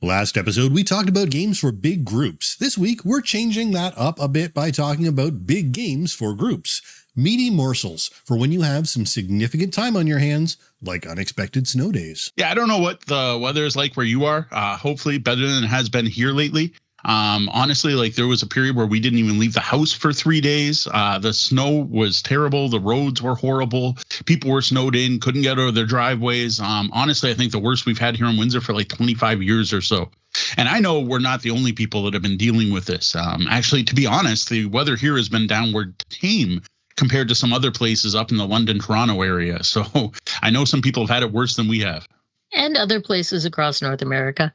Last episode, we talked about games for big groups. This week, we're changing that up a bit by talking about big games for groups. Meaty morsels for when you have some significant time on your hands, like unexpected snow days. Yeah, I don't know what the weather is like where you are. Hopefully better than it has been here lately. Honestly, like there was a period where we didn't even leave the house for 3 days. The snow was terrible. The roads were horrible. People were snowed in, couldn't get out of their driveways. Honestly, I think the worst we've had here in Windsor for like 25 years or so. And I know we're not the only people that have been dealing with this. Actually, to be honest, the weather here has been downward tame compared to some other places up in the London, Toronto area. So I know some people have had it worse than we have. And other places across North America.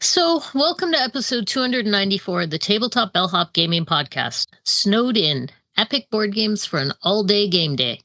So, welcome to episode 294 of the Tabletop Bellhop Gaming Podcast, Snowed In, Epic Board Games for an All-Day Game Day,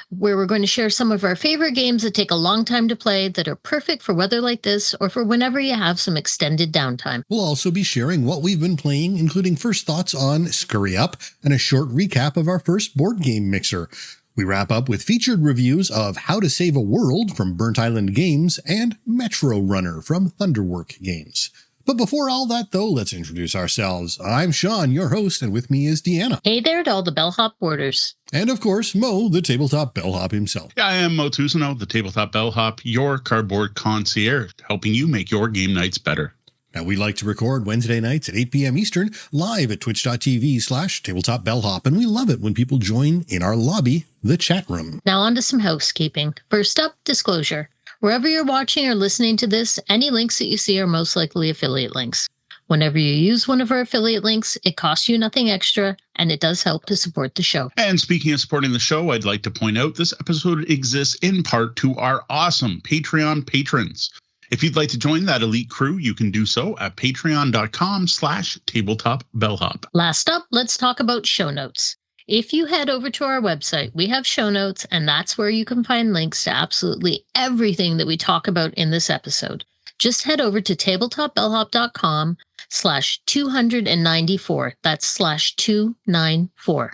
where we're going to share some of our favorite games that take a long time to play that are perfect for weather like this or for whenever you have some extended downtime. We'll also be sharing what we've been playing, including first thoughts on Scurry Up and a short recap of our first board game mixer. We wrap up with featured reviews of How to Save a World from Burnt Island Games and Metrorunner from Thunderworks Games. But before all that, though, let's introduce ourselves. I'm Sean, your host, and with me is Deanna. Hey there to all the Bellhop boarders. And of course, Mo, the Tabletop Bellhop himself. Yeah, I am Mo Tusino, the Tabletop Bellhop, your cardboard concierge, helping you make your game nights better. Now, we like to record Wednesday nights at 8 p.m. Eastern, live at twitch.tv/Tabletop Bellhop, and we love it when people join in our lobby, the chat room. Now on to some housekeeping. First up, disclosure. Wherever you're watching or listening to this, any links that you see are most likely affiliate links. Whenever you use one of our affiliate links, it costs you nothing extra, and it does help to support the show. And speaking of supporting the show, I'd like to point out this episode exists in part to our awesome Patreon patrons. If you'd like to join that elite crew, you can do so at patreon.com/tabletopbellhop. Last up, let's talk about show notes. If you head over to our website, we have show notes, and that's where you can find links to absolutely everything that we talk about in this episode. Just head over to tabletopbellhop.com/294. That's /294.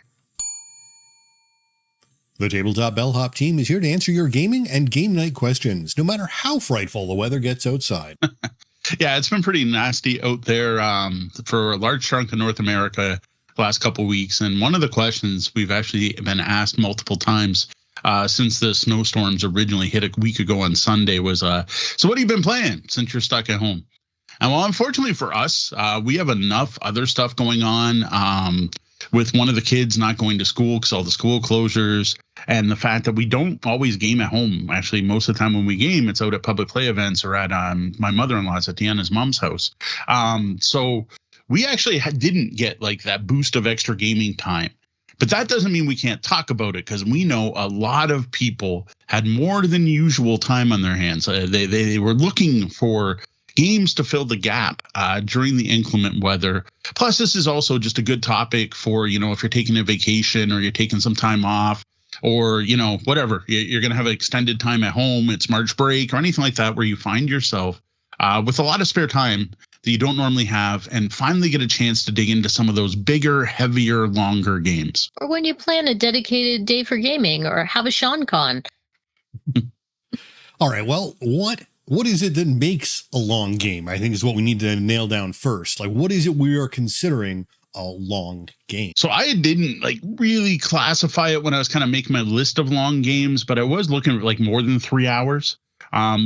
The Tabletop Bellhop team is here to answer your gaming and game night questions, no matter how frightful the weather gets outside. Yeah, it's been pretty nasty out there for a large chunk of North America the last couple of weeks. And one of the questions we've actually been asked multiple times since the snowstorms originally hit a week ago on Sunday was, so what have you been playing since you're stuck at home? And well, unfortunately for us, we have enough other stuff going on with one of the kids not going to school because all the school closures and the fact that we don't always game at home. Actually, most of the time when we game, it's out at public play events or at my mother-in-law's at Deanna's mom's house. So we actually didn't get like that boost of extra gaming time. But that doesn't mean we can't talk about it because we know a lot of people had more than usual time on their hands. They were looking for games to fill the gap during the inclement weather. Plus, this is also just a good topic for, if you're taking a vacation or you're taking some time off or, whatever, you're going to have an extended time at home, it's March break or anything like that, where you find yourself with a lot of spare time that you don't normally have and finally get a chance to dig into some of those bigger, heavier, longer games. Or when you plan a dedicated day for gaming or have a Sean Con. All right, well, what is it that makes a long game? I think is what we need to nail down first. Like, what is it we are considering a long game? So I didn't really classify it when I was kind of making my list of long games, but I was looking at more than 3 hours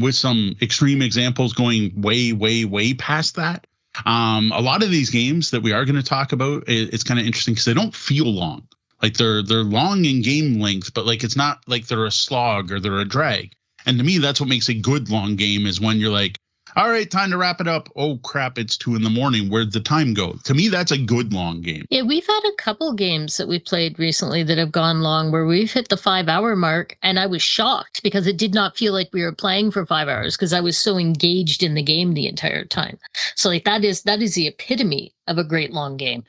with some extreme examples going way, way, way past that. A lot of these games that we are going to talk about, it's kind of interesting because they don't feel long. Like they're long in game length, but it's not like they're a slog or they're a drag. And to me, that's what makes a good long game is when you're like, all right, time to wrap it up. Oh, crap, it's 2 a.m. Where'd the time go? To me, that's a good long game. Yeah, we've had a couple games that we played recently that have gone long where we've hit the 5-hour mark. And I was shocked because it did not feel like we were playing for 5 hours because I was so engaged in the game the entire time. So that is the epitome of a great long game.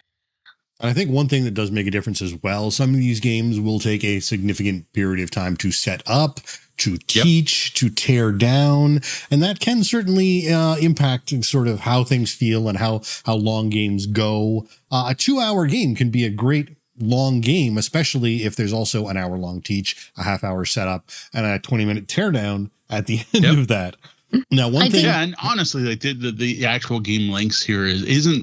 I think one thing that does make a difference as well, some of these games will take a significant period of time to set up, to teach, to tear down, and that can certainly impact sort of how things feel and how long games go. A 2-hour game can be a great long game, especially if there's also an hour-long teach, a half-hour setup, and a 20-minute teardown at the end of that. Now, one thing, yeah, and honestly, like the actual game lengths here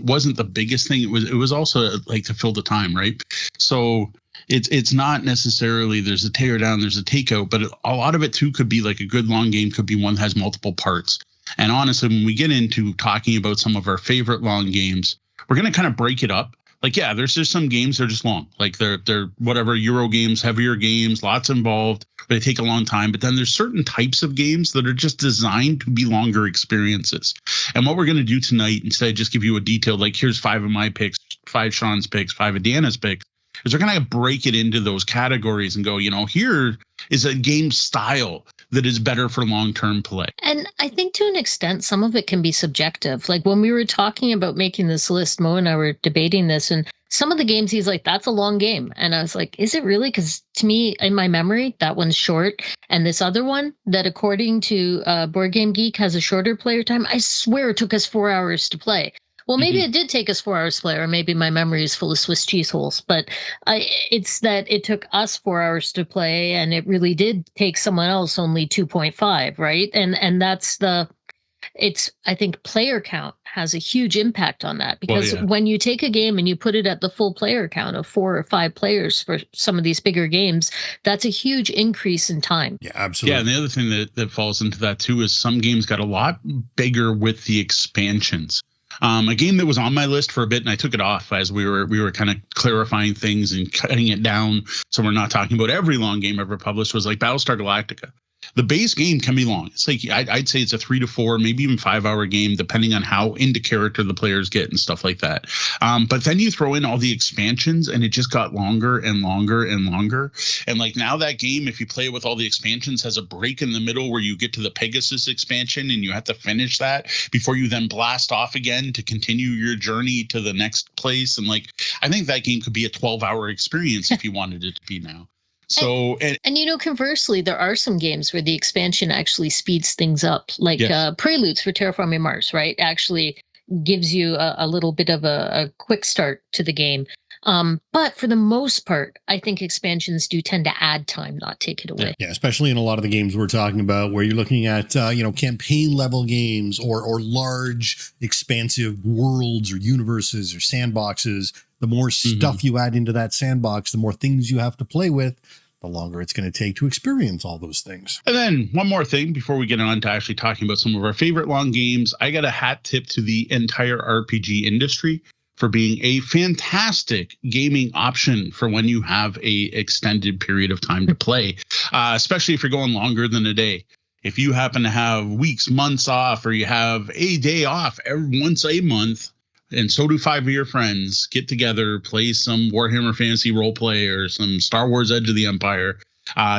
wasn't the biggest thing. It was also like to fill the time, right? So it's not necessarily there's a tear down, there's a takeout, but a lot of it too could be like a good long game could be one that has multiple parts. And honestly, when we get into talking about some of our favorite long games, we're going to kind of break it up. Like, yeah, there's just some games that are just long, like they're whatever Euro games, heavier games, lots involved, but they take a long time. But then there's certain types of games that are just designed to be longer experiences. And what we're going to do tonight, instead of just give you a detail, like here's 5 of my picks, 5 Sean's picks, 5 of Deanna's picks, is we're going to break it into those categories and go, here is a game style that is better for long-term play. And I think to an extent, some of it can be subjective. Like when we were talking about making this list, Mo and I were debating this, and some of the games he's like, that's a long game. And I was like, is it really? Because to me, in my memory, that one's short. And this other one that according to Board Game Geek has a shorter player time, I swear it took us 4 hours to play. Well, maybe it did take us 4 hours to play, or maybe my memory is full of Swiss cheese holes. But it's that it took us 4 hours to play, and it really did take someone else only 2.5, right? And that's I think player count has a huge impact on that, because when you take a game and you put it at the full player count of 4 or 5 players for some of these bigger games, that's a huge increase in time. Yeah, absolutely. Yeah, and the other thing that falls into that too is some games got a lot bigger with the expansions. A game that was on my list for a bit, and I took it off as we were kind of clarifying things and cutting it down, so we're not talking about every long game ever published, was like Battlestar Galactica. The base game can be long. It's like I'd say it's a 3 to 4, maybe even 5 hour game, depending on how into character the players get and stuff like that. But then you throw in all the expansions, and it just got longer and longer and longer. And like now that game, if you play it with all the expansions, has a break in the middle where you get to the Pegasus expansion, and you have to finish that before you then blast off again to continue your journey to the next place. And like I think that game could be a 12-hour experience if you wanted it to be now. So and conversely, there are some games where the expansion actually speeds things up, like Preludes for Terraforming Mars, right? Actually gives you a little bit of a quick start to the game. But for the most part, I think expansions do tend to add time, not take it away. Yeah, especially in a lot of the games we're talking about, where you're looking at campaign level games or large, expansive worlds or universes or sandboxes. The more stuff you add into that sandbox, the more things you have to play with, the longer it's going to take to experience all those things. And then one more thing before we get on to actually talking about some of our favorite long games, I got a hat tip to the entire RPG industry for being a fantastic gaming option for when you have a extended period of time to play, especially if you're going longer than a day. If you happen to have weeks, months off, or you have a day off once a month, and so do 5 of your friends, get together, play some Warhammer Fantasy Roleplay or some Star Wars Edge of the Empire.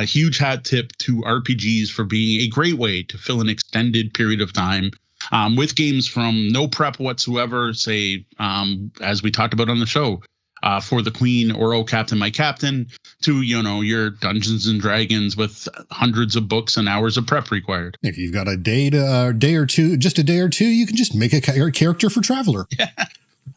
Huge hat tip to RPGs for being a great way to fill an extended period of time with games from no prep whatsoever, say, as we talked about on the show, For the Queen or Oh Captain, My Captain, to, your Dungeons and Dragons with hundreds of books and hours of prep required. If you've got a day or two, you can just make a character for Traveler. Yeah.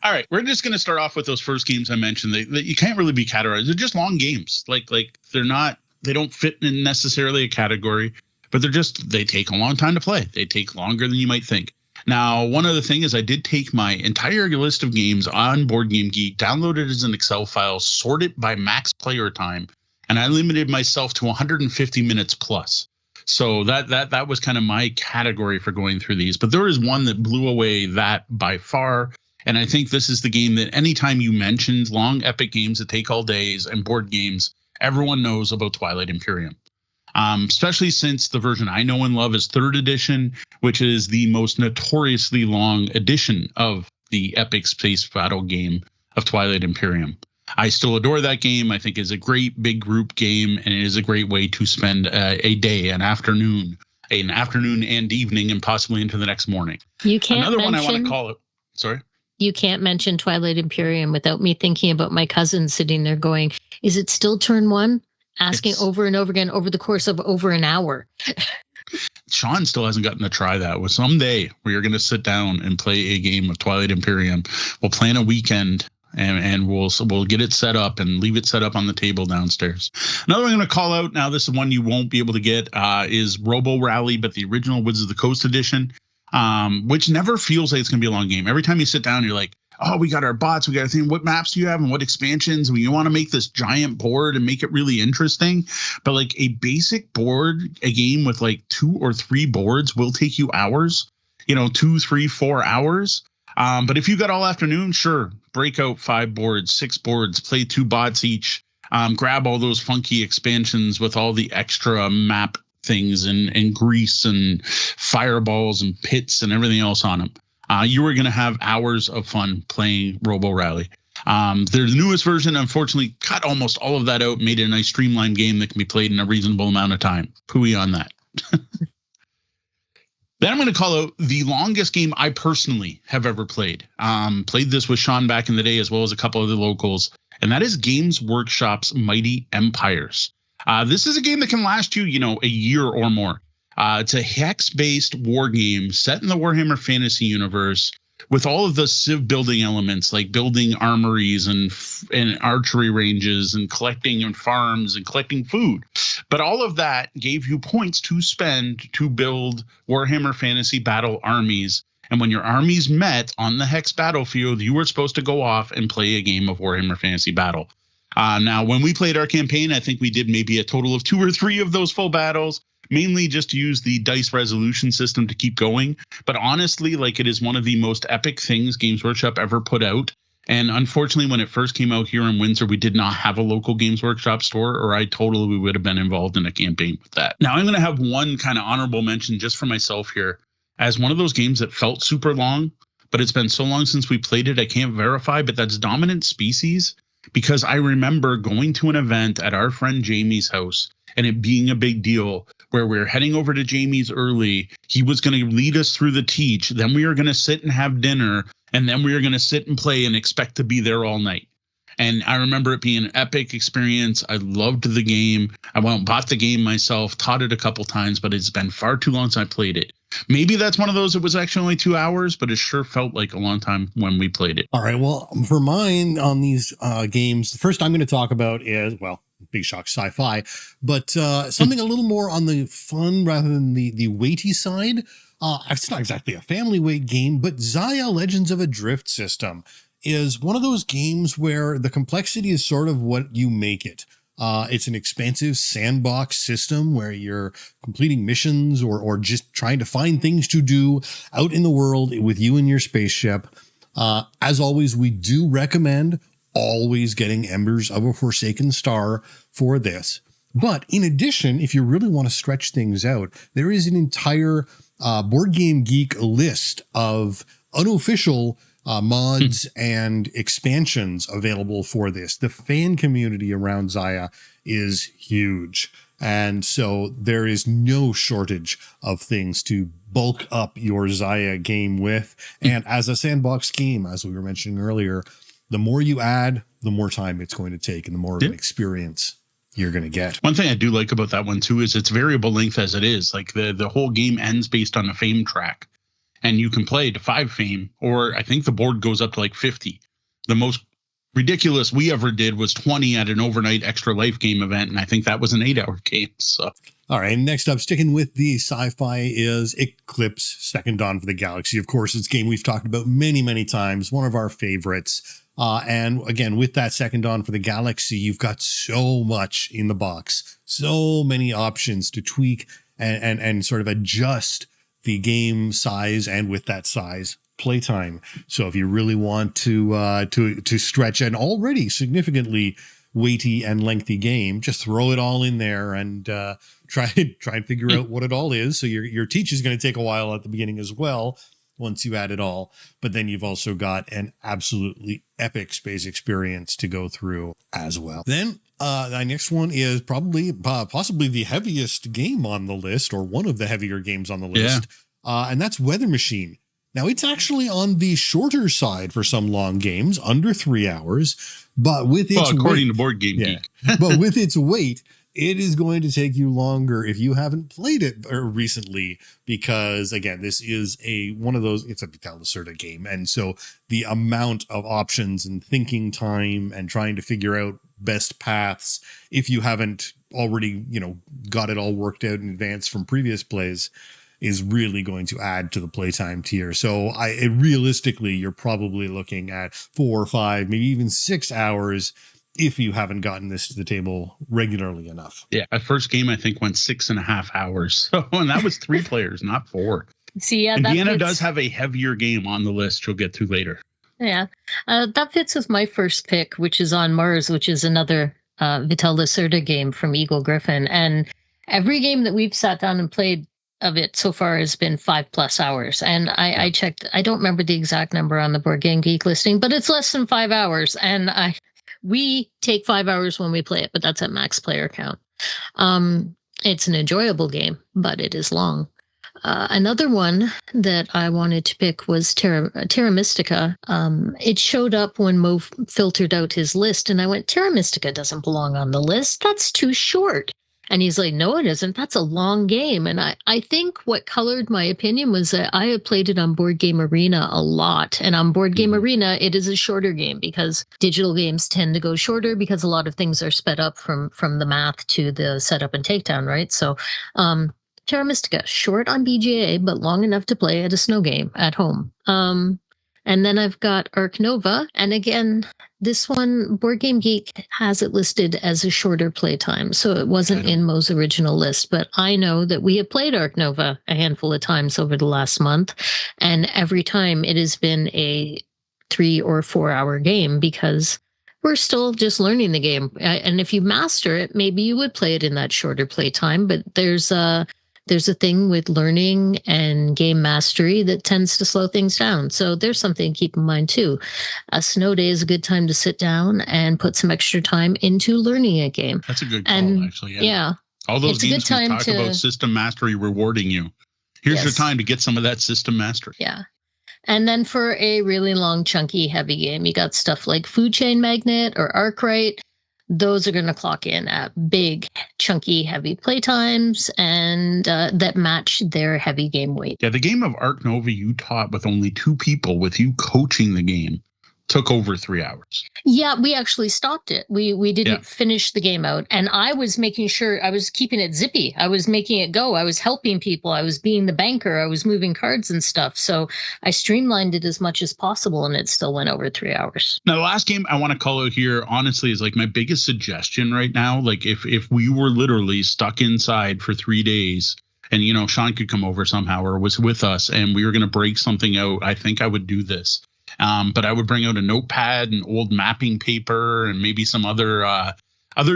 All right, we're just going to start off with those first games I mentioned that you can't really be categorized. They're just long games. Like they don't fit in necessarily a category, but they take a long time to play. They take longer than you might think. Now, one other thing is I did take my entire list of games on Board Game Geek, download it as an Excel file, sort it by max player time, and I limited myself to 150 minutes plus. So that was kind of my category for going through these. But there is one that blew away that by far. And I think this is the game that anytime you mentioned long epic games that take all days and board games, everyone knows about Twilight Imperium. Especially since the version I know and love is 3rd edition, which is the most notoriously long edition of the epic space battle game of Twilight Imperium. I still adore that game. I think it's a great big group game, and it is a great way to spend a day, an afternoon and evening, and possibly into the next morning. You can't Another one I want to call it. Sorry? You can't mention Twilight Imperium without me thinking about my cousin sitting there going, is it still turn 1? Asking over and over again over the course of over an hour. Sean still hasn't gotten to try that. Well, someday we are going to sit down and play a game of Twilight Imperium. We'll plan a weekend and we'll get it set up and leave it set up on the table downstairs. Another one I'm going to call out now, this is one you won't be able to get, is Robo Rally, but the original Wizards of the Coast edition, which never feels like it's going to be a long game. Every time you sit down, you're like, oh, we got our bots, we got a thing. What maps do you have and what expansions? You want to make this giant board and make it really interesting. But like a basic board, a game with like 2 or 3 boards will take you hours, 2, 3, 4 hours. But if you got all afternoon, sure, break out 5 boards, 6 boards, play 2 bots each, grab all those funky expansions with all the extra map things and grease and fireballs and pits and everything else on them. You are going to have hours of fun playing Robo Rally. The newest version, unfortunately, cut almost all of that out, made it a nice streamlined game that can be played in a reasonable amount of time. Pooey on that. Then I'm going to call out the longest game I personally have ever played. Played this with Sean back in the day, as well as a couple of the locals, and that is Games Workshop's Mighty Empires. This is a game that can last you, a year or more. It's a hex-based war game set in the Warhammer Fantasy universe with all of the civ building elements, like building armories and archery ranges and collecting and farms and collecting food. But all of that gave you points to spend to build Warhammer Fantasy battle armies. And when your armies met on the hex battlefield, you were supposed to go off and play a game of Warhammer Fantasy Battle. Now, when we played our campaign, I think we did maybe a total of 2 or 3 of those full battles, mainly just to use the dice resolution system to keep going. But honestly, it is one of the most epic things Games Workshop ever put out. And unfortunately, when it first came out here in Windsor, we did not have a local Games Workshop store, or I totally would have been involved in a campaign with that. Now, I'm going to have one kind of honorable mention just for myself here, as one of those games that felt super long, but it's been so long since we played it, I can't verify, but that's Dominant Species. Because I remember going to an event at our friend Jamie's house and it being a big deal where we were heading over to Jamie's early. He was going to lead us through the teach. Then we were going to sit and have dinner. And then we were going to sit and play and expect to be there all night. And I remember it being an epic experience. I loved the game. I went and bought the game myself, taught it a couple times, but it's been far too long since I played it. Maybe that's one of those, it was actually only 2 hours, but it sure felt like a long time when we played it. All right. Well, for mine on these games, the first I'm going to talk about is, well, big shock sci-fi, but something a little more on the fun rather than the weighty side. It's not exactly a family weight game, but Xayah Legends of a Drift System is one of those games where the complexity is sort of what you make it. It's an expansive sandbox system where you're completing missions or just trying to find things to do out in the world with you and your spaceship. As always, we do recommend always getting Embers of a Forsaken Star for this. But in addition, if you really want to stretch things out, there is an entire Board Game Geek list of unofficial mods and expansions available for this. The fan community around Xayah is huge. And so there is no shortage of things to bulk up your Xayah game with. And as a sandbox game, as we were mentioning earlier, the more you add, the more time it's going to take and the more of an experience you're going to get. One thing I do like about that one too is it's variable length as it is. Like the whole game ends based on a fame track. And you can play to 5 fame, or I think the board goes up to like 50. The most ridiculous we ever did was 20 at an overnight extra life game event. And I think that was an 8-hour game. So, all right. Next up, sticking with the sci-fi is Eclipse Second Dawn for the Galaxy. Of course, it's a game we've talked about many, many times. One of our favorites. And again, with that Second Dawn for the Galaxy, you've got so much in the box, so many options to tweak and sort of adjust the game size, and with that size, playtime. So if you really want to stretch an already significantly weighty and lengthy game, just throw it all in there and try and figure out what it all is. So your teach is going to take a while at the beginning as well, once you add it all. But then you've also got an absolutely epic space experience to go through as well. Then the next one is probably possibly the heaviest game on the list, or one of the heavier games on the list. And that's Weather Machine. Now, it's actually on the shorter side for some long games, under 3 hours, but with its according to Board Game Geek. But with its weight, it is going to take you longer if you haven't played it recently, because again, this is one of those, it's a Vital Lacerda game. And so the amount of options and thinking time and trying to figure out best paths, if you haven't already, got it all worked out in advance from previous plays, is really going to add to the playtime tier. So realistically, you're probably looking at 4 or 5, maybe even 6 hours if you haven't gotten this to the table regularly enough. Yeah, my first game, I think, went 6.5 hours. So, and that was 3 players, not 4. See, yeah, Indiana does have a heavier game on the list you'll get to later. Yeah, that fits with my first pick, which is On Mars, which is another Vital Lacerda game from Eagle Griffin. And every game that we've sat down and played of it so far has been 5+ hours. And I checked, I don't remember the exact number on the Board Game Geek listing, but it's less than 5 hours. And we take 5 hours when we play it, but that's at max player count. It's an enjoyable game, but it is long. Another one that I wanted to pick was Terra Mystica. It showed up when Mo filtered out his list, and I went, Terra Mystica doesn't belong on the list. That's too short. And he's like, no, it isn't. That's a long game. And I think what colored my opinion was that I had played it on Board Game Arena a lot. And on Board Game Arena, it is a shorter game because digital games tend to go shorter because a lot of things are sped up from the math to the setup and takedown, right? So Terra Mystica, short on BGA, but long enough to play at a snow game at home. And then I've got Arc Nova. And again, this one, Board Game Geek has it listed as a shorter playtime. So it wasn't in Mo's original list. But I know that we have played Arc Nova a handful of times over the last month. And every time it has been a 3 or 4 hour game because we're still just learning the game. And if you master it, maybe you would play it in that shorter playtime. But there's a thing with learning and game mastery that tends to slow things down. So there's something to keep in mind too. A snow day is a good time to sit down and put some extra time into learning a game. That's a good call, actually. Yeah. All those games we talk about system mastery rewarding you. Here's your time to get some of that system mastery. Yeah. And then for a really long, chunky, heavy game, you got stuff like Food Chain Magnet or Arkwright. Those are going to clock in at big, chunky, heavy playtimes and that match their heavy game weight. Yeah, the game of Arc Nova you taught with only 2 people, with you coaching the game, took over 3 hours. Yeah, we actually stopped it. We didn't finish the game out. And I was making sure I was keeping it zippy. I was making it go. I was helping people. I was being the banker. I was moving cards and stuff. So I streamlined it as much as possible, and it still went over 3 hours. Now, the last game I want to call out here, honestly, is like my biggest suggestion right now. Like if we were literally stuck inside for 3 days and, Sean could come over somehow or was with us and we were going to break something out, I think I would do this. But I would bring out a notepad and old mapping paper and maybe some other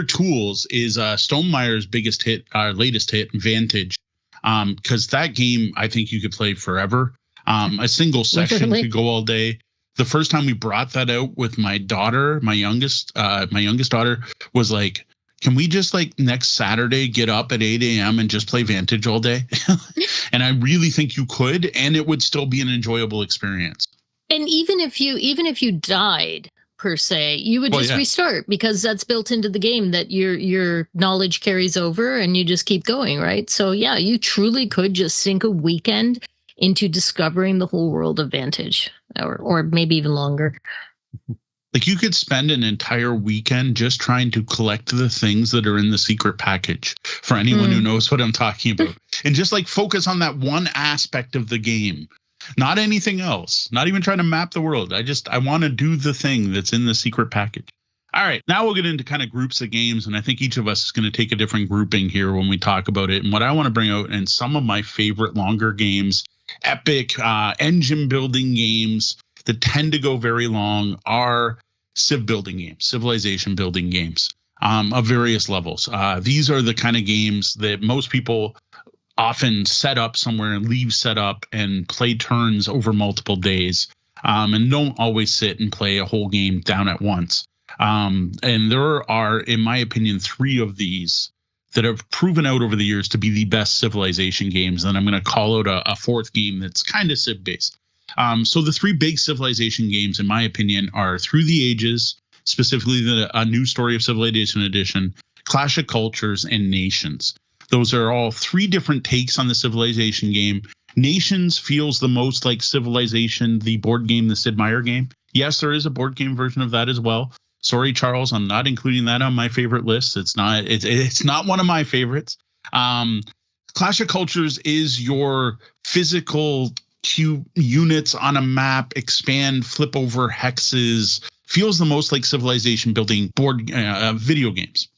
tools. Is Stonemeyer's biggest hit, latest hit, Vantage, because that game I think you could play forever. A single section could go all day. The first time we brought that out with my daughter, my youngest daughter was like, can we just like next Saturday get up at 8 a.m. and just play Vantage all day? And I really think you could, and it would still be an enjoyable experience. And even if you died per se, you would just restart because that's built into the game that your knowledge carries over and you just keep going, right? So yeah, you truly could just sink a weekend into discovering the whole world of Vantage, or maybe even longer. Like you could spend an entire weekend just trying to collect the things that are in the secret package, for anyone who knows what I'm talking about, and just like focus on that one aspect of the game. Not anything else, not even trying to map the world. I want to do the thing that's in the secret package. All right, now we'll get into kind of groups of games, and I think each of us is going to take a different grouping here when we talk about it. And what I want to bring out, and some of my favorite longer games, epic engine building games that tend to go very long, are civilization building games of various levels. These are the kind of games that most people often set up somewhere and leave set up and play turns over multiple days, and don't always sit and play a whole game down at once. And there are, in my opinion, 3 of these that have proven out over the years to be the best civilization games. And I'm going to call out a 4th game that's kind of civ based. So the 3 big civilization games, in my opinion, are Through the Ages, specifically A New Story of Civilization Edition, Clash of Cultures, and Nations. Those are all 3 different takes on the Civilization game. Nations feels the most like Civilization, the board game, the Sid Meier game. Yes, there is a board game version of that as well. Sorry, Charles, I'm not including that on my favorite list. It's not one of my favorites. Clash of Cultures is your physical cube units on a map, expand, flip over hexes, feels the most like Civilization building board video games.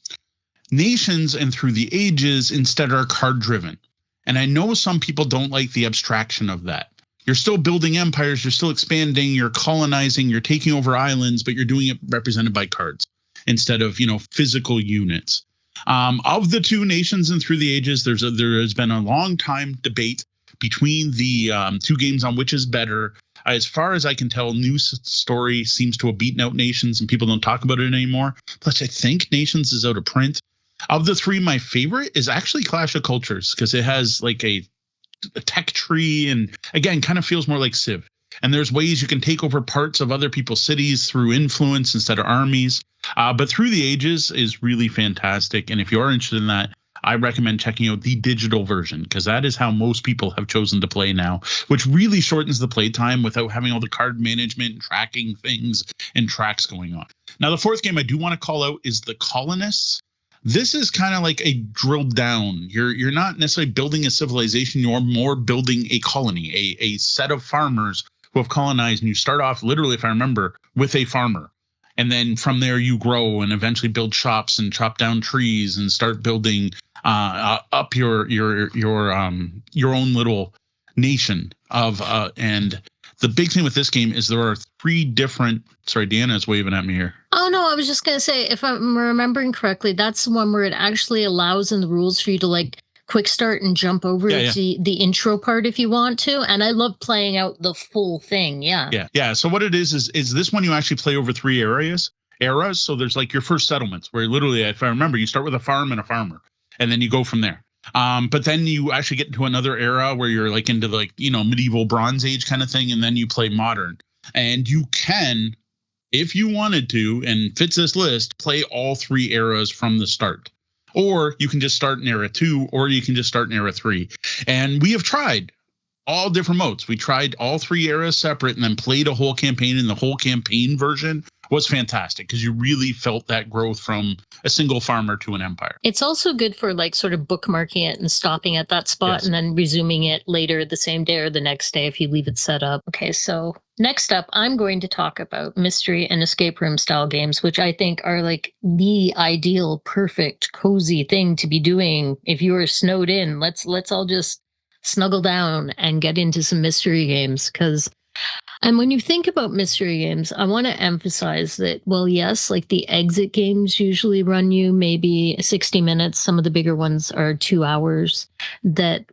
Nations and Through the Ages instead are card driven. And I know some people don't like the abstraction of that. You're still building empires, you're still expanding, you're colonizing, you're taking over islands, but you're doing it represented by cards instead of, physical units. Of the 2 Nations and Through the Ages, there has been a long time debate between the 2 games on which is better. As far as I can tell, News Story seems to have beaten out Nations and people don't talk about it anymore. Plus, I think Nations is out of print. Of the 3, my favorite is actually Clash of Cultures because it has like a tech tree and, again, kind of feels more like Civ. And there's ways you can take over parts of other people's cities through influence instead of armies. But Through the Ages is really fantastic. And if you are interested in that, I recommend checking out the digital version because that is how most people have chosen to play now, which really shortens the play time without having all the card management and tracking things and tracks going on. Now, the 4th game I do want to call out is The Colonists. This is kind of like a drilled down. You're not necessarily building a civilization. You're more building a colony, a set of farmers who have colonized. And you start off literally, if I remember, with a farmer. And then from there you grow and eventually build shops and chop down trees and start building up your own little nation of and the big thing with this game is there are 3 different. Sorry, Deanna is waving at me here. Oh, no, I was just going to say, if I'm remembering correctly, that's the one where it actually allows in the rules for you to like quick start and jump over to the intro part if you want to. And I love playing out the full thing. Yeah. So what it is this one you actually play over 3 eras. So there's like your first settlements where literally, if I remember, you start with a farm and a farmer and then you go from there. But then you actually get into another era where you're like into like, medieval Bronze Age kind of thing. And then you play modern and you can, if you wanted to, and fits this list, play all 3 eras from the start. Or you can just start in era 2, or you can just start in era 3. And we have tried all different modes. We tried all 3 eras separate and then played a whole campaign, and the whole campaign version was fantastic because you really felt that growth from a single farmer to an empire. It's also good for like sort of bookmarking it and stopping at that spot and then resuming it later the same day or the next day if you leave it set up. Okay, so next up, I'm going to talk about mystery and escape room style games, which I think are like the ideal, perfect, cozy thing to be doing if you are snowed in. Let's all just snuggle down and get into some mystery games and when you think about mystery games, I want to emphasize that, well, yes, like the exit games usually run you maybe 60 minutes. Some of the bigger ones are 2 hours. That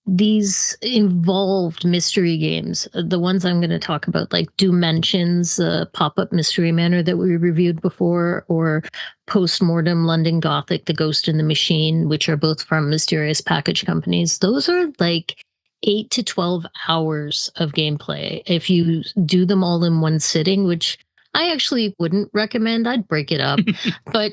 these involved mystery games, the ones I'm going to talk about, like Dimensions, Pop-Up Mystery Manor that we reviewed before, or Postmortem London Gothic, The Ghost in the Machine, which are both from Mysterious Package Companies. Those are like 8 to 12 hours of gameplay if you do them all in one sitting, which I actually wouldn't recommend. I'd break it up, but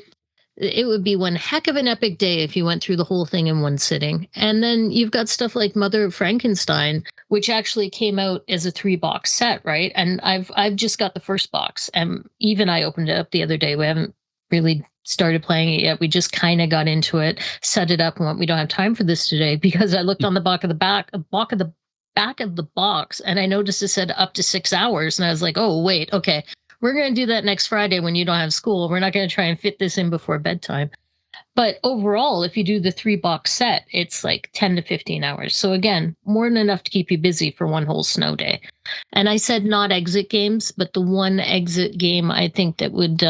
it would be one heck of an epic day if you went through the whole thing in one sitting. And then you've got stuff like Mother of Frankenstein, which actually came out as a 3-box set, right? And I've just got the first box, and even I opened it up the other day. We haven't really started playing it yet. We just kind of got into it, set it up, and went, we don't have time for this today because I looked on the back of the box and I noticed it said up to 6 hours, and I was like, oh wait, okay, we're going to do that next Friday when you don't have school. We're not going to try and fit this in before bedtime. But overall, if you do the 3-box set, it's like 10 to 15 hours. So again, more than enough to keep you busy for one whole snow day. And I said not exit games, but the one exit game I think that would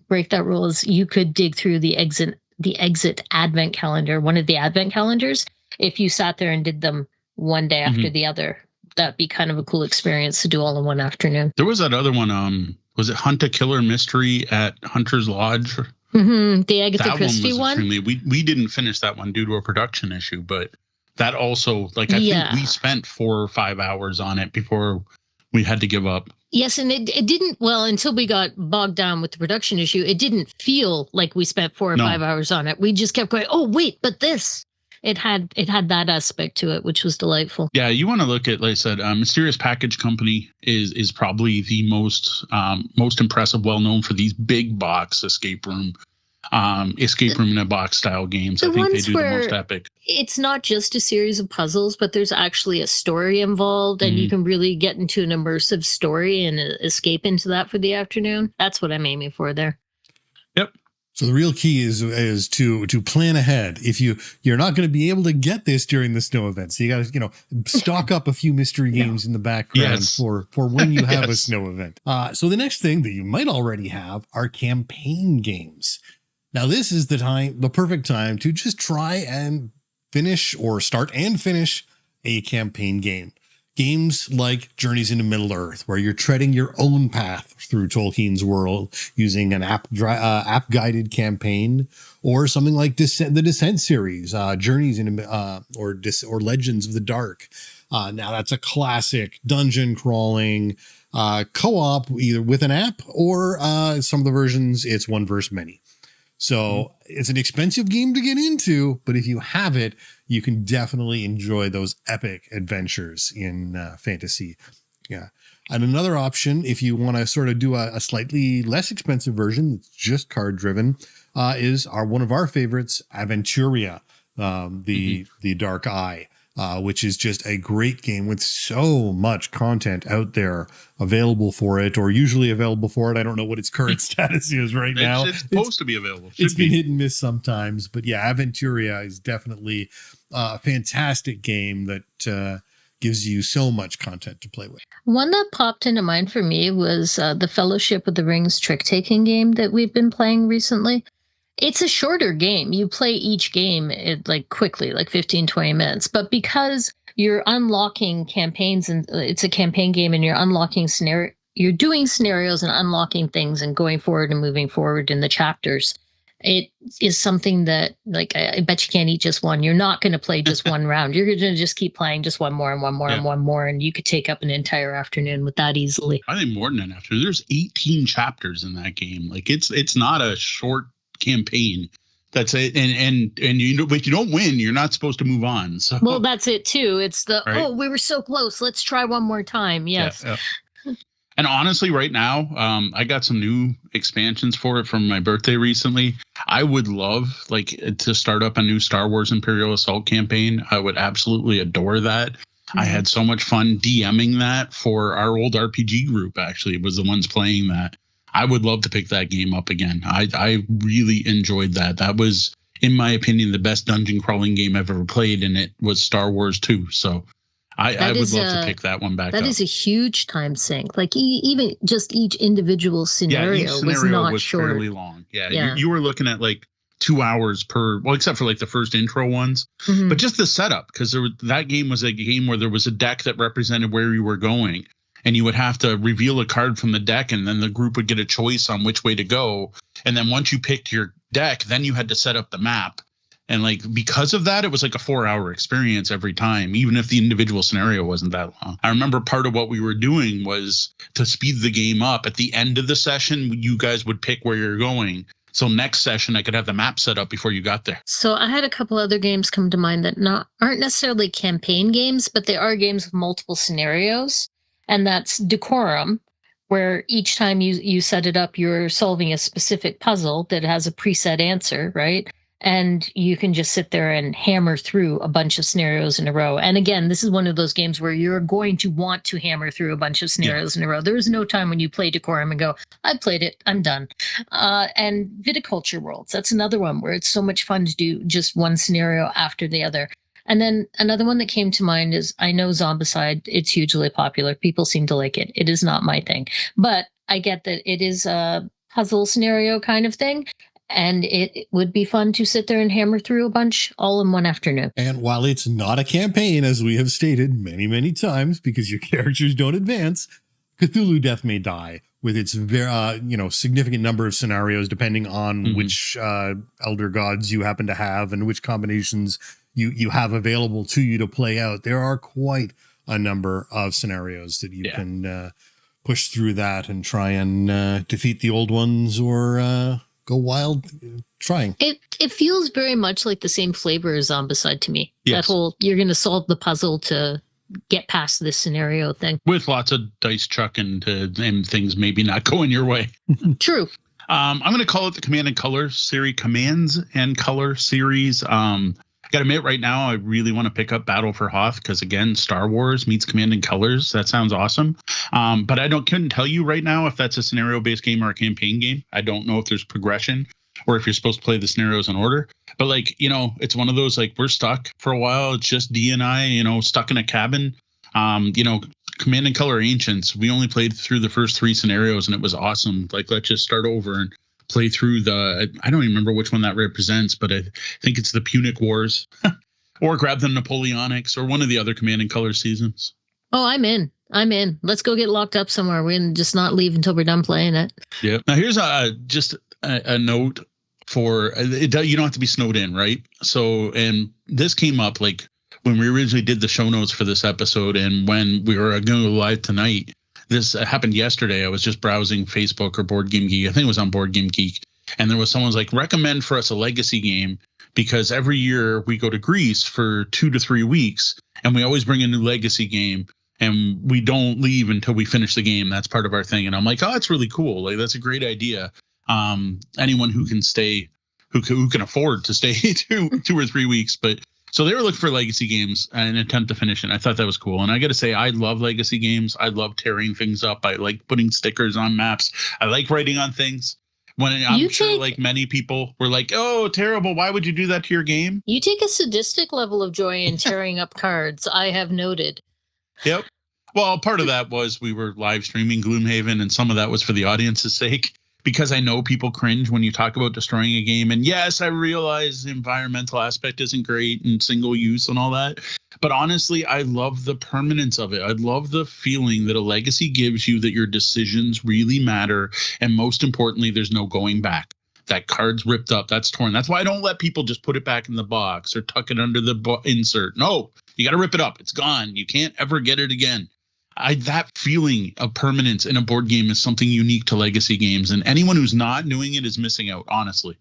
break that rule is you could dig through the exit advent calendar, one of the advent calendars, if you sat there and did them one day after the other. That'd be kind of a cool experience to do all in one afternoon. There was that other one, was it Hunt a Killer Mystery at Hunter's Lodge? The Agatha Christie one. We didn't finish that one due to a production issue, but that also, like, I think we spent 4 or 5 hours on it before we had to give up. Yes, and it didn't, well, until we got bogged down with the production issue, it didn't feel like we spent 4 or 5 hours on it. We just kept going, oh, wait, but this. It had that aspect to it, which was delightful. Yeah, you want to look at, like I said, Mysterious Package Company is probably the most impressive, well known for these big box escape room in a box style games. I think they do the most epic. It's not just a series of puzzles, but there's actually a story involved, and you can really get into an immersive story and escape into that for the afternoon. That's what I'm aiming for there. Yep. So the real key is to plan ahead. If you're not going to be able to get this during the snow event, so you got to stock up a few mystery games in the background for when you have a snow event. So the next thing that you might already have are campaign games. Now this is the perfect time to just try and finish or start and finish a campaign game. Games like Journeys into Middle-earth, where you're treading your own path through Tolkien's world using an app-guided campaign, or something like the Descent series, Journeys into or Legends of the Dark. Now that's a classic dungeon crawling co-op, either with an app or some of the versions it's one versus many. So it's an expensive game to get into, but if you have it, you can definitely enjoy those epic adventures in fantasy. Yeah. And another option, if you want to sort of do a slightly less expensive version that's just card driven, is one of our favorites, Aventuria, the Dark Eye. Which is just a great game with so much content out there available for it, or usually available for it. I don't know what its current status is right now. It's supposed to be available. It's been hit and miss sometimes, but yeah, Aventuria is definitely a fantastic game that gives you so much content to play with. One that popped into mind for me was the Fellowship of the Rings trick-taking game that we've been playing recently. It's a shorter game. You play each game quickly, like 15, 20 minutes. But because you're unlocking campaigns, and it's a campaign game, and you're unlocking you're doing scenarios and unlocking things and going forward and moving forward in the chapters. It is something that, I bet you can't eat just one. You're not going to play just one round. You're going to just keep playing just one more and one more and one more. And you could take up an entire afternoon with that easily. I think more than an afternoon. There's 18 chapters in that game. It's not a short campaign. That's it. And if you don't win, you're not supposed to move on. So well, that's it too. It's we were so close, let's try one more time. Yes. Yeah. And honestly, right now, I got some new expansions for it from my birthday recently. I would love to start up a new Star Wars Imperial Assault campaign. I would absolutely adore that. Mm-hmm. I had so much fun DMing that for our old RPG group. Actually, it was the ones playing that. I would love to pick that game up again. I really enjoyed that. That was, in my opinion, the best dungeon crawling game I've ever played, and it was Star Wars 2. So I would love to pick that one back up. That is a huge time sink. Even just each individual scenario, was not short. Fairly long. Yeah. You were looking at 2 hours per, well, except for the first intro ones, but just the setup, because that game was a game where there was a deck that represented where you were going. And you would have to reveal a card from the deck, and then the group would get a choice on which way to go. And then once you picked your deck, then you had to set up the map. And because of that, it was a 4-hour experience every time, even if the individual scenario wasn't that long. I remember part of what we were doing was to speed the game up. At the end of the session, you guys would pick where you're going. So next session, I could have the map set up before you got there. So I had a couple other games come to mind that aren't necessarily campaign games, but they are games with multiple scenarios. And that's Decorum, where each time you set it up, you're solving a specific puzzle that has a preset answer, right? And you can just sit there and hammer through a bunch of scenarios in a row. And again, this is one of those games where you're going to want to hammer through a bunch of scenarios in a row. There is no time when you play Decorum and go, I've played it, I'm done. And Viticulture Worlds, that's another one where it's so much fun to do just one scenario after the other. And then another one that came to mind is, I know Zombicide, it's hugely popular. People seem to like it. It is not my thing. But I get that it is a puzzle scenario kind of thing. And it would be fun to sit there and hammer through a bunch all in one afternoon. And while it's not a campaign, as we have stated many, many times, because your characters don't advance, Cthulhu Death May Die, with its very, significant number of scenarios, depending on which elder gods you happen to have and which combinations you have available to you to play out. There are quite a number of scenarios that you can push through that and try and defeat the old ones or go wild trying. It feels very much like the same flavor as Zombicide to me. Yes. That whole, you're going to solve the puzzle to get past this scenario thing. With lots of dice chucking and things maybe not going your way. True. I'm going to call it the Command and Color series, Commands and Color series. I got to admit right now, I really want to pick up Battle for Hoth because, again, Star Wars meets Command and Colors. That sounds awesome. But I couldn't tell you right now if that's a scenario-based game or a campaign game. I don't know if there's progression or if you're supposed to play the scenarios in order. But, like, you know, it's one of those, like, we're stuck for a while. It's just D and I, you know, stuck in a cabin. You know, Command and Color Ancients, we only played through the first 3 scenarios and it was awesome. Like, let's just start over and play through I don't even remember which one that represents, but I think it's the Punic Wars or grab the Napoleonics or one of the other Command and Color seasons. Oh, I'm in. Let's go get locked up somewhere. We're going to just not leave until we're done playing it. Yeah. Now here's just a note for it. You don't have to be snowed in, right? So, and this came up like when we originally did the show notes for this episode and when we were going to go live tonight. This happened yesterday. I was just browsing Facebook or Board Game Geek. I think it was on Board Game Geek. And there was someone's like, recommend for us a legacy game because every year we go to Greece for 2 to 3 weeks and we always bring a new legacy game and we don't leave until we finish the game. That's part of our thing. And I'm like, oh, it's really cool. Like, that's a great idea. Anyone who can stay, who can afford to stay 2 or 3 weeks. But so they were looking for legacy games and attempt to finish it. I thought that was cool. And I got to say, I love legacy games. I love tearing things up. I like putting stickers on maps. I like writing on things. When I'm sure like many people were like, oh, terrible. Why would you do that to your game? You take a sadistic level of joy in tearing up cards. I have noted. Yep. Well, part of that was we were live streaming Gloomhaven and some of that was for the audience's sake. Because I know people cringe when you talk about destroying a game. And yes, I realize the environmental aspect isn't great and single use and all that. But honestly, I love the permanence of it. I love the feeling that a legacy gives you that your decisions really matter. And most importantly, there's no going back. That card's ripped up. That's torn. That's why I don't let people just put it back in the box or tuck it under the insert. No, you got to rip it up. It's gone. You can't ever get it again. That feeling of permanence in a board game is something unique to legacy games, and anyone who's not doing it is missing out, honestly.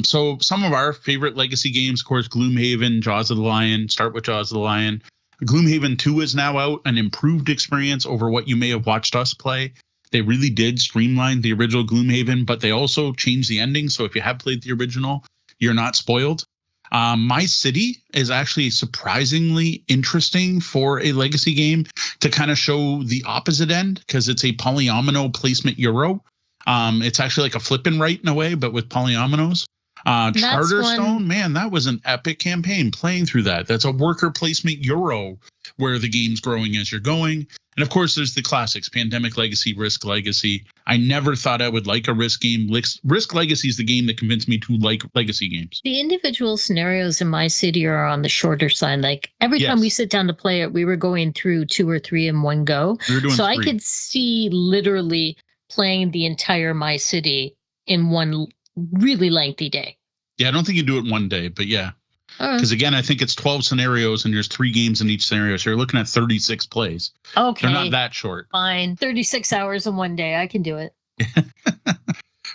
So some of our favorite legacy games, of course, Gloomhaven, Jaws of the Lion, start with Jaws of the Lion. Gloomhaven 2 is now out, an improved experience over what you may have watched us play. They really did streamline the original Gloomhaven, but they also changed the ending. So if you have played the original, you're not spoiled. My City is actually surprisingly interesting for a legacy game to kind of show the opposite end because it's a polyomino placement Euro. It's actually like a flip and right in a way, but with polyominoes. Charterstone, man, that was an epic campaign playing through that. That's a worker placement Euro where the game's growing as you're going. And of course, there's the classics, Pandemic Legacy, Risk Legacy. I never thought I would like a Risk game. Risk Legacy is the game that convinced me to like legacy games. The individual scenarios in My City are on the shorter side. Like every time we sit down to play it, we were going through 2 or 3 in one go. We were doing 3. I could see literally playing the entire My City in one really lengthy day. Yeah, I don't think you do it one day, but yeah. Because again, I think it's 12 scenarios and there's 3 games in each scenario. So you're looking at 36 plays. Okay. They're not that short. Fine. 36 hours in one day. I can do it.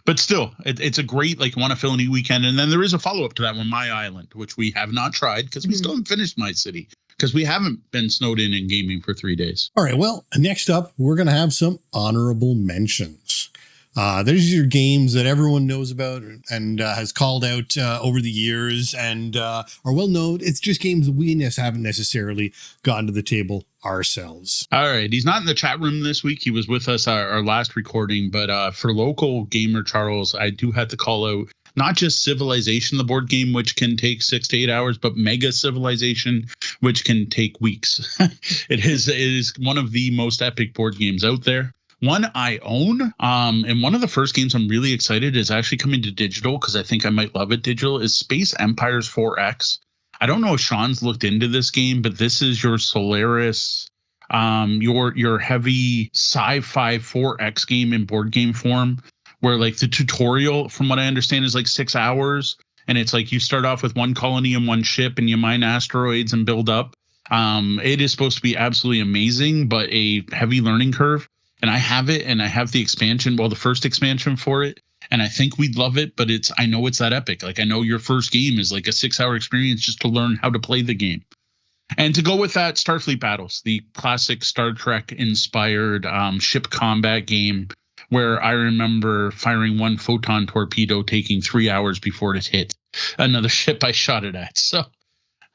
But still, it's a great, like, want to fill any weekend. And then there is a follow-up to that one, My Island, which we have not tried because we still haven't finished My City. Because we haven't been snowed in gaming for 3 days. All right. Well, next up, we're going to have some honorable mentions. There's your games that everyone knows about and has called out over the years and are well known. It's just games we haven't necessarily gotten to the table ourselves. All right. He's not in the chat room this week. He was with us our last recording. But for local gamer Charles, I do have to call out not just Civilization, the board game, which can take 6 to 8 hours, but Mega Civilization, which can take weeks. It is one of the most epic board games out there. One I own, and one of the first games I'm really excited is actually coming to digital because I think I might love it digital, is Space Empires 4X. I don't know if Sean's looked into this game, but this is your Solaris, your heavy sci-fi 4X game in board game form, where like the tutorial, from what I understand, is like 6 hours. And it's like you start off with 1 colony and 1 ship and you mine asteroids and build up. It is supposed to be absolutely amazing, but a heavy learning curve. and I have it, and I have the expansion, well, the first expansion for it, and I think we'd love it, but I know it's that epic. Like, I know your first game is like a 6-hour experience just to learn how to play the game. And to go with that, Starfleet Battles, the classic Star Trek inspired ship combat game, where I remember firing one photon torpedo taking 3 hours before it hit another ship I shot it at. So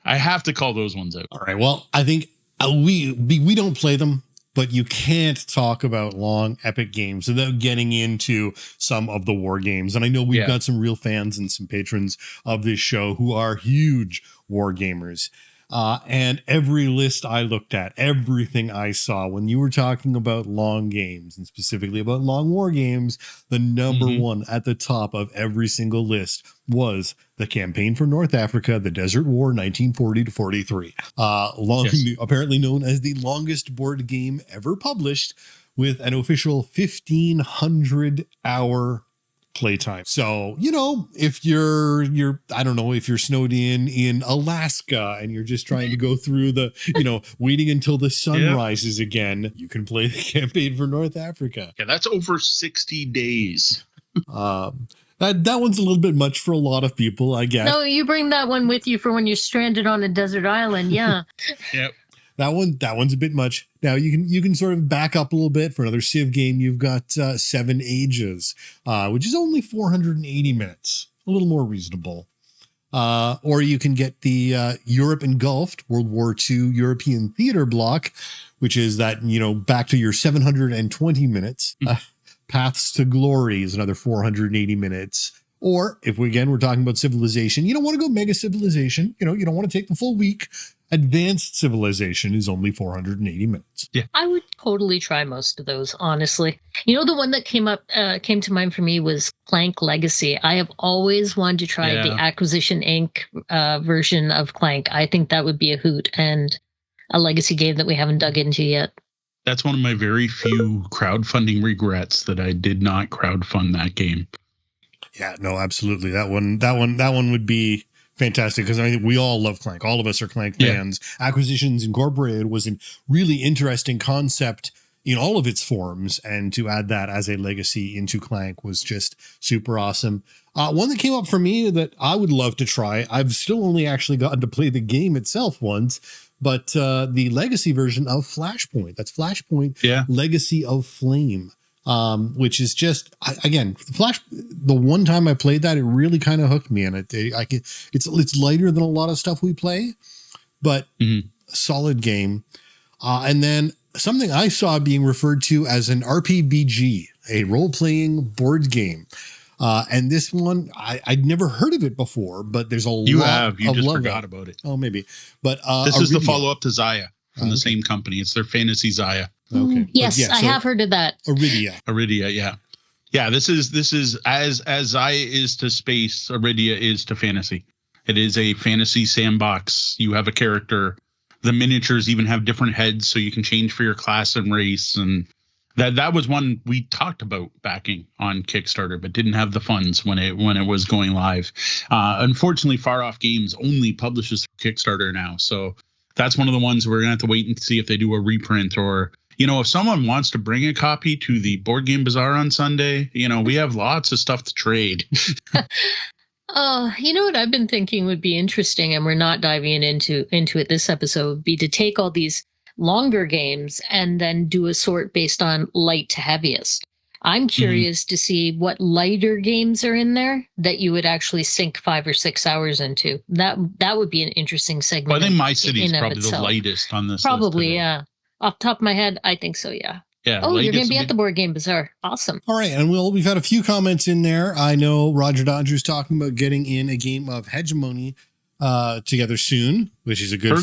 I have to call those ones out. All right. Well, I think we don't play them, but you can't talk about long epic games without getting into some of the war games. And I know we've got some real fans and some patrons of this show who are huge war gamers. And every list I looked at, everything I saw when you were talking about long games and specifically about long war games, the number one at the top of every single list was the Campaign for North Africa, the Desert War, 1940 to 43. Apparently known as the longest board game ever published, with an official 1,500-hour playtime. So, if you're I don't know, if you're snowed in Alaska and you're just trying to go through the, waiting until the sun rises again, you can play the Campaign for North Africa. Yeah, that's over 60 days. That one's a little bit much for a lot of people, I guess. No, you bring that one with you for when you're stranded on a desert island. Yeah. Yep. That one's a bit much. Now you can sort of back up a little bit for another Civ game. You've got 7 Ages, which is only 480 minutes, a little more reasonable. Or you can get the Europe Engulfed World War II European Theater block, which is that, back to your 720 minutes. Paths to Glory is another 480 minutes. Or if we're talking about Civilization, you don't want to go Mega Civilization. You don't want to take the full week. Advanced Civilization is only 480 minutes. Yeah, I would totally try most of those, honestly. The one that came to mind for me was Clank Legacy. I have always wanted to try the Acquisition Inc. Version of Clank. I think that would be a hoot and a legacy game that we haven't dug into yet. That's one of my very few crowdfunding regrets, that I did not crowdfund that game. Yeah, no, absolutely. That one would be fantastic, because I think we all love Clank. All of us are Clank fans. Acquisitions Incorporated was a really interesting concept in all of its forms, and to add that as a legacy into Clank was just super awesome. One that came up for me that I would love to try, I've still only actually gotten to play the game itself once, but the legacy version of Flashpoint. That's Flashpoint Legacy of Flame. Which is just, again, the one time I played that, it really kind of hooked me, and it's lighter than a lot of stuff we play, but a solid game. And then something I saw being referred to as an RPBG, a role-playing board game. And this one, I'd never heard of it before, but there's you just forgot about it. Oh, maybe. But this is the follow-up to Zaya from the same company. It's their fantasy Zaya. Okay. Yes, I have heard of that. Iridia, yeah. Yeah, this is as Zaya is to space, Iridia is to fantasy. It is a fantasy sandbox. You have a character. The miniatures even have different heads, so you can change for your class and race. And that was one we talked about backing on Kickstarter, but didn't have the funds when it was going live. Unfortunately, Far Off Games only publishes through Kickstarter now, so that's one of the ones we're gonna have to wait and see if they do a reprint, or if someone wants to bring a copy to the Board Game Bazaar on Sunday, we have lots of stuff to trade. What I've been thinking would be interesting, and we're not diving into it this episode, would be to take all these longer games and then do a sort based on light to heaviest. I'm curious to see what lighter games are in there that you would actually sink 5 or 6 hours into. That would be an interesting segment. Well, I think My City is probably the lightest on this. Probably, yeah. Off the top of my head, I think so, yeah. Yeah. Oh, you're going to be at the Board Game Bazaar. Awesome. All right. And we've had a few comments in there. I know Roger Dodger's talking about getting in a game of Hegemony together soon, which is a good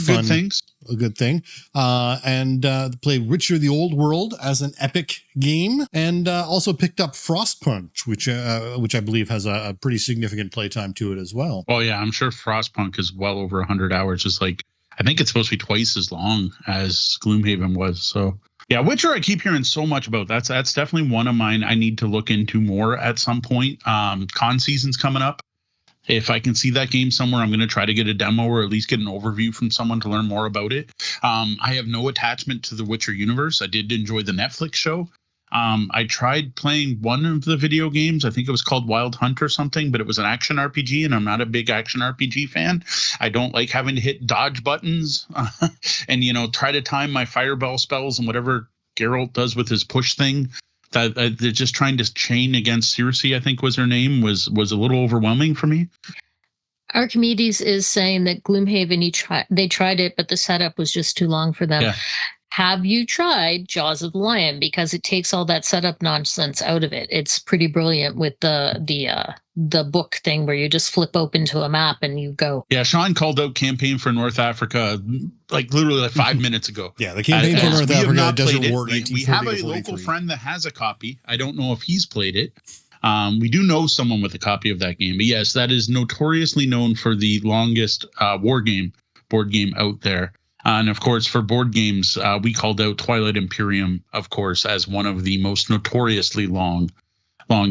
thing. And played Witcher the Old World as an epic game, and also picked up Frost Punch, which I believe has a pretty significant playtime to it as well. Oh, yeah. I'm sure Frostpunk is well over 100 hours. Just like, I think it's supposed to be twice as long as Gloomhaven was. So yeah, Witcher I keep hearing so much about. That's definitely one of mine I need to look into more at some point. Con season's coming up. If I can see that game somewhere, I'm going to try to get a demo or at least get an overview from someone to learn more about it. I have no attachment to the Witcher universe. I did enjoy the Netflix show. I tried playing one of the video games. I think it was called Wild Hunt or something, but it was an action RPG, and I'm not a big action RPG fan. I don't like having to hit dodge buttons and, try to time my fireball spells and whatever Geralt does with his push thing. That they're just trying to chain against Circe, I think was her name, was a little overwhelming for me. Archimedes is saying that Gloomhaven, they tried it, but the setup was just too long for them. Yeah. Have you tried Jaws of the Lion? Because it takes all that setup nonsense out of it. It's pretty brilliant with the book thing where you just flip open to a map and you go. Yeah, Sean called out Campaign for North Africa literally 5 minutes ago. Yeah, the Campaign for North Africa doesn't work. We have a local friend that has a copy. I don't know if he's played it. We do know someone with a copy of that game. But yes, that is notoriously known for the longest board game out there. And of course, for board games, we called out Twilight Imperium, of course, as one of the most notoriously long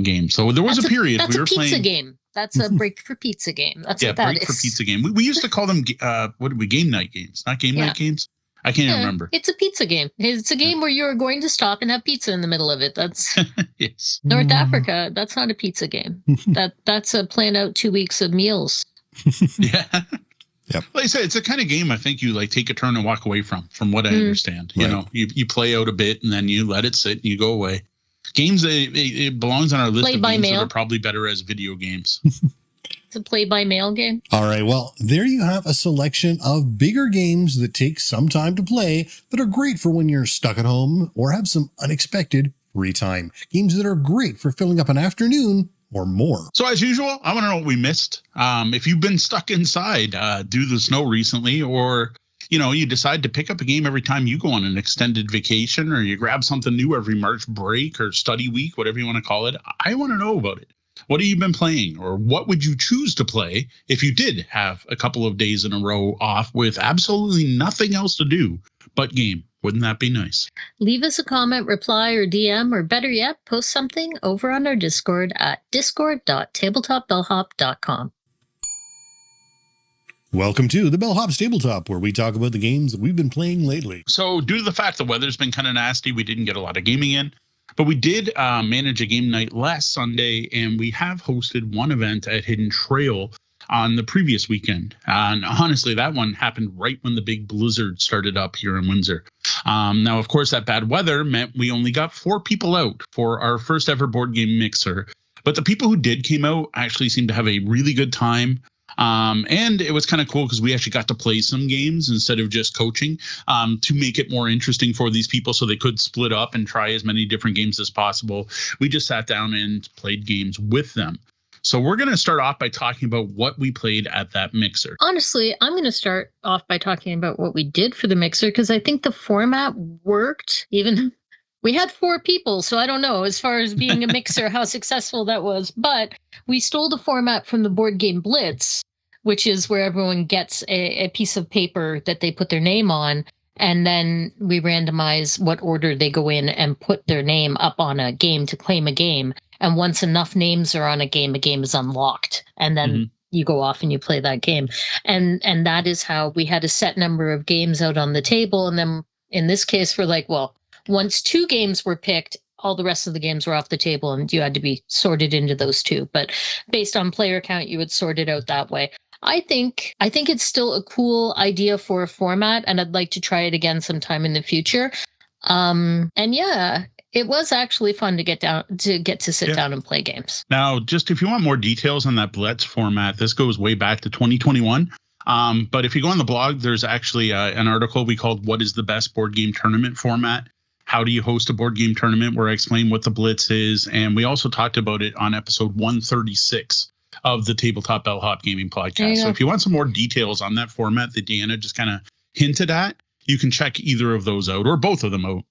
games. So there was a period we were playing. That's a pizza game. That's a break for pizza game. That's what that is. Break for pizza game. We used to call them game night games, not game night games. I can't even remember. It's a pizza game. It's a game where you're going to stop and have pizza in the middle of it. That's yes. North Africa. That's not a pizza game. That's a plan out 2 weeks of meals. Yeah. Yep. Like I said, it's a kind of game I think you take a turn and walk away from what I understand. Right. You play out a bit and then you let it sit and you go away. Games, it belongs on our list of games that are probably better as video games. It's a play-by-mail game. All right, well, there you have a selection of bigger games that take some time to play that are great for when you're stuck at home or have some unexpected free time. Games that are great for filling up an afternoon or more. So as usual, I want to know what we missed. If you've been stuck inside due to the snow recently, or you decide to pick up a game every time you go on an extended vacation, or you grab something new every March break or study week, whatever you want to call it, I want to know about it. What have you been playing, or what would you choose to play if you did have a couple of days in a row off with absolutely nothing else to do but game? Wouldn't that be nice? Leave us a comment, reply, or DM, or better yet, post something over on our Discord at discord.tabletopbellhop.com. Welcome to the Bellhop's Tabletop, where we talk about the games that we've been playing lately. So due to the fact the weather's been kind of nasty, we didn't get a lot of gaming in. But we did manage a game night last Sunday, and we have hosted one event at Hidden Trail on the previous weekend. And honestly, that one happened right when the big blizzard started up here in Windsor. Now, of course, that bad weather meant we only got 4 people out for our first ever board game mixer. But the people who did came out actually seemed to have a really good time. And it was kind of cool because we actually got to play some games instead of just coaching to make it more interesting for these people so they could split up and try as many different games as possible. We just sat down and played games with them. So we're going to start off by talking about what we played at that mixer. Honestly, I'm going to start off by talking about what we did for the mixer, because I think the format worked. Even we had 4 people, so I don't know as far as being a mixer how successful that was. But we stole the format from the Board Game Blitz, which is where everyone gets a piece of paper that they put their name on, and then we randomize what order they go in and put their name up on a game to claim a game. And once enough names are on a game is unlocked. And then you go off and you play that game. And that is how we had a set number of games out on the table. And then in this case, once 2 games were picked, all the rest of the games were off the table and you had to be sorted into those 2. But based on player count, you would sort it out that way. I think it's still a cool idea for a format, and I'd like to try it again sometime in the future. And yeah, it was actually fun to get to sit down and play games. Now, just if you want more details on that Blitz format, this goes way back to 2021. But if you go on the blog, there's actually an article we called "What is the best board game tournament format? How do you host a board game tournament?" where I explain what the Blitz is, and we also talked about it on episode 136 of the Tabletop Bellhop Gaming Podcast. So if you want some more details on that format that Deanna just kind of hinted at, you can check either of those out or both of them out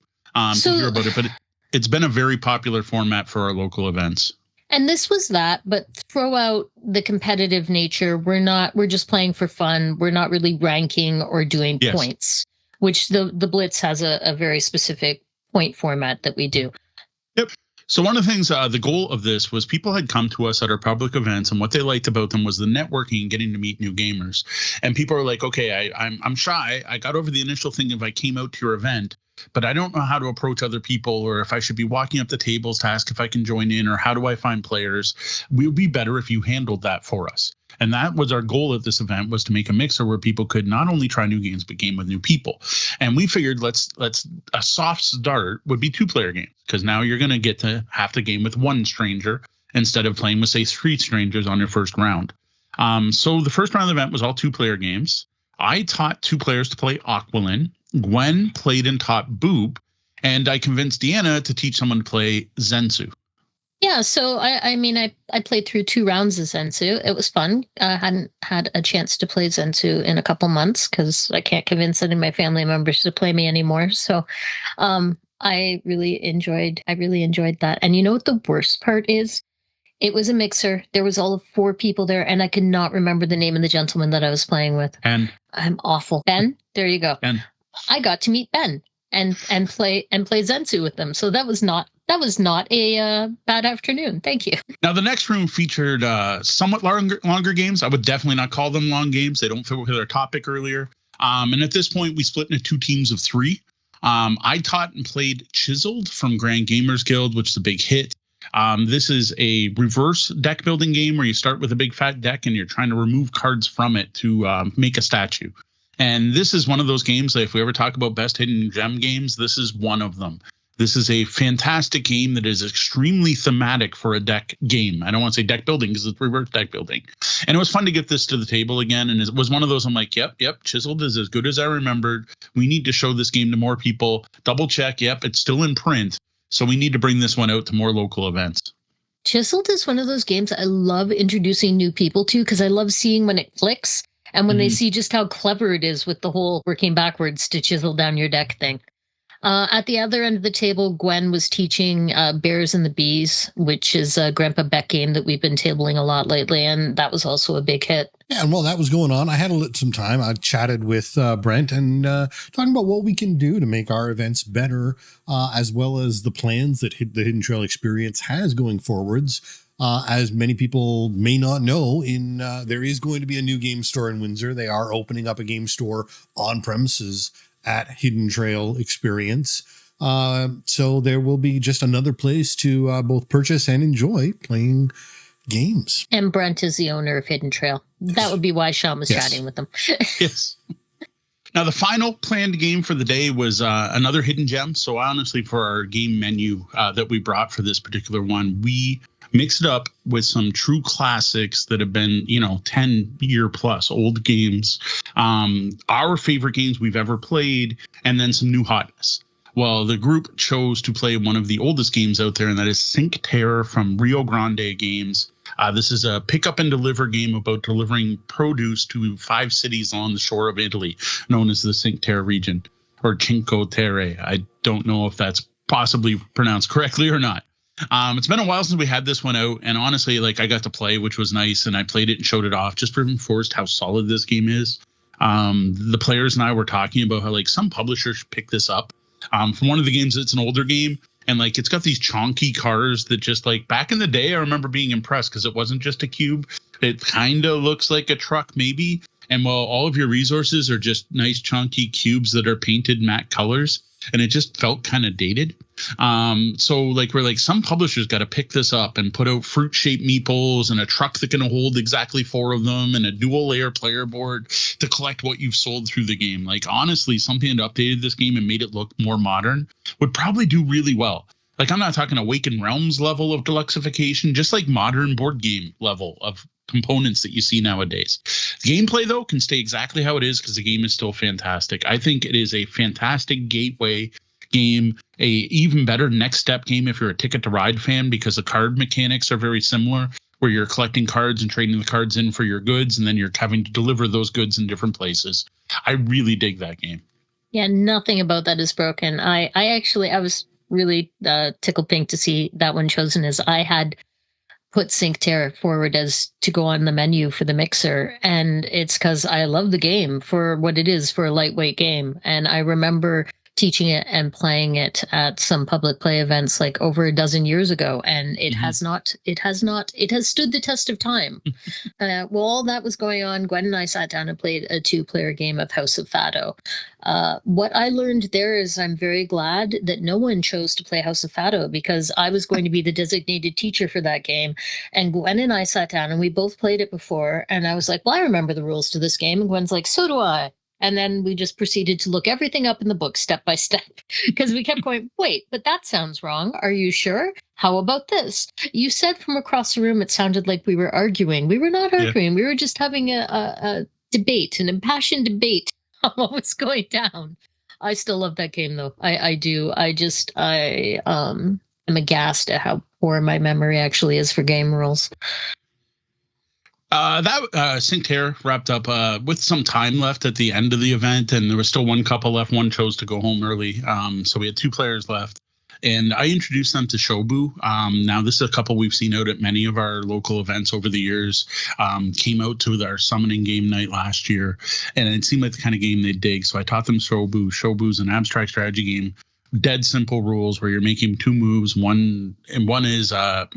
to hear about it. But it's been a very popular format for our local events. And this was that, but throw out the competitive nature. We're just playing for fun. We're not really ranking or doing points, which the Blitz has a very specific point format that we do. Yep. So one of the things, the goal of this was people had come to us at our public events, and what they liked about them was the networking and getting to meet new gamers. And people are like, okay, I'm shy. I got over the initial thing if I came out to your event, but I don't know how to approach other people, or if I should be walking up the tables to ask if I can join in, or how do I find players? We would be better if you handled that for us. And that was our goal at this event, was to make a mixer where people could not only try new games, but game with new people. And we figured let's a soft start would be 2-player games, because now you're going to get to have to game with one stranger instead of playing with, say, 3 strangers on your first round. So the first round of the event was all 2-player games. I taught 2 players to play Aquilin. Gwen played and taught Boop. And I convinced Deanna to teach someone to play Zensu. Yeah, so I played through 2 rounds of Zensu. It was fun. I hadn't had a chance to play Zensu in a couple months because I can't convince any of my family members to play me anymore. So I really enjoyed that. And you know what the worst part is? It was a mixer. There was all of 4 people there, and I could not remember the name of the gentleman that I was playing with. And I'm awful. Ben, there you go. Ben. I got to meet Ben and play Zensu with them. So that was not a bad afternoon. Thank you. Now, the next room featured somewhat longer games. I would definitely not call them long games. They don't fit with our topic earlier. And at this point, we split into 2 teams of 3. I taught and played Chiseled from Grand Gamers Guild, which is a big hit. This is a reverse deck building game where you start with a big fat deck and you're trying to remove cards from it to make a statue. And this is one of those games that if we ever talk about best hidden gem games, this is one of them. This is a fantastic game that is extremely thematic for a deck game. I don't want to say deck building because it's reverse deck building. And it was fun to get this to the table again. And it was one of those, I'm like, yep, Chiseled is as good as I remembered. We need to show this game to more people. Double check, yep, it's still in print. So we need to bring this one out to more local events. Chiseled is one of those games I love introducing new people to because I love seeing when it clicks and when they see just how clever it is with the whole working backwards to chisel down your deck thing. At the other end of the table, Gwen was teaching Bears and the Bees, which is a Grandpa Beck game that we've been tabling a lot lately, and that was also a big hit. Yeah, and while that was going on, I had some time. I chatted with Brent and talking about what we can do to make our events better, as well as the plans that the Hidden Trail Experience has going forwards. As many people may not know, there is going to be a new game store in Windsor. They are opening up a game store on premises at Hidden Trail Experience. So there will be just another place to both purchase and enjoy playing games. And Brent is the owner of Hidden Trail. That would be why Sean was chatting with them. Yes. Now, the final planned game for the day was another hidden gem. So honestly, for our game menu that we brought for this particular one, we mixed it up with some true classics that have been, 10-year plus old games, our favorite games we've ever played, and then some new hotness. Well, the group chose to play one of the oldest games out there, and that is Cinque Terre from Rio Grande Games. This is a pick up and deliver game about delivering produce to 5 cities on the shore of Italy, known as the Cinque Terre region, or Cinque Terre. I don't know if that's possibly pronounced correctly or not. It's been a while since we had this one out, and honestly, I got to play, which was nice, and I played it and showed it off, just reinforced how solid this game is. The players and I were talking about how some publishers should pick this up. From one of the games, it's an older game, and it's got these chonky cars that just back in the day, I remember being impressed because it wasn't just a cube. It kind of looks like a truck maybe. And while all of your resources are just nice chunky cubes that are painted matte colors, and it just felt kind of dated. So we're some publishers got to pick this up and put out fruit shaped meeples and a truck that can hold exactly 4 of them and a dual layer player board to collect what you've sold through the game. Honestly, something that updated this game and made it look more modern would probably do really well. I'm not talking Awakened Realms level of deluxification, just modern board game level of components that you see nowadays. The gameplay, though, can stay exactly how it is because the game is still fantastic. I think it is a fantastic gateway game, a even better next step game if you're a Ticket to Ride fan, because the card mechanics are very similar, where you're collecting cards and trading the cards in for your goods, and then you're having to deliver those goods in different places. I really dig that game. Yeah, nothing about that is broken. I was really tickled pink to see that one chosen, as I had put Cinque Terre forward as to go on the menu for the mixer. And it's because I love the game for what it is for a lightweight game. And I remember teaching it and playing it at some public play events like over a dozen years ago, and it has stood the test of time. While all that was going on, Gwen and I sat down and played a 2-player game of House of Fado. What I learned there is I'm very glad that no one chose to play House of Fado, because I was going to be the designated teacher for that game. And Gwen and I sat down and we both played it before. And I was like, well, I remember the rules to this game. And Gwen's like, so do I. And then we just proceeded to look everything up in the book step by step, because we kept going, wait, but that sounds wrong. Are you sure? How about this? You said from across the room it sounded like we were arguing. We were not arguing. We were just having a debate, an impassioned debate on what was going down. I still love that game, though. I do. I am aghast at how poor my memory actually is for game rules. That Synced Hair wrapped up with some time left at the end of the event, and there was still one couple left. One chose to go home early, so we had 2 players left. And I introduced them to Shobu. Now, this is a couple we've seen out at many of our local events over the years. Came out to our summoning game night last year, and it seemed like the kind of game they dig. So I taught them Shobu. Shobu's an abstract strategy game. Dead simple rules where you're making 2 moves. One is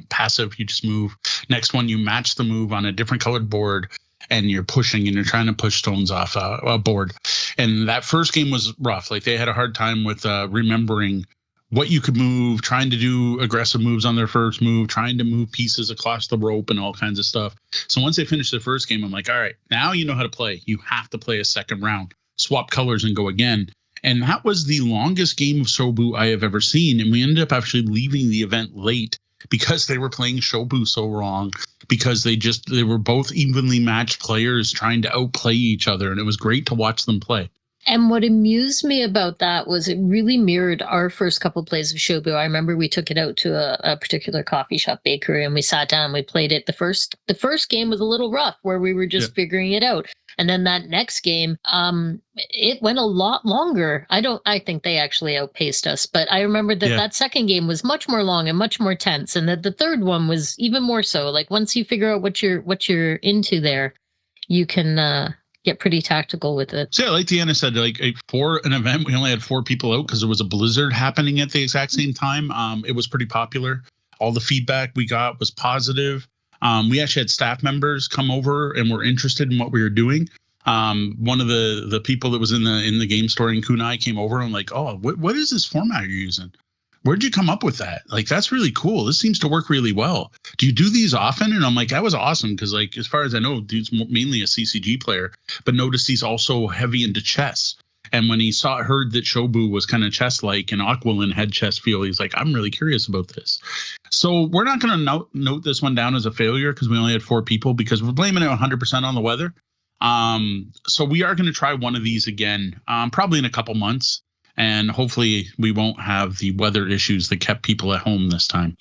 passive, you just move. Next one, you match the move on a different colored board, and you're pushing, and you're trying to push stones off a board. And that first game was rough. Like, they had a hard time with remembering what you could move, trying to do aggressive moves on their first move, trying to move pieces across the rope and all kinds of stuff. So once they finished the first game, I'm like, all right, now you know how to play. You have to play a second round, swap colors and go again. And that was the longest game of Shobu I have ever seen. And we ended up actually leaving the event late because they were playing Shobu so wrong, because they were both evenly matched players trying to outplay each other. And it was great to watch them play. And what amused me about that was it really mirrored our first couple plays of Shobu. I remember we took it out to a particular coffee shop bakery, and we sat down and we played it. The first game was a little rough, where we were just figuring it out. And then that next game, it went a lot longer. I think they actually outpaced us, but I remember that second game was much more long and much more tense, and that the third one was even more so. Like, once you figure out what you're into there, you can get pretty tactical with it. So yeah, like Deanna said, like, for an event, we only had 4 people out because there was a blizzard happening at the exact same time. It was pretty popular. All the feedback we got was positive. We actually had staff members come over and were interested in what we were doing. One of the people that was in the game store in Kunai came over and like, oh, what is this format you're using? Where'd you come up with that? Like, that's really cool. This seems to work really well. Do you do these often? And I'm like, that was awesome. Cause, like, as far as I know, dude's mainly a CCG player, but noticed he's also heavy into chess. And when he heard that Shobu was kind of chess-like and Aquilin had chess feel, he's like, I'm really curious about this. So we're not going to note this one down as a failure because we only had 4 people, because we're blaming it 100% on the weather. So we are going to try one of these again, probably in a couple months. And hopefully we won't have the weather issues that kept people at home this time.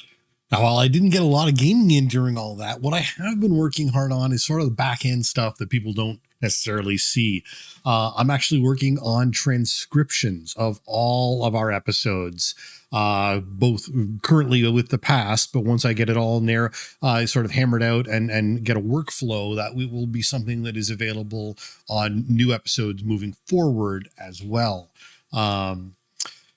Now, while I didn't get a lot of gaming in during all that, what I have been working hard on is sort of the back end stuff that people don't necessarily see. I'm actually working on transcriptions of all of our episodes, both currently with the past, but once I get it all in there, sort of hammered out and get a workflow, that will be something that is available on new episodes moving forward as well.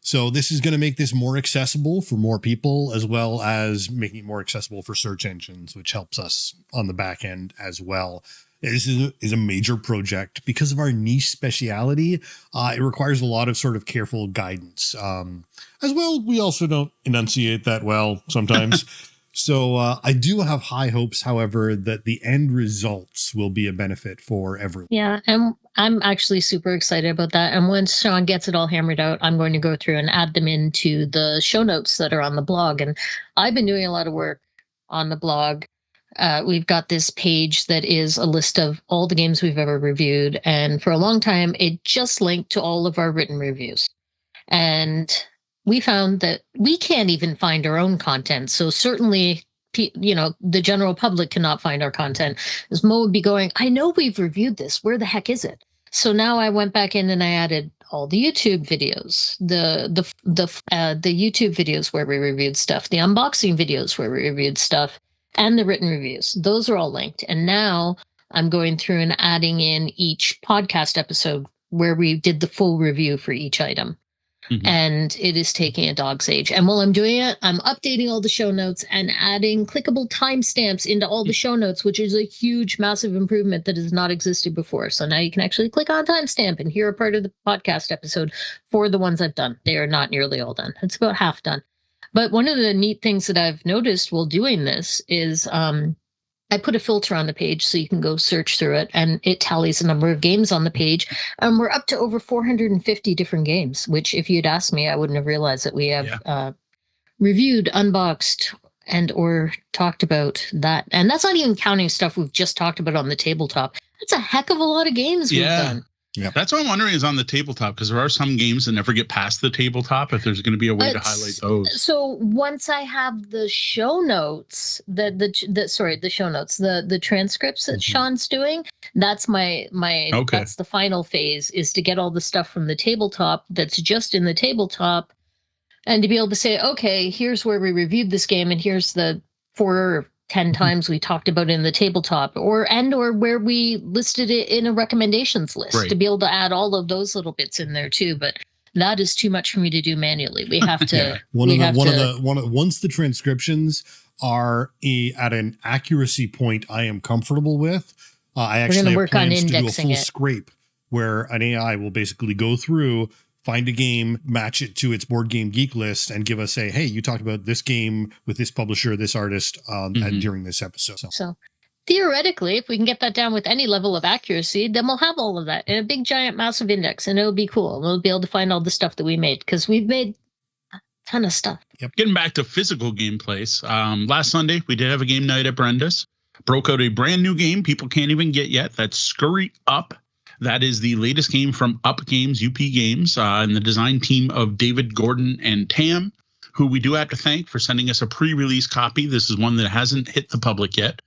So this is going to make this more accessible for more people, as well as making it more accessible for search engines, which helps us on the back end as well. This is a major project because of our niche speciality. It requires a lot of sort of careful guidance. As well, we also don't enunciate that well sometimes. So I do have high hopes, however, that the end results will be a benefit for everyone. Yeah, and I'm actually super excited about that. And once Sean gets it all hammered out, I'm going to go through and add them into the show notes that are on the blog. And I've been doing a lot of work on the blog. We've got this page that is a list of all the games we've ever reviewed. And for a long time, it just linked to all of our written reviews. And we found that we can't even find our own content. So certainly, the general public cannot find our content. As Mo would be going, I know we've reviewed this. Where the heck is it? So now I went back in and I added all the YouTube videos, the YouTube videos where we reviewed stuff, the unboxing videos where we reviewed stuff, and the written reviews. Those are all linked. And now I'm going through and adding in each podcast episode where we did the full review for each item. and it is taking a dog's age. And while I'm doing it, I'm updating all the show notes and adding clickable timestamps into all the show notes, which is a huge, massive improvement that has not existed before. So now you can actually click on timestamp and hear a part of the podcast episode for the ones I've done. They are not nearly all done. It's about half done. But one of the neat things that I've noticed while doing this is I put a filter on the page so you can go search through it, and it tallies the number of games on the page. And we're up to over 450 different games, which if you'd asked me, I wouldn't have realized that we have reviewed, unboxed, and or talked about that. And that's not even counting stuff we've just talked about on the tabletop. That's a heck of a lot of games we've done. Yeah, that's what I'm wondering is on the tabletop, because there are some games that never get past the tabletop. If there's going to be a way to highlight those. So once I have the show notes, the show notes, the transcripts that Sean's doing, that's that's the final phase, is to get all the stuff from the tabletop that's just in the tabletop, and to be able to say, okay, here's where we reviewed this game, and here's the 4 or 10 times we talked about it in the tabletop, or where we listed it in a recommendations list, to be able to add all of those little bits in there too. But that is too much for me to do manually. We have to. Once the transcriptions are at an accuracy point I am comfortable with, I actually have plans to do a full scrape where an AI will basically go through, find a game, match it to its Board Game Geek list, and give us hey, you talked about this game with this publisher, this artist, during this episode. So theoretically, if we can get that down with any level of accuracy, then we'll have all of that in a big, giant, massive index, and it'll be cool. We'll be able to find all the stuff that we made, because we've made a ton of stuff. Yep. Getting back to physical gameplays, last Sunday, we did have a game night at Brenda's. Broke out a brand new game people can't even get yet. That's Scurry Up. That is the latest game from Up Games, UP Games, and the design team of David, Gordon, and Tam, who we do have to thank for sending us a pre-release copy. This is one that hasn't hit the public yet.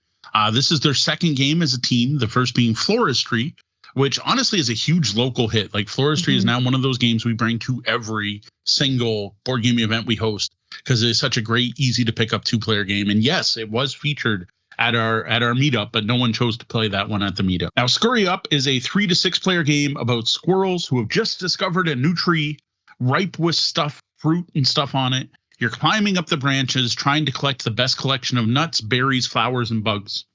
This is their second game as a team, the first being Floristry, which honestly is a huge local hit. Like Floristry is now one of those games we bring to every single board game event we host, because it's such a great, easy to pick up 2-player game. And yes, it was featured at our meetup, but no one chose to play that one at the meetup. Now, Scurry Up is a 3 to 6 player game about squirrels who have just discovered a new tree ripe with fruit and stuff on it. You're climbing up the branches, trying to collect the best collection of nuts, berries, flowers, and bugs.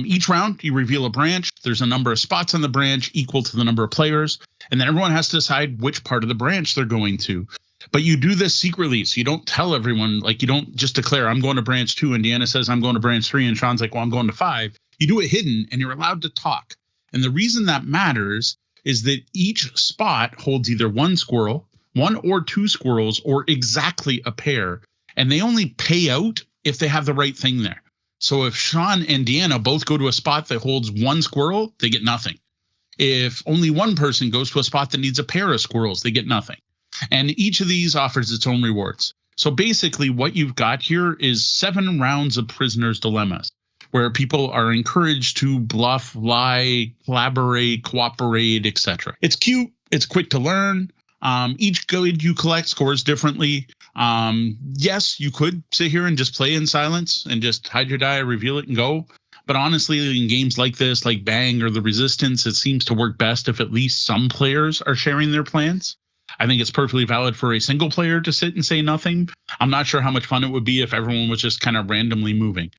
Each round, you reveal a branch. There's a number of spots on the branch equal to the number of players, and then everyone has to decide which part of the branch they're going to. But you do this secretly, so you don't tell everyone. Like, you don't just declare, I'm going to branch 2, and Deanna says, I'm going to branch 3, and Sean's like, well, I'm going to 5. You do it hidden, and you're allowed to talk. And the reason that matters is that each spot holds either 1 squirrel, 1 or 2 squirrels, or exactly a pair. And they only pay out if they have the right thing there. So if Sean and Deanna both go to a spot that holds 1 squirrel, they get nothing. If only one person goes to a spot that needs a pair of squirrels, they get nothing. And each of these offers its own rewards. So basically what you've got here is 7 rounds of Prisoner's Dilemmas, where people are encouraged to bluff, lie, collaborate, cooperate, etc. It's cute. It's quick to learn. Each guide you collect scores differently. Yes, you could sit here and just play in silence and just hide your die, reveal it, and go. But honestly, in games like this, like Bang or The Resistance, it seems to work best if at least some players are sharing their plans. I think it's perfectly valid for a single player to sit and say nothing. I'm not sure how much fun it would be if everyone was just kind of randomly moving.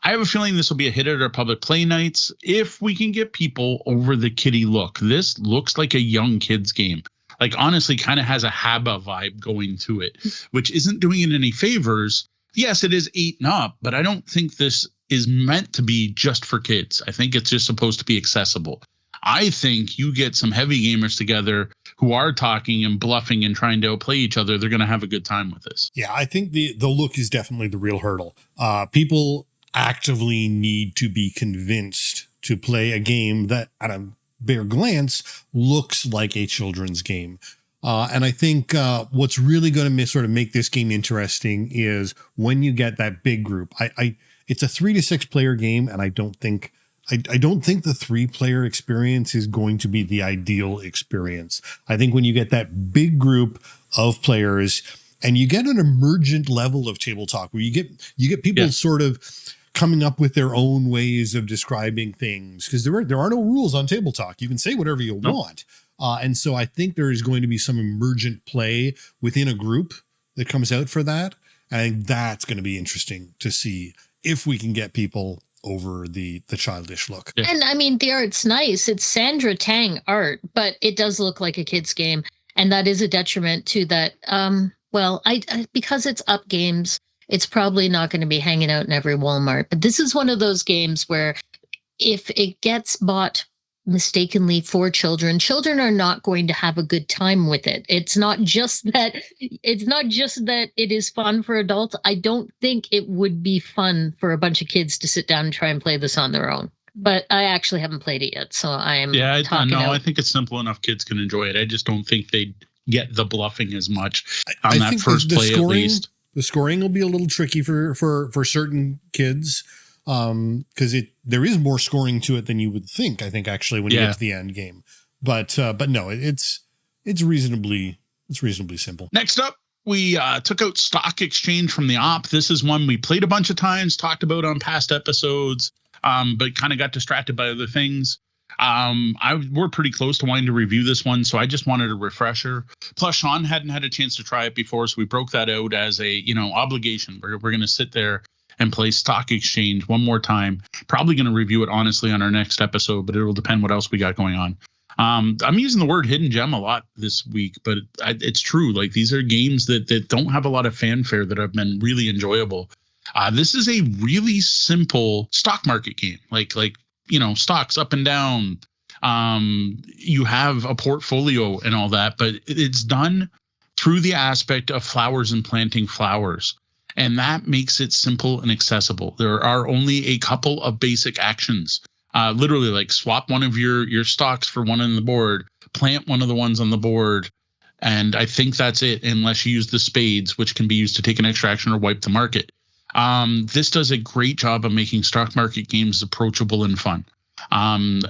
I have a feeling this will be a hit at our public play nights if we can get people over the kiddie look. This looks like a young kids game. Like, honestly, kind of has a Habba vibe going to it, which isn't doing it any favors. Yes, it is 8 and up, but I don't think this is meant to be just for kids. I think it's just supposed to be accessible. I think you get some heavy gamers together who are talking and bluffing and trying to outplay each other, they're going to have a good time with this. Yeah, I think the look is definitely the real hurdle. People actively need to be convinced to play a game that, at a bare glance, looks like a children's game. And I think what's really going to sort of make this game interesting is when you get that big group. It's a 3 to 6 player game, and I don't think the 3-player experience is going to be the ideal experience. I think when you get that big group of players and you get an emergent level of table talk where you get people sort of coming up with their own ways of describing things, because there are no rules on table talk. You can say whatever you want, And so I think there is going to be some emergent play within a group that comes out for that. I think that's going to be interesting to see if we can get people over the childish look. Yeah. And I mean, the art's nice. It's Sandra Tang art, but it does look like a kid's game. And that is a detriment to that. Because it's Up Games, it's probably not going to be hanging out in every Walmart. But this is one of those games where if it gets bought mistakenly for children are not going to have a good time with it. It's not just that it is fun for adults. I don't think it would be fun for a bunch of kids to sit down and try and play this on their own. But I actually haven't played it yet, so I am talking out. I think it's simple enough kids can enjoy it. I just don't think they'd get the bluffing as much on that first play at least. The scoring will be a little tricky for certain kids. Because there is more scoring to it than you would think. I think actually when you get to the end game, but no, it's reasonably simple. Next up, we took out Stock Exchange from the Op. This is one we played a bunch of times, talked about on past episodes, but kind of got distracted by other things. We're pretty close to wanting to review this one, so I just wanted a refresher. Plus, Sean hadn't had a chance to try it before, so we broke that out as a obligation. We're going to sit there and play Stock Exchange one more time. Probably going to review it honestly on our next episode, but it will depend what else we got going on. I'm using the word hidden gem a lot this week, but it's true. Like, these are games that don't have a lot of fanfare that have been really enjoyable. This is a really simple stock market game. Like stocks up and down. You have a portfolio and all that, but it's done through the aspect of flowers and planting flowers. And that makes it simple and accessible. There are only a couple of basic actions. Literally, like swap one of your stocks for one on the board, plant one of the ones on the board, and I think that's it, unless you use the spades, which can be used to take an extra action or wipe the market. This does a great job of making stock market games approachable and fun.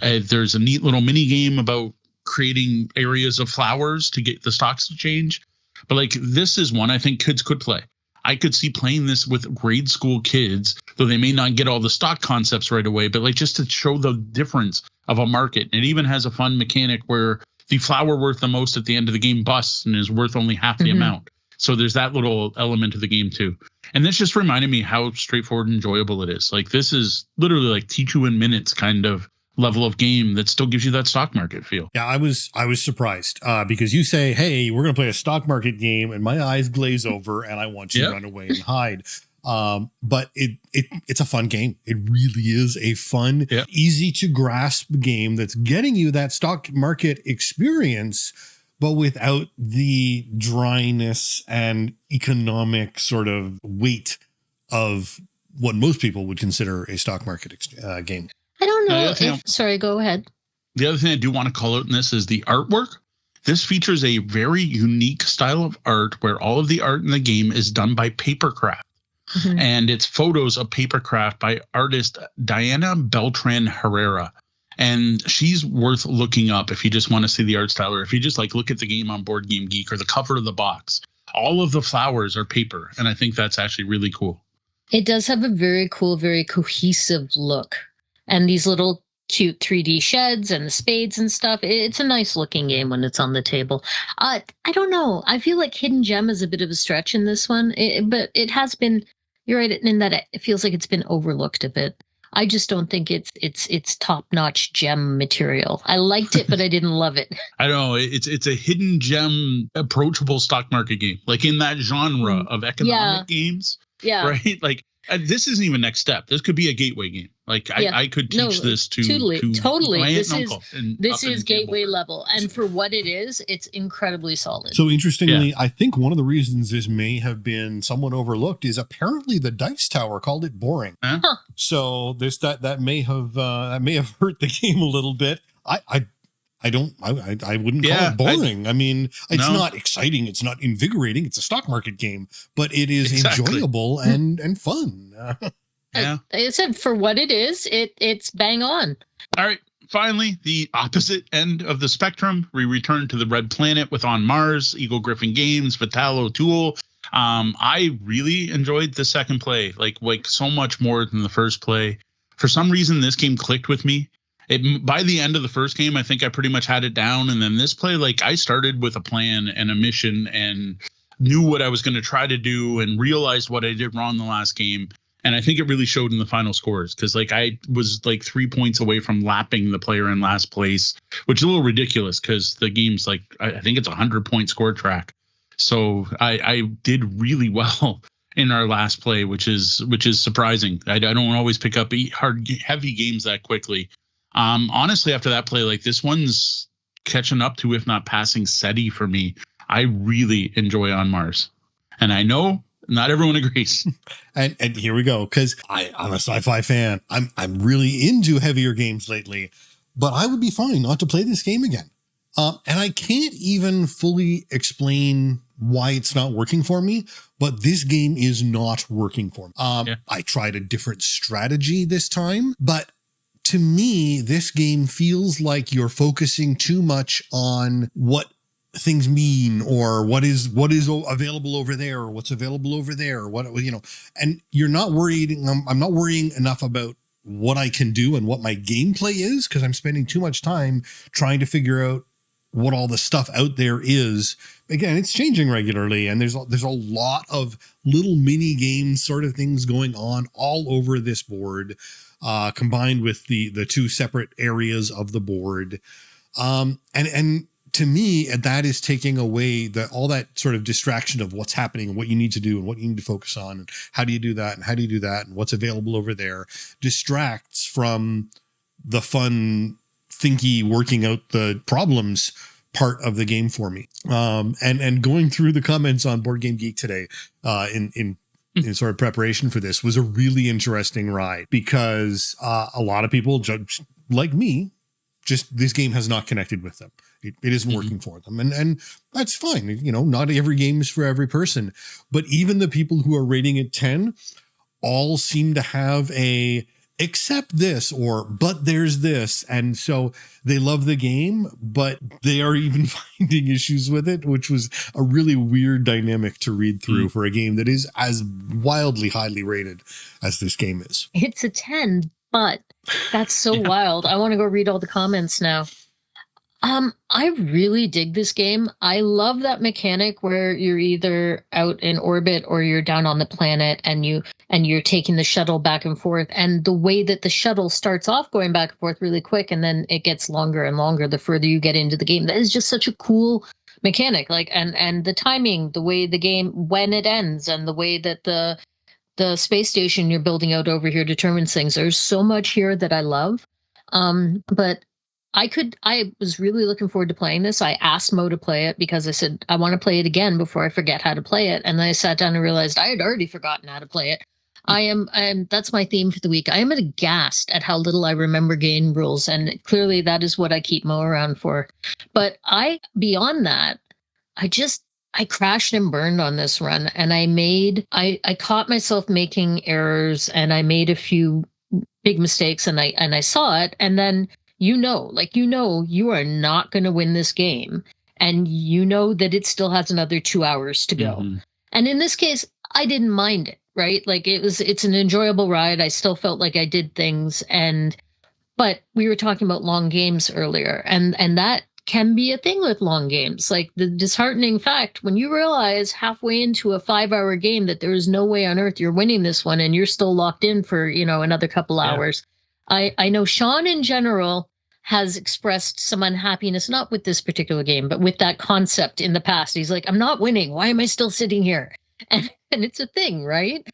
There's a neat little mini game about creating areas of flowers to get the stocks to change. But like, this is one I think kids could play. I could see playing this with grade school kids, though they may not get all the stock concepts right away, but like just to show the difference of a market. It even has a fun mechanic where the flower worth the most at the end of the game busts and is worth only half the amount. So there's that little element of the game too. And this just reminded me how straightforward and enjoyable it is. Like, this is literally like teach you in minutes kind of level of game that still gives you that stock market feel. Yeah, I was surprised because you say, hey, we're going to play a stock market game, and my eyes glaze over and I want to run away and hide. But it's a fun game. It really is a fun, easy to grasp game that's getting you that stock market experience, but without the dryness and economic sort of weight of what most people would consider a stock market game. I don't know. Sorry, go ahead. The other thing I do want to call out in this is the artwork. This features a very unique style of art where all of the art in the game is done by papercraft. And it's photos of papercraft by artist Diana Beltran Herrera. And she's worth looking up if you just want to see the art style, or if you just like look at the game on Board Game Geek or the cover of the box. All of the flowers are paper, and I think that's actually really cool. It does have a very cool, very cohesive look. And these little cute 3D sheds and the spades and stuff. It's a nice looking game when it's on the table. I don't know. I feel like Hidden Gem is a bit of a stretch in this one, but it has been, you're right in that it feels like it's been overlooked a bit. I just don't think it's top-notch gem material. I liked it, but I didn't love it. I don't know. It's a hidden gem approachable stock market game, like in that genre of economic games. Yeah. Right? Like, this isn't even next step. This could be a gateway game. Like, I could teach this to totally. My aunt and uncle. This is gateway level. And for what it is, it's incredibly solid. So interestingly, I think one of the reasons this may have been somewhat overlooked is apparently the Dice Tower called it boring. Huh. So that may have hurt the game a little bit. I wouldn't call it boring. I mean, it's not exciting. It's not invigorating. It's a stock market game, but it is enjoyable and fun. Like I said, for what it is, it's bang on. All right. Finally, the opposite end of the spectrum. We return to the Red Planet with On Mars, Eagle Griffin Games, Vital O'Toole. I really enjoyed the second play, like so much more than the first play. For some reason, this game clicked with me. by the end of the first game, I think I pretty much had it down. And then this play, like I started with a plan and a mission and knew what I was going to try to do and realized what I did wrong the last game. And I think it really showed in the final scores because like I was like 3 points away from lapping the player in last place, which is a little ridiculous because the game's like, I think it's a 100-point score track. So I did really well in our last play, which is surprising. I don't always pick up heavy games that quickly. Honestly, after that play, like this one's catching up to, if not passing SETI for me. I really enjoy On Mars. And I know not everyone agrees. And here we go, because I'm a sci-fi fan. I'm really into heavier games lately, but I would be fine not to play this game again. And I can't even fully explain why it's not working for me, but this game is not working for me. I tried a different strategy this time, but to me, this game feels like you're focusing too much on what things mean or what is available over there or what's available over there, and you're not worried. I'm not worrying enough about what I can do and what my gameplay is because I'm spending too much time trying to figure out what all the stuff out there is. Again, it's changing regularly, and there's a lot of little mini games sort of things going on all over this board, combined with the two separate areas of the board. And to me, that is taking away all that sort of distraction of what's happening and what you need to do and what you need to focus on and how do you do that and how do you do that and what's available over there distracts from the fun, thinky, working out the problems part of the game for me. And going through the comments on Board Game Geek today, in sort of preparation for this was a really interesting ride because a lot of people, like me, just this game has not connected with them. It isn't working for them. And that's fine. Not every game is for every person, but even the people who are rating it 10 all seem to have except this or, but there's this. And so they love the game, but they are even finding issues with it, which was a really weird dynamic to read through for a game that is as wildly highly rated as this game is. It's a 10, but that's so wild. I want to go read all the comments now. I really dig this game. I love that mechanic where you're either out in orbit or you're down on the planet and you're taking the shuttle back and forth. And the way that the shuttle starts off going back and forth really quick and then it gets longer and longer the further you get into the game. That is just such a cool mechanic. Like and the timing, the way the game when it ends and the way that the space station you're building out over here determines things. There's so much here that I love. But I was really looking forward to playing this. I asked Mo to play it because I said, I want to play it again before I forget how to play it. And then I sat down and realized I had already forgotten how to play it. That's my theme for the week. I am aghast at how little I remember game rules. And clearly that is what I keep Mo around for. But beyond that, I crashed and burned on this run. And I caught myself making errors and I made a few big mistakes and I saw it. And then you are not going to win this game. And you know that it still has another 2 hours to go. Mm-hmm. And in this case, I didn't mind it, right? Like it's an enjoyable ride. I still felt like I did things. But we were talking about long games earlier and that can be a thing with long games. Like the disheartening fact, when you realize halfway into a 5-hour game that there is no way on earth you're winning this one and you're still locked in for, another couple hours. I know Sean in general has expressed some unhappiness, not with this particular game, but with that concept in the past. He's like, I'm not winning. Why am I still sitting here? And it's a thing, right?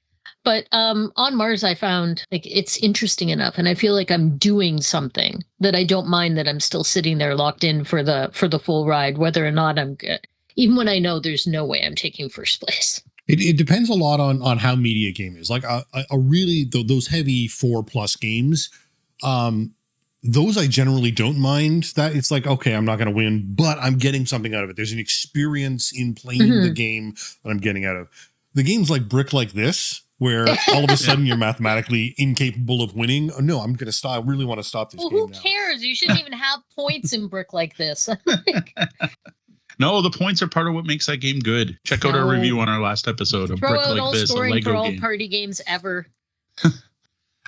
But on Mars, I found like it's interesting enough, and I feel like I'm doing something that I don't mind that I'm still sitting there locked in for the full ride, whether or not I'm good, even when I know there's no way I'm taking first place. It depends a lot on how meaty a game is. Like a really those heavy 4+ games. Those I generally don't mind. That it's like, okay, I'm not going to win, but I'm getting something out of it. There's an experience in playing the game that I'm getting out of. The games like Brick Like This, where all of a sudden you're mathematically incapable of winning. Oh, no, I'm going to stop. I really want to stop this game who now. Cares? You shouldn't even have points in Brick Like This. No, the points are part of what makes that game good. Check out our review on our last episode of Brick Like This, a Lego game. Throw out all party games ever.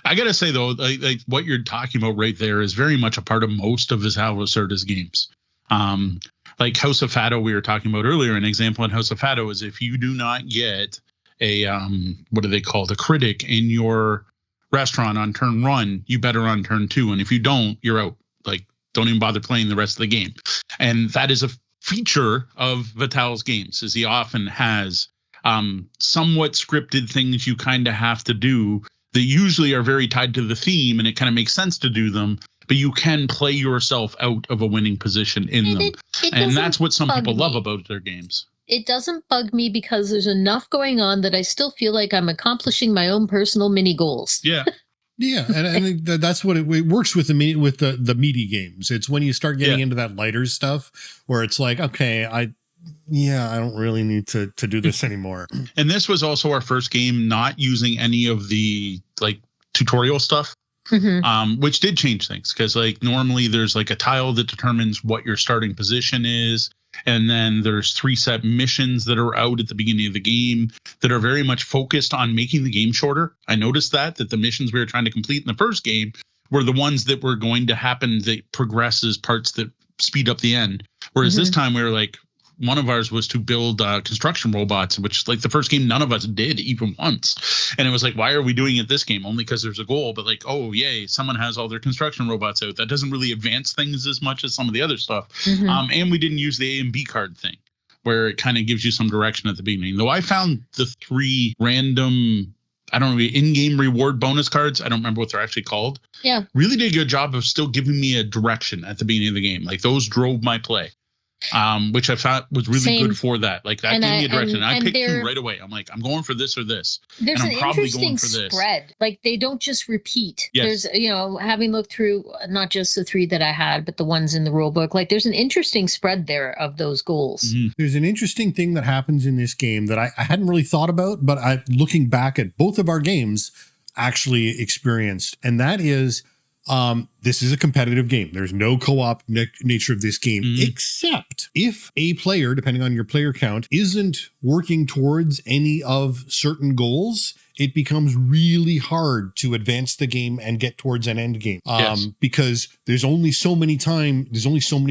I gotta say though, like what you're talking about right there is very much a part of most of Vital Lacerda's games. Like House of Fado, we were talking about earlier. An example in House of Fado is if you do not get a what do they call a critic in your restaurant on turn 1, you better on turn 2, and if you don't, you're out. Like, don't even bother playing the rest of the game. And that is a feature of Vital's games, is he often has somewhat scripted things you kind of have to do that usually are very tied to the theme, and it kind of makes sense to do them, but you can play yourself out of a winning position in them. And that's what some people love about their games. It doesn't bug me because there's enough going on that I still feel like I'm accomplishing my own personal mini goals. Yeah. Yeah, and that's what it works with the meaty games. It's when you start getting into that lighter stuff where it's like, okay, I don't really need to do this anymore. And this was also our first game not using any of the like tutorial stuff. Which did change things, because like normally there's like a tile that determines what your starting position is, and then there's 3 set missions that are out at the beginning of the game that are very much focused on making the game shorter. I noticed that the missions we were trying to complete in the first game were the ones that were going to happen that progress as parts that speed up the end, whereas this time we were like, one of ours was to build construction robots, which like the first game, none of us did even once. And it was like, why are we doing it this game? Only because there's a goal, but like, oh, yay, someone has all their construction robots out. That doesn't really advance things as much as some of the other stuff. And we didn't use the A and B card thing, where it kind of gives you some direction at the beginning. Though I found the 3 random, I don't know, in-game reward bonus cards, I don't remember what they're actually called. Yeah. Really did a good job of still giving me a direction at the beginning of the game. Like those drove my play. Which I thought was really good for that. Like that gave me a direction. And I picked 2 right away. I'm like, I'm going for this or this. There's an interesting spread. Like they don't just repeat. Yes. There's, having looked through not just the 3 that I had, but the ones in the rule book, like there's an interesting spread there of those goals. There's an interesting thing that happens in this game that I hadn't really thought about, but looking back at both of our games, actually experienced. And that is, this is a competitive game. There's no co-op nature of this game, except if a player, depending on your player count, isn't working towards any of certain goals, it becomes really hard to advance the game and get towards an end game. Because there's only so many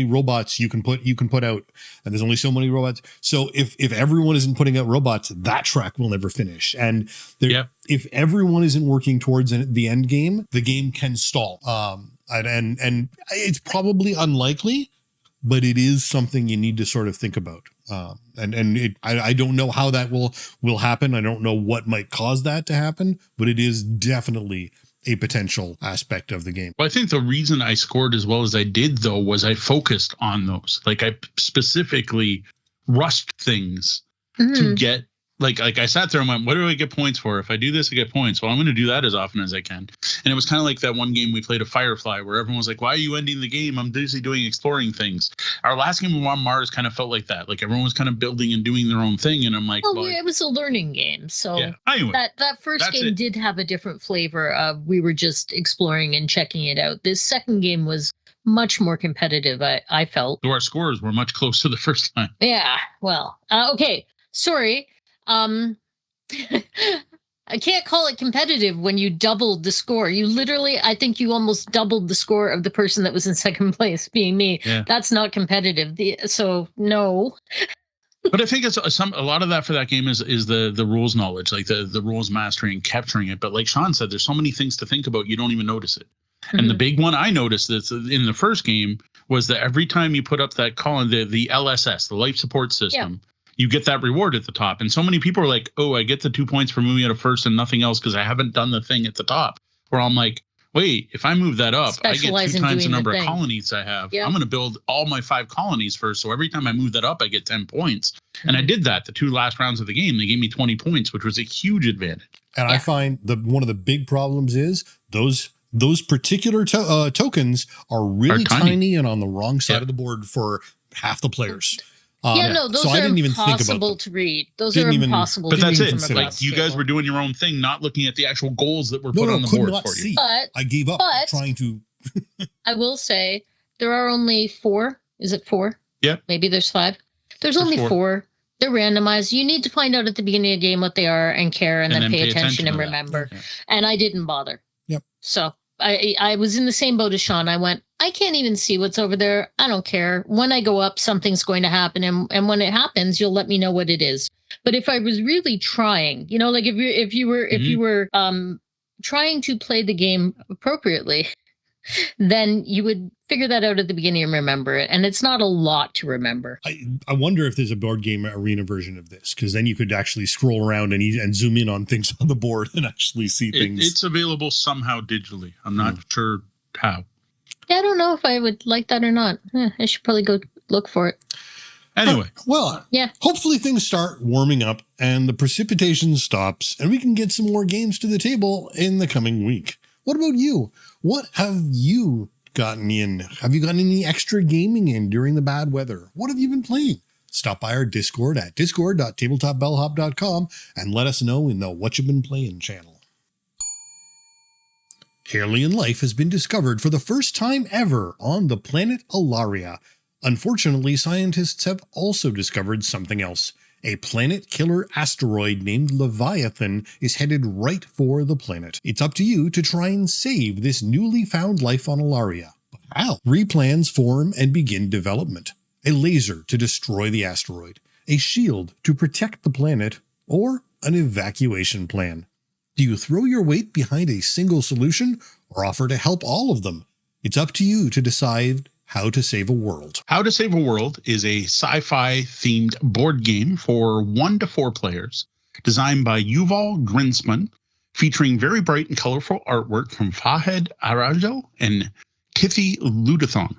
robots you can put out, and there's only so many robots. So if everyone isn't putting out robots, that track will never finish. And if everyone isn't working towards the end game, the game can stall. And it's probably unlikely, but it is something you need to sort of think about. I don't know how that will happen. I don't know what might cause that to happen, but it is definitely a potential aspect of the game. Well, I think the reason I scored as well as I did, though, was I focused on those. Like I specifically rushed things to get. Like I sat there and went, what do I get points for? If I do this, I get points. Well, I'm going to do that as often as I can. And it was kind of like that one game we played of Firefly, where everyone was like, why are you ending the game? I'm busy doing exploring things. Our last game on Mars kind of felt like that. Like everyone was kind of building and doing their own thing. And I'm like, well it was a learning game. So anyway, that first game did have a different flavor of we were just exploring and checking it out. This second game was much more competitive, I felt. So our scores were much closer the first time. Yeah, well, okay. Sorry. I can't call it competitive when you doubled the score. You literally, I think you almost doubled the score of the person that was in second place, being me. Yeah. That's not competitive. So no. But I think it's a lot of that for that game is the rules knowledge, like the rules mastery and capturing it. But like Sean said, there's so many things to think about, you don't even notice it. And the big one I noticed that's in the first game was that every time you put up that column, the LSS, the life support system, you get that reward at the top. And so many people are like, oh, I get the 2 points for moving out of first and nothing else because I haven't done the thing at the top. Where I'm like, wait, if I move that up, I get 2 times the number of colonies I have. I'm going to build all my 5 colonies first. So every time I move that up, I get 10 points. And I did that the 2 last rounds of the game. They gave me 20 points, which was a huge advantage. And I find one of the big problems is those particular tokens are really tiny and on the wrong side of the board for half the players. Those are impossible to read. Those are impossible to read. But that's it. Like you guys were doing your own thing, not looking at the actual goals that were put on the board for you. But I gave up trying to. I will say there are only 4. Is it 4? Yeah. Maybe there's 5. There's only 4. They're randomized. You need to find out at the beginning of the game what they are and care and then pay attention and remember. Yeah. And I didn't bother. Yep. So I was in the same boat as Sean. I went, I can't even see what's over there. I don't care. When I go up, something's going to happen. And when it happens, you'll let me know what it is. But if I was really trying, like if you were trying to play the game appropriately, then you would figure that out at the beginning and remember it. And it's not a lot to remember. I wonder if there's a board game arena version of this, because then you could actually scroll around and zoom in on things on the board and actually see things. It's available somehow digitally. I'm not sure how. Yeah, I don't know if I would like that or not. I should probably go look for it. Anyway. Hopefully things start warming up and the precipitation stops and we can get some more games to the table in the coming week. What about you? What have you gotten in? Have you gotten any extra gaming in during the bad weather? What have you been playing? Stop by our Discord at discord.tabletopbellhop.com and let us know in the What You've Been Playing channel. Alien life has been discovered for the first time ever on the planet Alaria. Unfortunately, scientists have also discovered something else. A planet-killer asteroid named Leviathan is headed right for the planet. It's up to you to try and save this newly found life on Alaria. But how? 3 plans form and begin development. A laser to destroy the asteroid, a shield to protect the planet, or an evacuation plan. Do you throw your weight behind a single solution or offer to help all of them? It's up to you to decide How to Save a World. How to Save a World is a sci-fi themed board game for 1 to 4 players, designed by Yuval Grinspan, featuring very bright and colorful artwork from Fahed Arajo and Kithy Ludathon,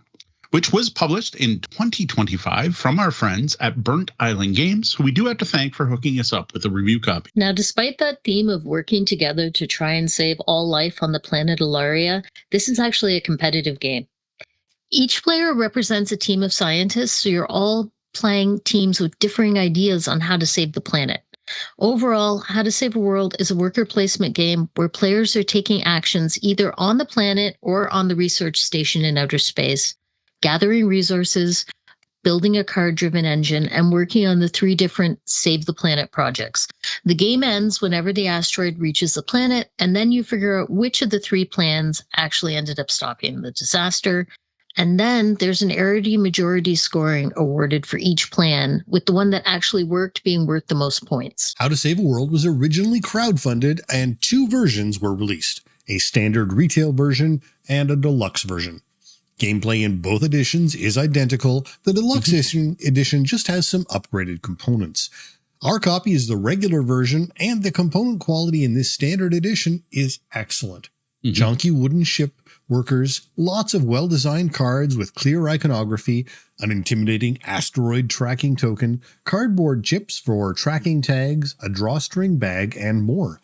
which was published in 2025 from our friends at Burnt Island Games, who we do have to thank for hooking us up with a review copy. Now, despite that theme of working together to try and save all life on the planet Alaria, this is actually a competitive game. Each player represents a team of scientists, so you're all playing teams with differing ideas on how to save the planet. Overall, How to Save a World is a worker placement game where players are taking actions either on the planet or on the research station in outer space, gathering resources, building a card-driven engine, and working on the 3 different Save the Planet projects. The game ends whenever the asteroid reaches the planet, and then you figure out which of the 3 plans actually ended up stopping the disaster. And then there's an majority scoring awarded for each plan, with the one that actually worked being worth the most points. How to Save a World was originally crowdfunded and 2 versions were released, a standard retail version and a deluxe version. Gameplay in both editions is identical. The deluxe edition just has some upgraded components. Our copy is the regular version, and the component quality in this standard edition is excellent. Junky wooden ship workers, lots of well-designed cards with clear iconography, an intimidating asteroid tracking token, cardboard chips for tracking tags, a drawstring bag, and more.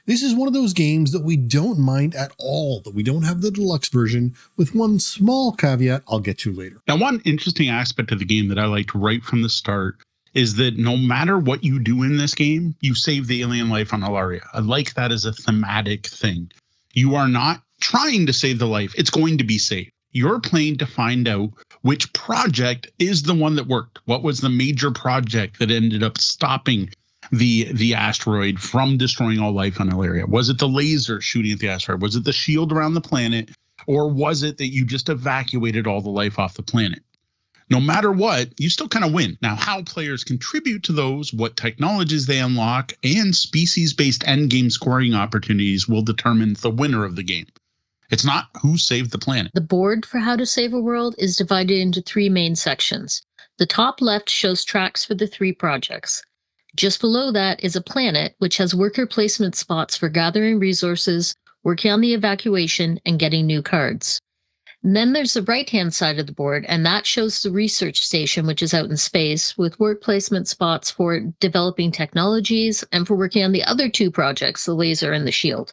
This is one of those games that we don't mind at all that we don't have the deluxe version, with one small caveat I'll get to later. Now, one interesting aspect of the game that I liked right from the start is that no matter what you do in this game, you save the alien life on Alaria. I like that as a thematic thing. You are not trying to save the life. It's going to be saved. You're playing to find out which project is the one that worked. What was the major project that ended up stopping the asteroid from destroying all life on Alaria? Was it the laser shooting at the asteroid? Was it the shield around the planet? Or was it that you just evacuated all the life off the planet? No matter what, you still kind of win. Now, how players contribute to those, what technologies they unlock, and species-based endgame scoring opportunities will determine the winner of the game. It's not who saved the planet. The board for How to Save a World is divided into 3 main sections. The top left shows tracks for the 3 projects. Just below that is a planet, which has worker placement spots for gathering resources, working on the evacuation, and getting new cards. And then there's the right-hand side of the board, and that shows the research station, which is out in space, with work placement spots for developing technologies and for working on the other 2 projects, the laser and the shield.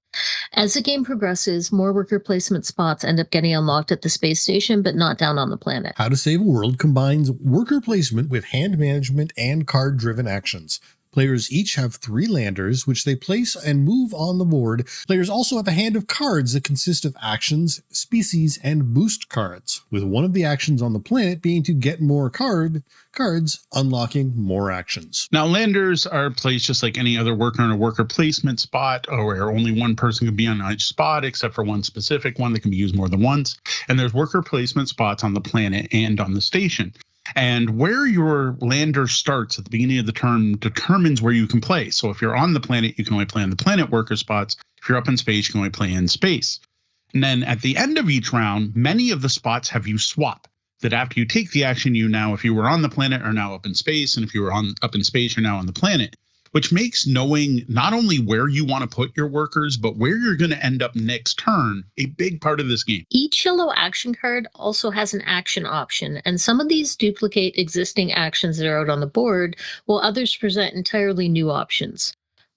As the game progresses, more worker placement spots end up getting unlocked at the space station, but not down on the planet. How to Save a World combines worker placement with hand management and card-driven actions. Players each have 3 landers, which they place and move on the board. Players also have a hand of cards that consist of actions, species, and boost cards, with one of the actions on the planet being to get more cards, unlocking more actions. Now, landers are placed just like any other worker in a worker placement spot, where only one person can be on each spot, except for one specific one that can be used more than once. And there's worker placement spots on the planet and on the station. And where your lander starts at the beginning of the turn determines where you can play. So if you're on the planet, you can only play on the planet worker spots. If you're up in space, you can only play in space. And then at the end of each round, many of the spots have you swap. That after you take the action, you now, if you were on the planet, are now up in space. And if you were up in space, you're now on the planet. Which makes knowing not only where you want to put your workers, but where you're going to end up next turn a big part of this game. Each yellow action card also has an action option, and some of these duplicate existing actions that are out on the board, while others present entirely new options.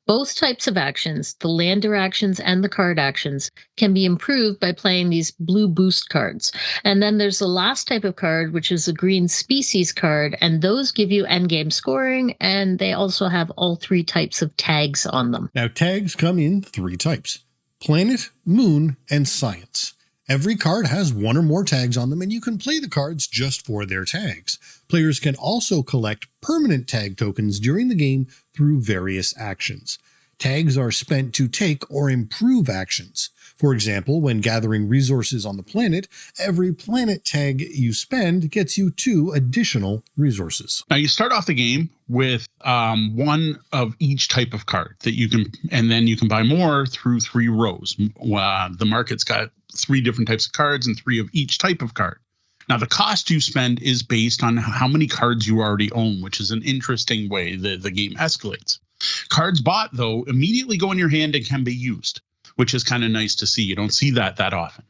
Both types of actions, the lander actions and the card actions, can be improved by playing these blue boost cards. And then there's the last type of card, which is the green species card, and those give you endgame scoring, and they also have all 3 types of tags on them. Now, tags come in 3 types: planet, moon, and science. Every card has 1 or more tags on them, and you can play the cards just for their tags. Players can also collect permanent tag tokens during the game through various actions. Tags are spent to take or improve actions. For example, when gathering resources on the planet, every planet tag you spend gets you 2 additional resources. Now, you start off the game with 1 of each type of card that you can, and then you can buy more through 3 rows. The market's got 3 different types of cards and 3 of each type of card. Now, the cost you spend is based on how many cards you already own, which is an interesting way that the game escalates. Cards bought, though, immediately go in your hand and can be used, which is kind of nice to see. You don't see that often.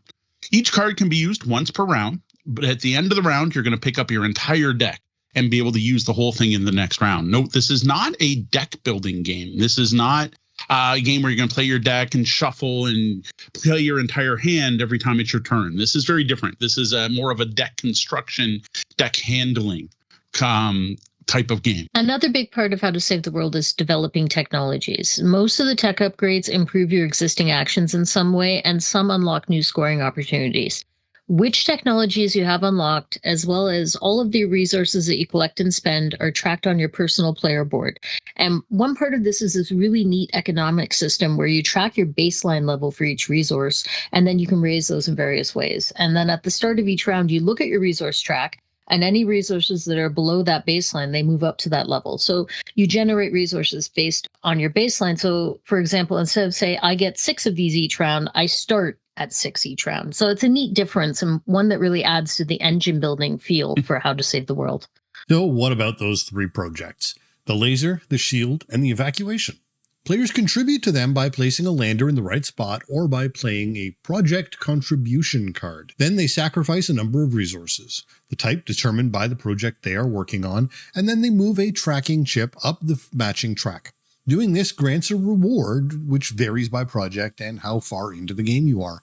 Each card can be used once per round, but at the end of the round, you're going to pick up your entire deck and be able to use the whole thing in the next round. Note, this is not a deck building game. This is not a game where you're going to play your deck and shuffle and play your entire hand every time it's your turn. This is very different. This is more of a deck construction, deck handling type of game. Another big part of How to Save the World is developing technologies. Most of the tech upgrades improve your existing actions in some way, and some unlock new scoring opportunities. Which technologies you have unlocked, as well as all of the resources that you collect and spend, are tracked on your personal player board. And one part of this is this really neat economic system where you track your baseline level for each resource, and then you can raise those in various ways. And then at the start of each round, you look at your resource track, and any resources that are below that baseline, they move up to that level. So you generate resources based on your baseline. So, for example, instead of say, I get 6 of these each round, I start at 6 each round. So it's a neat difference, and one that really adds to the engine building feel for How to Save the World. So what about those 3 projects? The laser, the shield, and the evacuation. Players contribute to them by placing a lander in the right spot or by playing a project contribution card. Then they sacrifice a number of resources, the type determined by the project they are working on, and then they move a tracking chip up the matching track. Doing this grants a reward, which varies by project and how far into the game you are.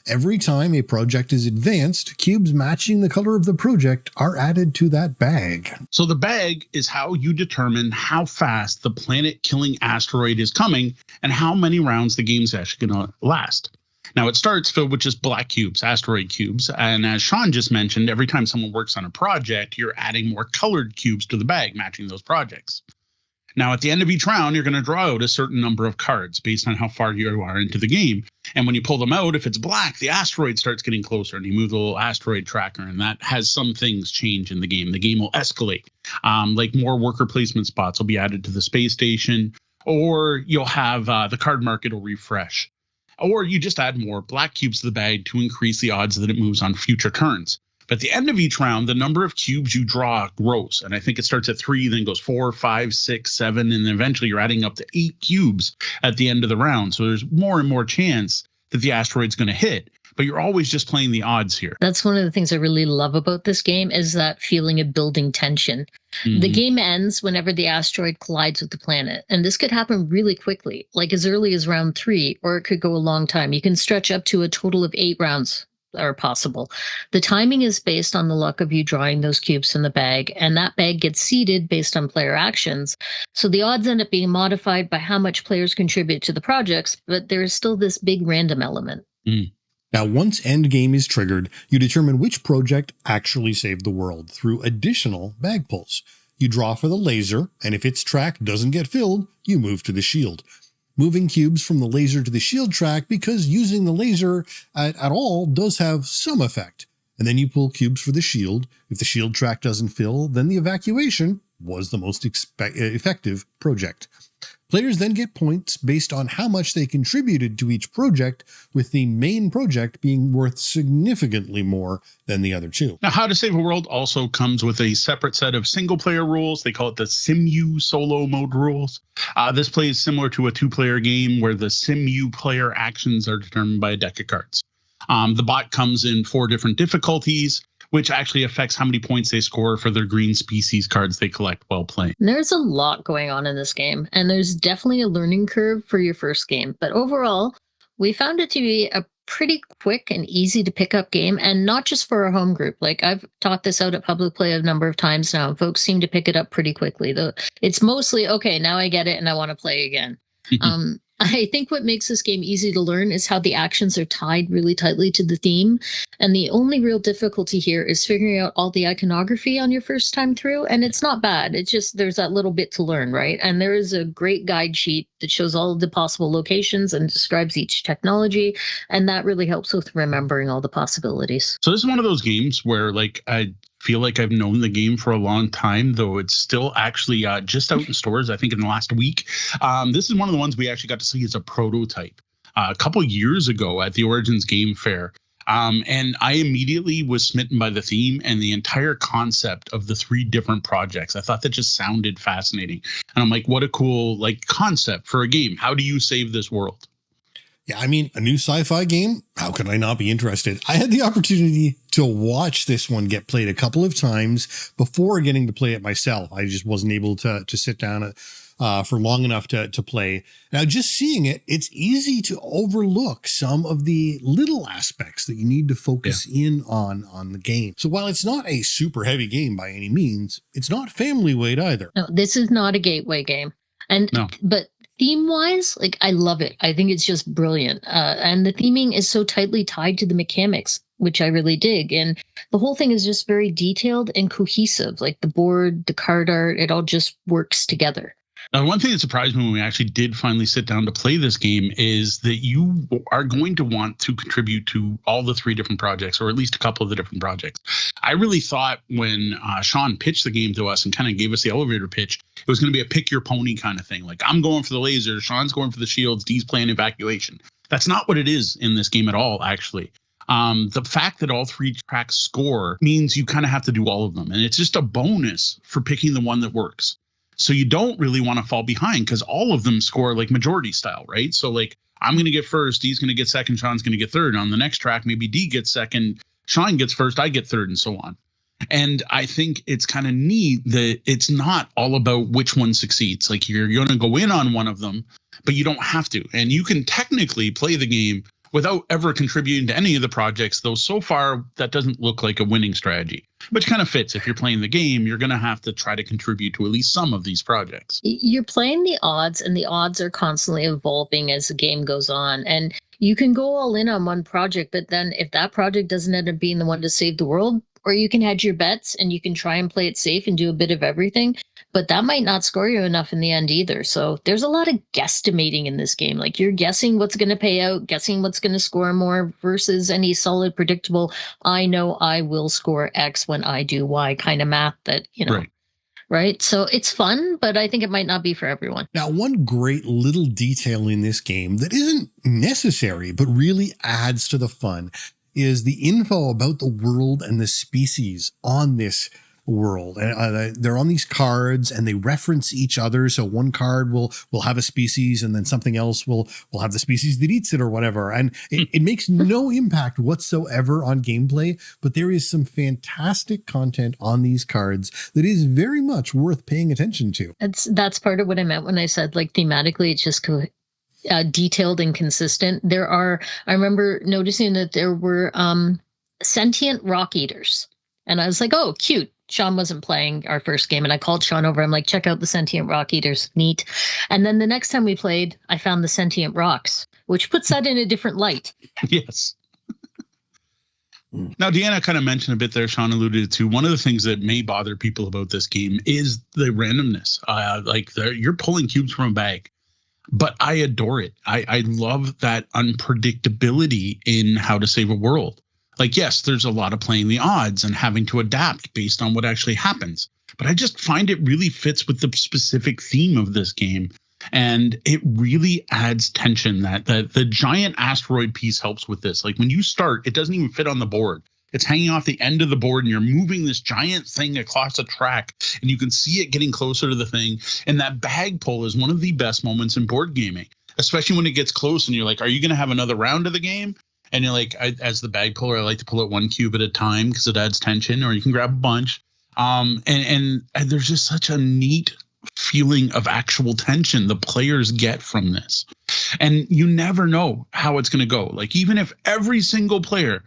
Every time a project is advanced, cubes matching the color of the project are added to that bag. So the bag is how you determine how fast the planet-killing asteroid is coming and how many rounds the game's actually going to last. Now, it starts filled with just black cubes, asteroid cubes. And as Sean just mentioned, every time someone works on a project, you're adding more colored cubes to the bag, matching those projects. Now, at the end of each round, you're going to draw out a certain number of cards based on how far you are into the game. And when you pull them out, if it's black, the asteroid starts getting closer, and you move the little asteroid tracker, and that has some things change in the game. The game will escalate. Like more worker placement spots will be added to the space station, or you'll have the card market will refresh. Or you just add more black cubes to the bag to increase the odds that it moves on future turns. But at the end of each round, the number of cubes you draw grows. And I think it starts at 3, then goes 4, 5, 6, 7, and then eventually you're adding up to 8 cubes at the end of the round. So there's more and more chance that the asteroid's going to hit. But you're always just playing the odds here. That's one of the things I really love about this game, is that feeling of building tension. Mm-hmm. The game ends whenever the asteroid collides with the planet. And this could happen really quickly, like as early as round 3, or it could go a long time. You can stretch up to a total of 8 rounds are possible. The timing is based on the luck of you drawing those cubes from the bag, and that bag gets seeded based on player actions. So the odds end up being modified by how much players contribute to the projects, but there is still this big random element. Now, once endgame is triggered, you determine which project actually saved the world through additional bag pulls. You draw for the laser, and if its track doesn't get filled, you move to the shield. Moving cubes from the laser to the shield track, because using the laser at all does have some effect. And then you pull cubes for the shield. If the shield track doesn't fill, then the evacuation was the most effective project. Players then get points based on how much they contributed to each project, with the main project being worth significantly more than the other two. Now, How to Save a World also comes with a separate set of single-player rules. They call it the SimU solo mode rules. This plays similar to a two-player game where the SimU player actions are determined by a deck of cards. The bot comes in 4 different difficulties, which actually affects how many points they score for their green species cards they collect while playing. There's a lot going on in this game, and there's definitely a learning curve for your first game. But overall, we found it to be a pretty quick and easy to pick up game, and not just for our home group. Like, I've taught this out at public play a number of times now, and folks seem to pick it up pretty quickly. Though it's mostly, okay, now I get it and I want to play again. I think what makes this game easy to learn is how the actions are tied really tightly to the theme. And the only real difficulty here is figuring out all the iconography on your first time through. And it's not bad. It's just there's that little bit to learn, right? And there is a great guide sheet that shows all of the possible locations and describes each technology. And that really helps with remembering all the possibilities. So this is one of those games where, like, I feel like I've known the game for a long time, though it's still actually just out in stores, I think, in the last week. This is one of the ones we actually got to see as a prototype a couple years ago at the Origins Game Fair. And I immediately was smitten by the theme and the entire concept of the 3 different projects. I thought that just sounded fascinating. And I'm like, what a cool concept for a game. How do you save this world? Yeah, I mean, a new sci-fi game, how could I not be interested? I had the opportunity to watch this one get played a couple of times before getting to play it myself. I just wasn't able to sit down for long enough to play. Now, just seeing it, it's easy to overlook some of the little aspects that you need to focus in on the game. So while it's not a super heavy game by any means, it's not family weight either. No, this is not a gateway game. But theme-wise, I love it. I think it's just brilliant. And the theming is so tightly tied to the mechanics, which I really dig. And the whole thing is just very detailed and cohesive. Like the board, the card art, it all just works together. Now, one thing that surprised me when we actually did finally sit down to play this game is that you are going to want to contribute to all the 3 different projects, or at least a couple of the different projects. I really thought when Sean pitched the game to us and kind of gave us the elevator pitch, it was going to be a pick your pony kind of thing. Like, I'm going for the laser, Sean's going for the shields, Dee's playing evacuation. That's not what it is in this game at all, actually. The fact that all 3 tracks score means you kind of have to do all of them. And it's just a bonus for picking the one that works. So you don't really want to fall behind because all of them score majority style, right? So I'm going to get first, Dee's going to get second, Sean's going to get third. On the next track, maybe Dee gets second, Sean gets first, I get third, and so on. And I think it's kind of neat that it's not all about which one succeeds. You're going to go in on one of them, but you don't have to. And you can technically play the game without ever contributing to any of the projects, though so far that doesn't look like a winning strategy, which kind of fits. If you're playing the game, you're going to have to try to contribute to at least some of these projects. You're playing the odds, and the odds are constantly evolving as the game goes on. And you can go all in on one project, but then if that project doesn't end up being the one to save the world, or you can hedge your bets and you can try and play it safe and do a bit of everything, but that might not score you enough in the end either. So there's a lot of guesstimating in this game. You're guessing what's going to pay out, guessing what's going to score more versus any solid, predictable, I know I will score X when I do Y kind of math that, right? So it's fun, but I think it might not be for everyone. Now, one great little detail in this game that isn't necessary, but really adds to the fun is the info about the world and the species on this world. And they're on these cards and they reference each other. So one card will have a species and then something else will have the species that eats it or whatever. And it makes no impact whatsoever on gameplay, but there is some fantastic content on these cards that is very much worth paying attention to. That's part of what I meant when I said thematically, it's just detailed and consistent. I remember noticing that there were sentient rock eaters. And I was like, oh, cute. Sean wasn't playing our first game, and I called Sean over. I'm like, check out the sentient rock eaters. Neat. And then the next time we played, I found the sentient rocks, which puts that in a different light. Yes. Now, Deanna kind of mentioned a bit there, Sean alluded to, one of the things that may bother people about this game is the randomness. You're pulling cubes from a bag, but I adore it. I love that unpredictability in How to Save a World. Like, yes, there's a lot of playing the odds and having to adapt based on what actually happens. But I just find it really fits with the specific theme of this game. And it really adds tension. That the giant asteroid piece helps with this. Like when you start, it doesn't even fit on the board. It's hanging off the end of the board and you're moving this giant thing across a track and you can see it getting closer to the thing. And that bag pull is one of the best moments in board gaming, especially when it gets close and you're like, are you going to have another round of the game? And you're like, as the bag puller, I like to pull it one cube at a time because it adds tension, or you can grab a bunch. And there's just such a neat feeling of actual tension the players get from this. And you never know how it's going to go. Like, even if every single player,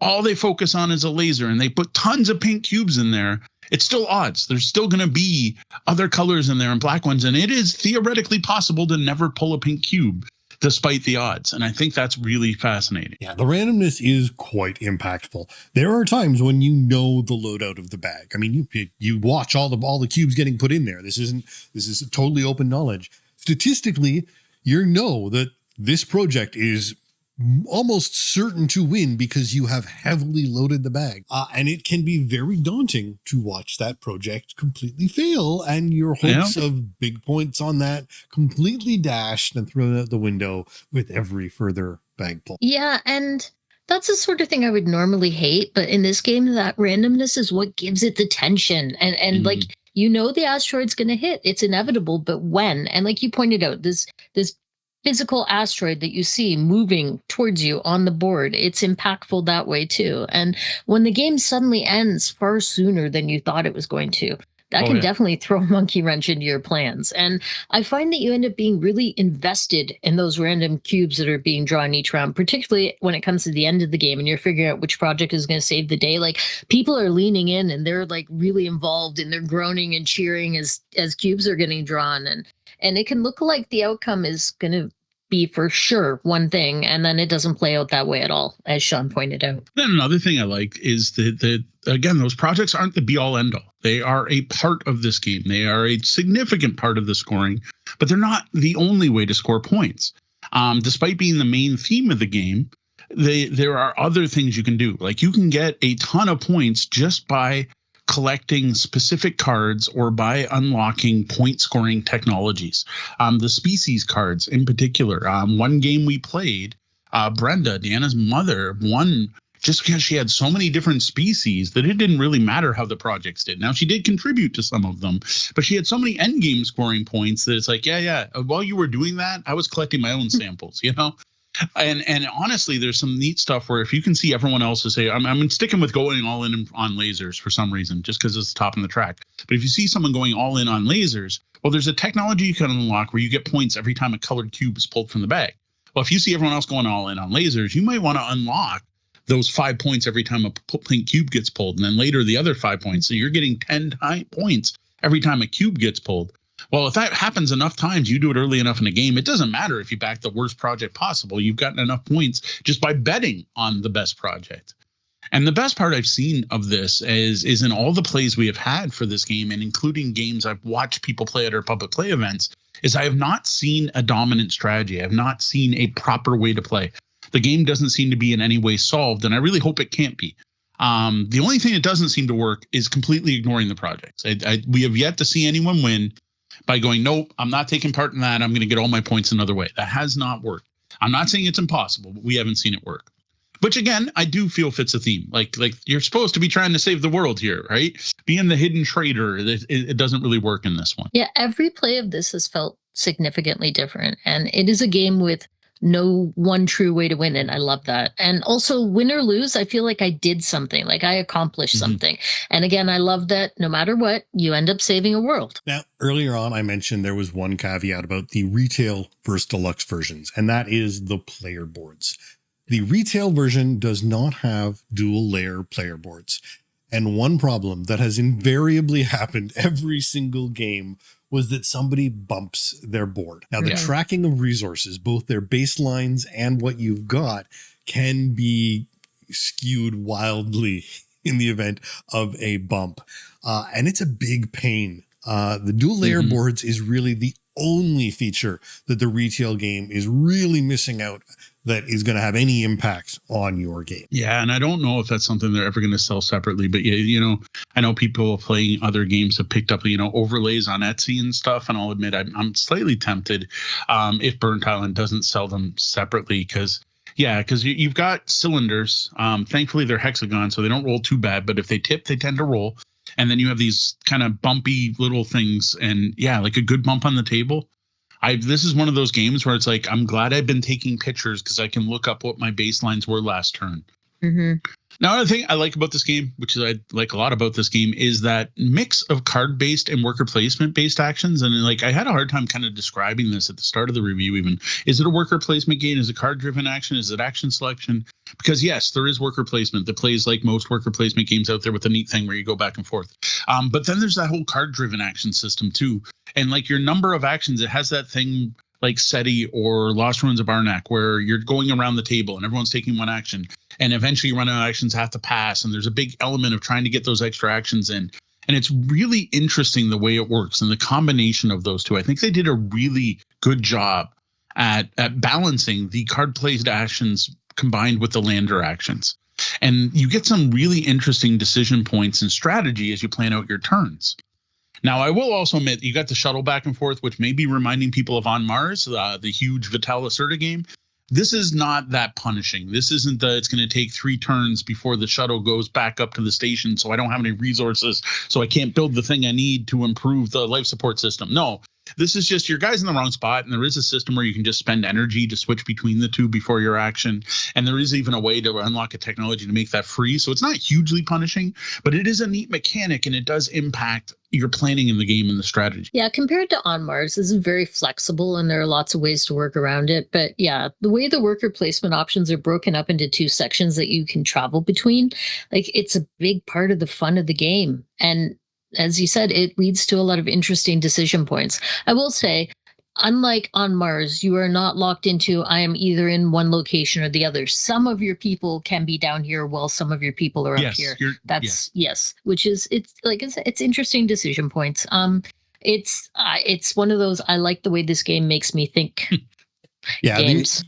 all they focus on is a laser and they put tons of pink cubes in there, it's still odds. There's still going to be other colors in there and black ones. And it is theoretically possible to never pull a pink cube despite the odds. And I think that's really fascinating. Yeah, the randomness is quite impactful. There are times when you know the loadout of the bag. I mean, you watch all the cubes getting put in there. This is totally open knowledge. Statistically, you know that this project is almost certain to win because you have heavily loaded the bag. And it can be very daunting to watch that project completely fail and your hopes of big points on that completely dashed and thrown out the window with every further bag pull. Yeah, and that's the sort of thing I would normally hate, but in this game, that randomness is what gives it the tension. And like, you know, the asteroid's going to hit. It's inevitable, but when? And like you pointed out, this physical asteroid that you see moving towards you on the board, it's impactful that way too. And when the game suddenly ends far sooner than you thought it was going to, that can definitely throw a monkey wrench into your plans. And I find that you end up being really invested in those random cubes that are being drawn each round, particularly when it comes to the end of the game and you're figuring out which project is going to save the day. Like, people are leaning in and they're like really involved and they're groaning and cheering as cubes are getting drawn. And it can look like the outcome is going to be for sure one thing, and then it doesn't play out that way at all, as Sean pointed out. Then another thing I like is that again, those projects aren't the be-all, end-all. They are a part of this game. They are a significant part of the scoring, but they're not the only way to score points. Despite being the main theme of the game, there are other things you can do. Like, you can get a ton of points just by collecting specific cards or by unlocking point scoring technologies. The species cards in particular. One game we played, Brenda, Deanna's mother, won just because she had so many different species that it didn't really matter how the projects did. Now, she did contribute to some of them, but she had so many end game scoring points that it's like, while you were doing that, I was collecting my own samples, you know? And honestly, there's some neat stuff where if you can see everyone else to say, I'm sticking with going all in on lasers for some reason, just because it's top in the track. But if you see someone going all in on lasers, well, there's a technology you can unlock where you get points every time a colored cube is pulled from the bag. Well, if you see everyone else going all in on lasers, you might want to unlock those 5 points every time a pink cube gets pulled, and then later the other 5 points. So you're getting 10 points every time a cube gets pulled. Well, if that happens enough times, you do it early enough in a game, it doesn't matter if you back the worst project possible. You've gotten enough points just by betting on the best project. And the best part I've seen of this is in all the plays we have had for this game, and including games I've watched people play at our public play events, is I have not seen a dominant strategy. I have not seen a proper way to play. The game doesn't seem to be in any way solved, and I really hope it can't be. The only thing that doesn't seem to work is completely ignoring the projects. We have yet to see anyone win by going, nope, I'm not taking part in that. I'm going to get all my points another way. That has not worked. I'm not saying it's impossible, but we haven't seen it work. Which, again, I do feel fits a theme. Like you're supposed to be trying to save the world here, right? Being the hidden traitor, it doesn't really work in this one. Yeah, every play of this has felt significantly different. And it is a game with no one true way to win it. I love that. And also, win or lose, I feel like I did something, like I accomplished something. And again, I love that no matter what, you end up saving a world. Now, earlier on, I mentioned there was one caveat about the retail versus deluxe versions, and that is the player boards. The retail version does not have dual layer player boards. And one problem that has invariably happened every single game was that somebody bumps their board. Now, the tracking of resources, both their baselines and what you've got, can be skewed wildly in the event of a bump. And it's a big pain. The dual layer boards is really the only feature that the retail game is really missing out that is going to have any impact on your game. Yeah, and I don't know if that's something they're ever going to sell separately, but I know people playing other games have picked up, overlays on Etsy and stuff, and I'll admit I'm slightly tempted if Burnt Island doesn't sell them separately because you've got cylinders. Thankfully, they're hexagon, so they don't roll too bad, but if they tip, they tend to roll. And then you have these kind of bumpy little things, and like a good bump on the table. This is one of those games where it's like, I'm glad I've been taking pictures because I can look up what my baselines were last turn. Now, another thing I like about this game, which is I like a lot about this game, is that mix of card-based and worker placement-based actions. And I had a hard time kind of describing this at the start of the review even. Is it a worker placement game? Is it card-driven action? Is it action selection? Because yes, there is worker placement that plays like most worker placement games out there with a neat thing where you go back and forth. But then there's that whole card-driven action system too. And your number of actions, it has that thing like SETI or Lost Ruins of Arnak, where you're going around the table and everyone's taking one action. And eventually you run out of actions, have to pass. And there's a big element of trying to get those extra actions in. And it's really interesting the way it works and the combination of those two. I think they did a really good job at balancing the card-placed actions combined with the lander actions. And you get some really interesting decision points and strategy as you plan out your turns. Now, I will also admit you got the shuttle back and forth, which may be reminding people of On Mars, the huge Vital Lacerda game. This is not that punishing. This isn't it's going to take 3 turns before the shuttle goes back up to the station, so I don't have any resources, so I can't build the thing I need to improve the life support system. No, this is just your guy's in the wrong spot, and there is a system where you can just spend energy to switch between the two before your action, and there is even a way to unlock a technology to make that free, so it's not hugely punishing, but it is a neat mechanic, and it does impact your planning in the game and the strategy. Yeah, compared to On Mars, this is very flexible, and there are lots of ways to work around it, but yeah, the way the worker placement options are broken up into 2 sections that you can travel between, it's a big part of the fun of the game, and as you said, it leads to a lot of interesting decision points. I will say, unlike On Mars, you are not locked into, I am either in one location or the other. Some of your people can be down here while some of your people are up here. Which is, it's interesting decision points. It's one of those, I like the way this game makes me think. Yeah,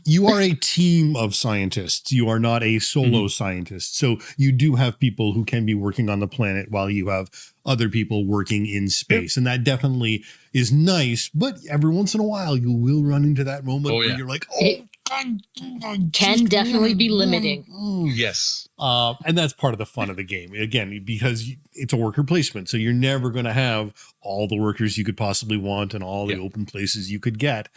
you are a team of scientists. You are not a solo scientist. So you do have people who can be working on the planet while you have other people working in space. And that definitely is nice. But every once in a while, you will run into that moment where you're like, it can definitely be limiting. Yes. And that's part of the fun of the game. Again, because it's a worker placement. So you're never going to have all the workers you could possibly want and all the open places you could get.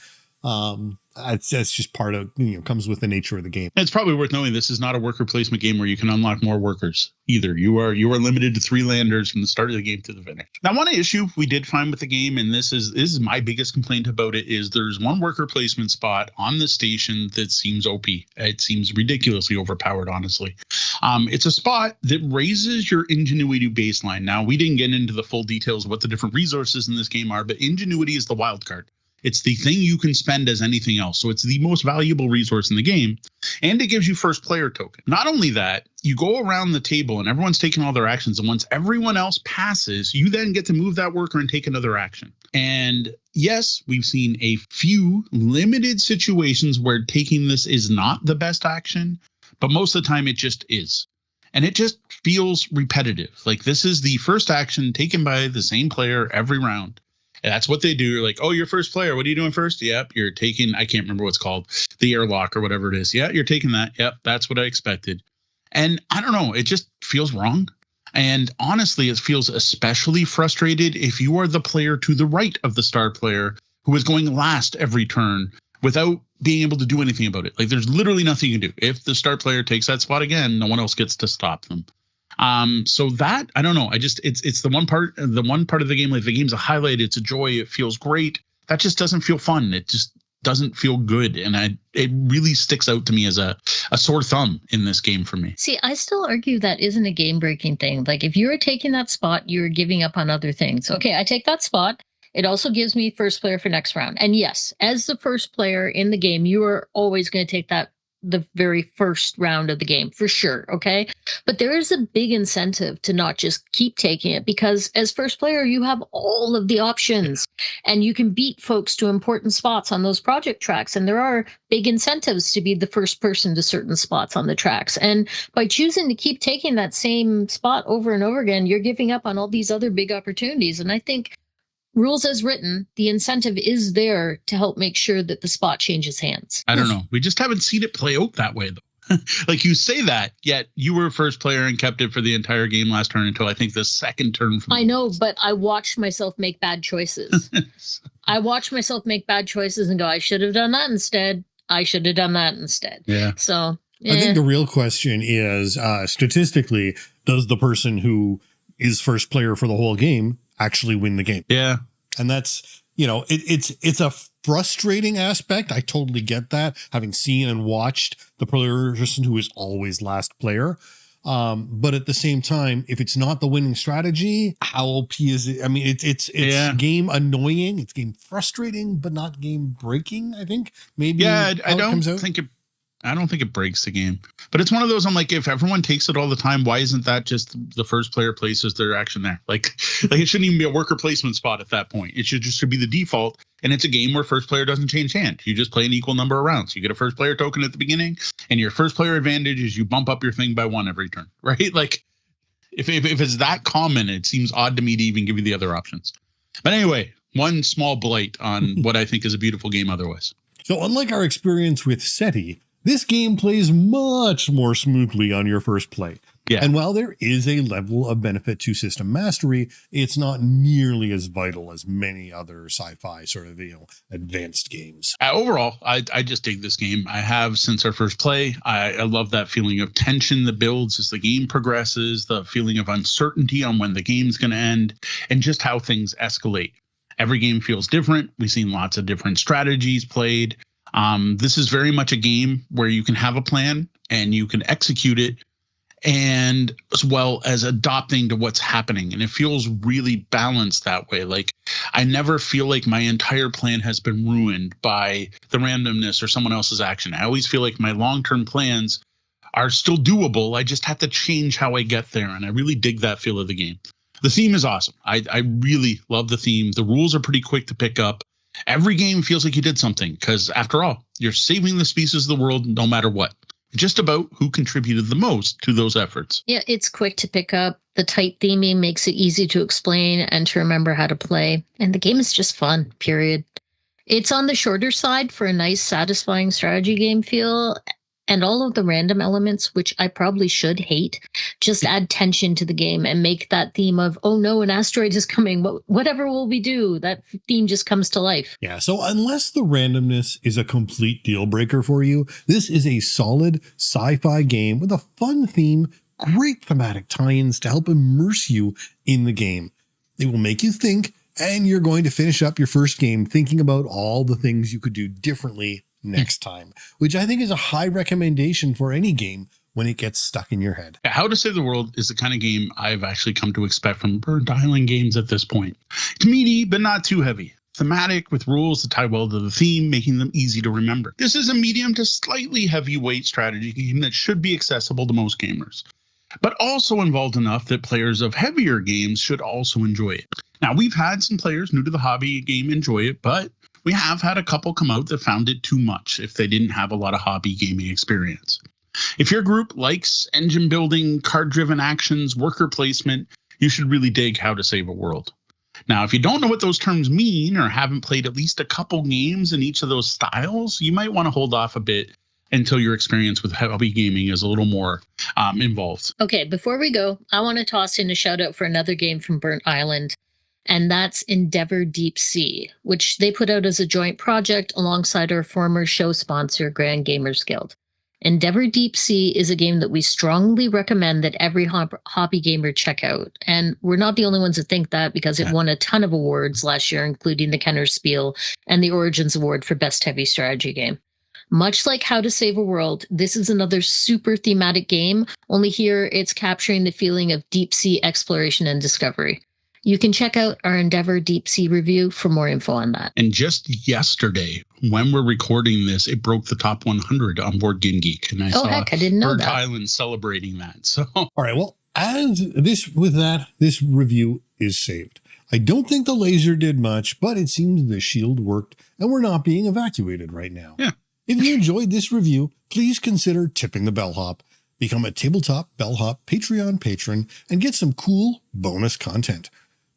That's just part of, comes with the nature of the game. It's probably worth knowing this is not a worker placement game where you can unlock more workers either. You are limited to 3 landers from the start of the game to the finish. Now, one issue we did find with the game, and this is my biggest complaint about it, is there's one worker placement spot on the station that seems OP. It seems ridiculously overpowered, honestly. It's a spot that raises your ingenuity baseline. Now, we didn't get into the full details of what the different resources in this game are, but ingenuity is the wild card. It's the thing you can spend as anything else. So it's the most valuable resource in the game. And it gives you first player token. Not only that, you go around the table and everyone's taking all their actions. And once everyone else passes, you then get to move that worker and take another action. And yes, we've seen a few limited situations where taking this is not the best action, but most of the time it just is. And it just feels repetitive. Like this is the first action taken by the same player every round. And that's what they do. You're like, oh, you're first player. What are you doing first? Yep, you're taking, I can't remember what's called, the airlock or whatever it is. Yeah, you're taking that. Yep, that's what I expected. And I don't know, it just feels wrong. And honestly, it feels especially frustrated if you are the player to the right of the star player who is going last every turn without being able to do anything about it. Like there's literally nothing you can do. If the start player takes that spot again, no one else gets to stop them. So that, I don't know. It's the one part of the game, like the game's a highlight. It's a joy. It feels great. That just doesn't feel fun. It just doesn't feel good. And it really sticks out to me as a sore thumb in this game for me. See, I still argue that isn't a game breaking thing. Like if you're taking that spot, you're giving up on other things. Okay, I take that spot. It also gives me first player for next round. And yes, as the first player in the game, you are always going to take the very first round of the game for sure. Okay. But there is a big incentive to not just keep taking it, because as first player, you have all of the options and you can beat folks to important spots on those project tracks. And there are big incentives to be the first person to certain spots on the tracks. And by choosing to keep taking that same spot over and over again, you're giving up on all these other big opportunities. And I think rules as written, the incentive is there to help make sure that the spot changes hands. I don't know. We just haven't seen it play out that way, though. Like you say that, yet you were first player and kept it for the entire game last turn until I think the second turn. I know, but I watched myself make bad choices. I watched myself make bad choices and go, I should have done that instead. I should have done that instead. Yeah. So I think the real question is, statistically, does the person who is first player for the whole game actually win the game? Yeah. And that's, it's a frustrating aspect. I totally get that, having seen and watched the person who is always last player. But at the same time, if it's not the winning strategy, how OP is it? I mean, it's game annoying. It's game frustrating, but not game breaking, I think. Maybe. Yeah, I don't think it breaks the game. But it's one of those, I'm like, if everyone takes it all the time, why isn't that just the first player places their action there? Like it shouldn't even be a worker placement spot at that point. It should be the default. And it's a game where first player doesn't change hand. You just play an equal number of rounds. You get a first player token at the beginning, and your first player advantage is you bump up your thing by 1 every turn, right? Like if it's that common, it seems odd to me to even give you the other options. But anyway, one small blight on what I think is a beautiful game otherwise. So unlike our experience with SETI, this game plays much more smoothly on your first play. Yeah. And while there is a level of benefit to system mastery, it's not nearly as vital as many other sci-fi sort of, advanced games. Overall, I just dig this game. I have since our first play. I love that feeling of tension that builds as the game progresses, the feeling of uncertainty on when the game's going to end, and just how things escalate. Every game feels different. We've seen lots of different strategies played. This is very much a game where you can have a plan and you can execute it, and as well as adopting to what's happening. And it feels really balanced that way. Like I never feel like my entire plan has been ruined by the randomness or someone else's action. I always feel like my long-term plans are still doable. I just have to change how I get there. And I really dig that feel of the game. The theme is awesome. I really love the theme. The rules are pretty quick to pick up. Every game feels like you did something because, after all, you're saving the species of the world no matter what. Just about who contributed the most to those efforts. Yeah, it's quick to pick up. The tight theming makes it easy to explain and to remember how to play. And the game is just fun, period. It's on the shorter side for a nice, satisfying strategy game feel. And all of the random elements, which I probably should hate, just add tension to the game and make that theme of, oh no, an asteroid is coming. Whatever will we do? That theme just comes to life. Yeah, so unless the randomness is a complete deal breaker for you, this is a solid sci-fi game with a fun theme, great thematic tie-ins to help immerse you in the game. It will make you think, and you're going to finish up your first game thinking about all the things you could do differently next time, which I think is a high recommendation for any game when it gets stuck in your head. How to Save the World is the kind of game I've actually come to expect from Burnt Island games at this point. It's meaty, but not too heavy. Thematic with rules that tie well to the theme, making them easy to remember. This is a medium to slightly heavyweight strategy game that should be accessible to most gamers, but also involved enough that players of heavier games should also enjoy it. Now, we've had some players new to the hobby game enjoy it, but we have had a couple come out that found it too much if they didn't have a lot of hobby gaming experience. If your group likes engine building, card-driven actions, worker placement, you should really dig How to Save a World. Now, if you don't know what those terms mean or haven't played at least a couple games in each of those styles, you might want to hold off a bit until your experience with hobby gaming is a little more involved. Okay, before we go, I want to toss in a shout out for another game from Burnt Island. and that's Endeavor Deep Sea, which they put out as a joint project alongside our former show sponsor, Grand Gamers Guild. Endeavor Deep Sea is a game that we strongly recommend that every hobby gamer check out. And we're not the only ones that think that, because it won a ton of awards last year, including the Kenner Spiel and the Origins Award for Best Heavy Strategy Game. Much like How to Save a World, this is another super thematic game, only here it's capturing the feeling of deep sea exploration and discovery. You can check out our Endeavor Deep Sea review for more info on that. And just yesterday, when we're recording this, it broke the top 100 on Board Game Geek. And I saw heck, I didn't know Bird that. Island celebrating that. So, all right, well, this review is saved. I don't think the laser did much, but it seems the shield worked and we're not being evacuated right now. Yeah. If you enjoyed this review, please consider tipping the Bellhop. Become a Tabletop Bellhop Patreon patron and get some cool bonus content.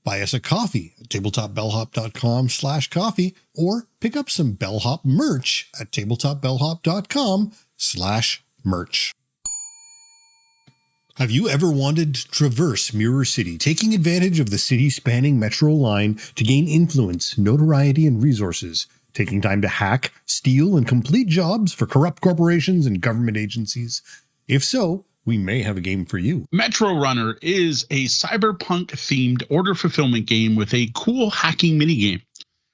Buy us a coffee at tabletopbellhop.com/coffee or pick up some Bellhop merch at tabletopbellhop.com/merch. Have you ever wanted to traverse Mirror City, taking advantage of the city-spanning metro line to gain influence, notoriety, and resources, taking time to hack, steal, and complete jobs for corrupt corporations and government agencies? If so, we may have a game for you. Metrorunner is a cyberpunk-themed order fulfillment game with a cool hacking minigame.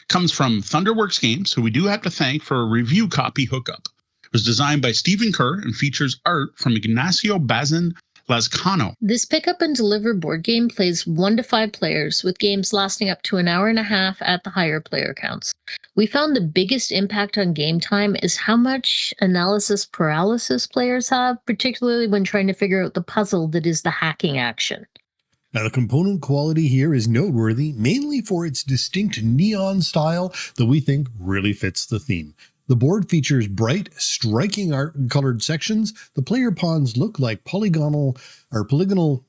Comes from Thunderworks Games, who we do have to thank for a review copy hookup. It was designed by Stephen Kerr and features art from Ignacio Bazin Lazcano. This pick up and deliver board game plays 1 to 5 players, with games lasting up to an hour and a half at the higher player counts. We found the biggest impact on game time is how much analysis paralysis players have, particularly when trying to figure out the puzzle that is the hacking action. Now, the component quality here is noteworthy, mainly for its distinct neon style that we think really fits the theme. The board features bright, striking art and colored sections. The player pawns look like polygonal, whatever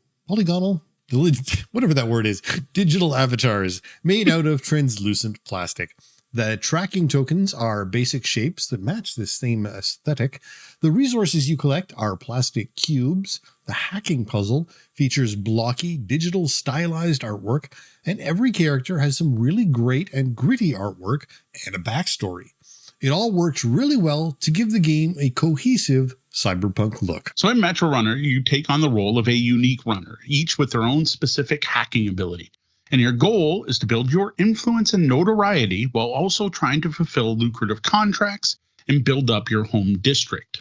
that word is, digital avatars made out of translucent plastic. The tracking tokens are basic shapes that match this same aesthetic. The resources you collect are plastic cubes. The hacking puzzle features blocky, digital stylized artwork, and every character has some really great and gritty artwork and a backstory. It all works really well to give the game a cohesive cyberpunk look. So in Metrorunner, you take on the role of a unique runner, each with their own specific hacking ability. And your goal is to build your influence and notoriety while also trying to fulfill lucrative contracts and build up your home district.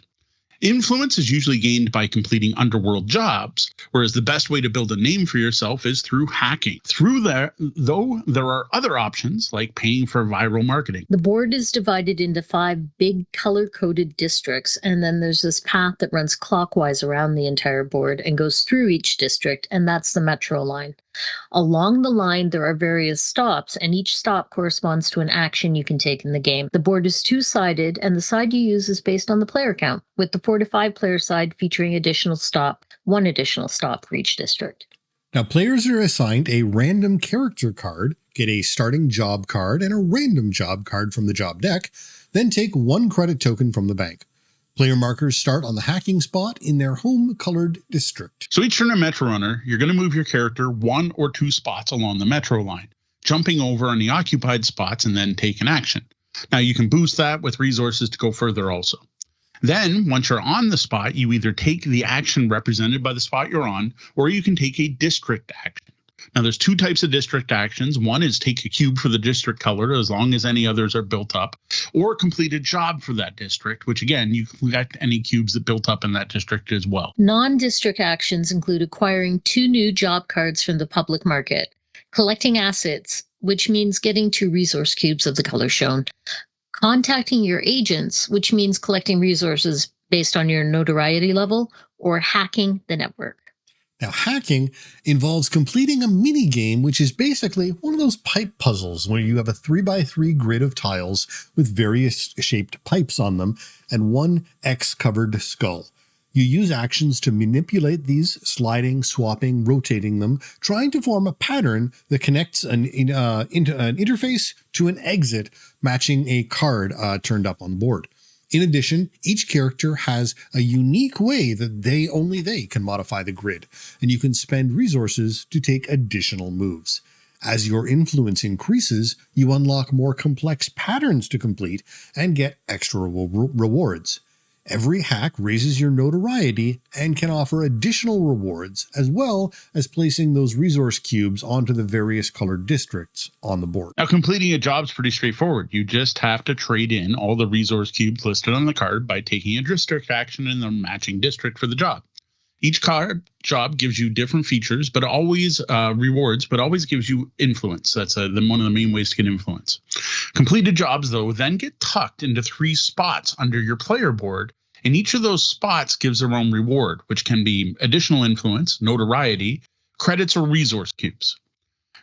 Influence is usually gained by completing underworld jobs, whereas the best way to build a name for yourself is through hacking. Though there are other options like paying for viral marketing. The board is divided into 5 big color-coded districts, and then there's this path that runs clockwise around the entire board and goes through each district, and that's the metro line. Along the line, there are various stops, and each stop corresponds to an action you can take in the game. The board is 2-sided, and the side you use is based on the player count, with the 4 to 5 player side featuring one additional stop for each district. Now, players are assigned a random character card, get a starting job card and a random job card from the job deck, then take 1 credit token from the bank. Player markers start on the hacking spot in their home-colored district. So each turn in Metrorunner, you're going to move your character 1 or 2 spots along the metro line, jumping over on the occupied spots and then take an action. Now you can boost that with resources to go further also. Then, once you're on the spot, you either take the action represented by the spot you're on, or you can take a district action. Now, there's 2 types of district actions. One is take a cube for the district color, as long as any others are built up, or complete a job for that district, which again, you can collect any cubes that built up in that district as well. Non-district actions include acquiring 2 new job cards from the public market, collecting assets, which means getting 2 resource cubes of the color shown, contacting your agents, which means collecting resources based on your notoriety level, or hacking the network. Now, hacking involves completing a mini game, which is basically one of those pipe puzzles where you have a 3x3 grid of tiles with various shaped pipes on them and 1 X-covered skull. You use actions to manipulate these, sliding, swapping, rotating them, trying to form a pattern that connects an interface to an exit, matching a card turned up on the board. In addition, each character has a unique way that only they can modify the grid, and you can spend resources to take additional moves. As your influence increases, you unlock more complex patterns to complete and get extra rewards. Every hack raises your notoriety and can offer additional rewards, as well as placing those resource cubes onto the various colored districts on the board. Now, completing a job is pretty straightforward. You just have to trade in all the resource cubes listed on the card by taking a district action in the matching district for the job. Each card job gives you different features, but always rewards, but always gives you influence. That's one of the main ways to get influence. Completed jobs, though, then get tucked into 3 spots under your player board, and each of those spots gives their own reward, which can be additional influence, notoriety, credits, or resource cubes.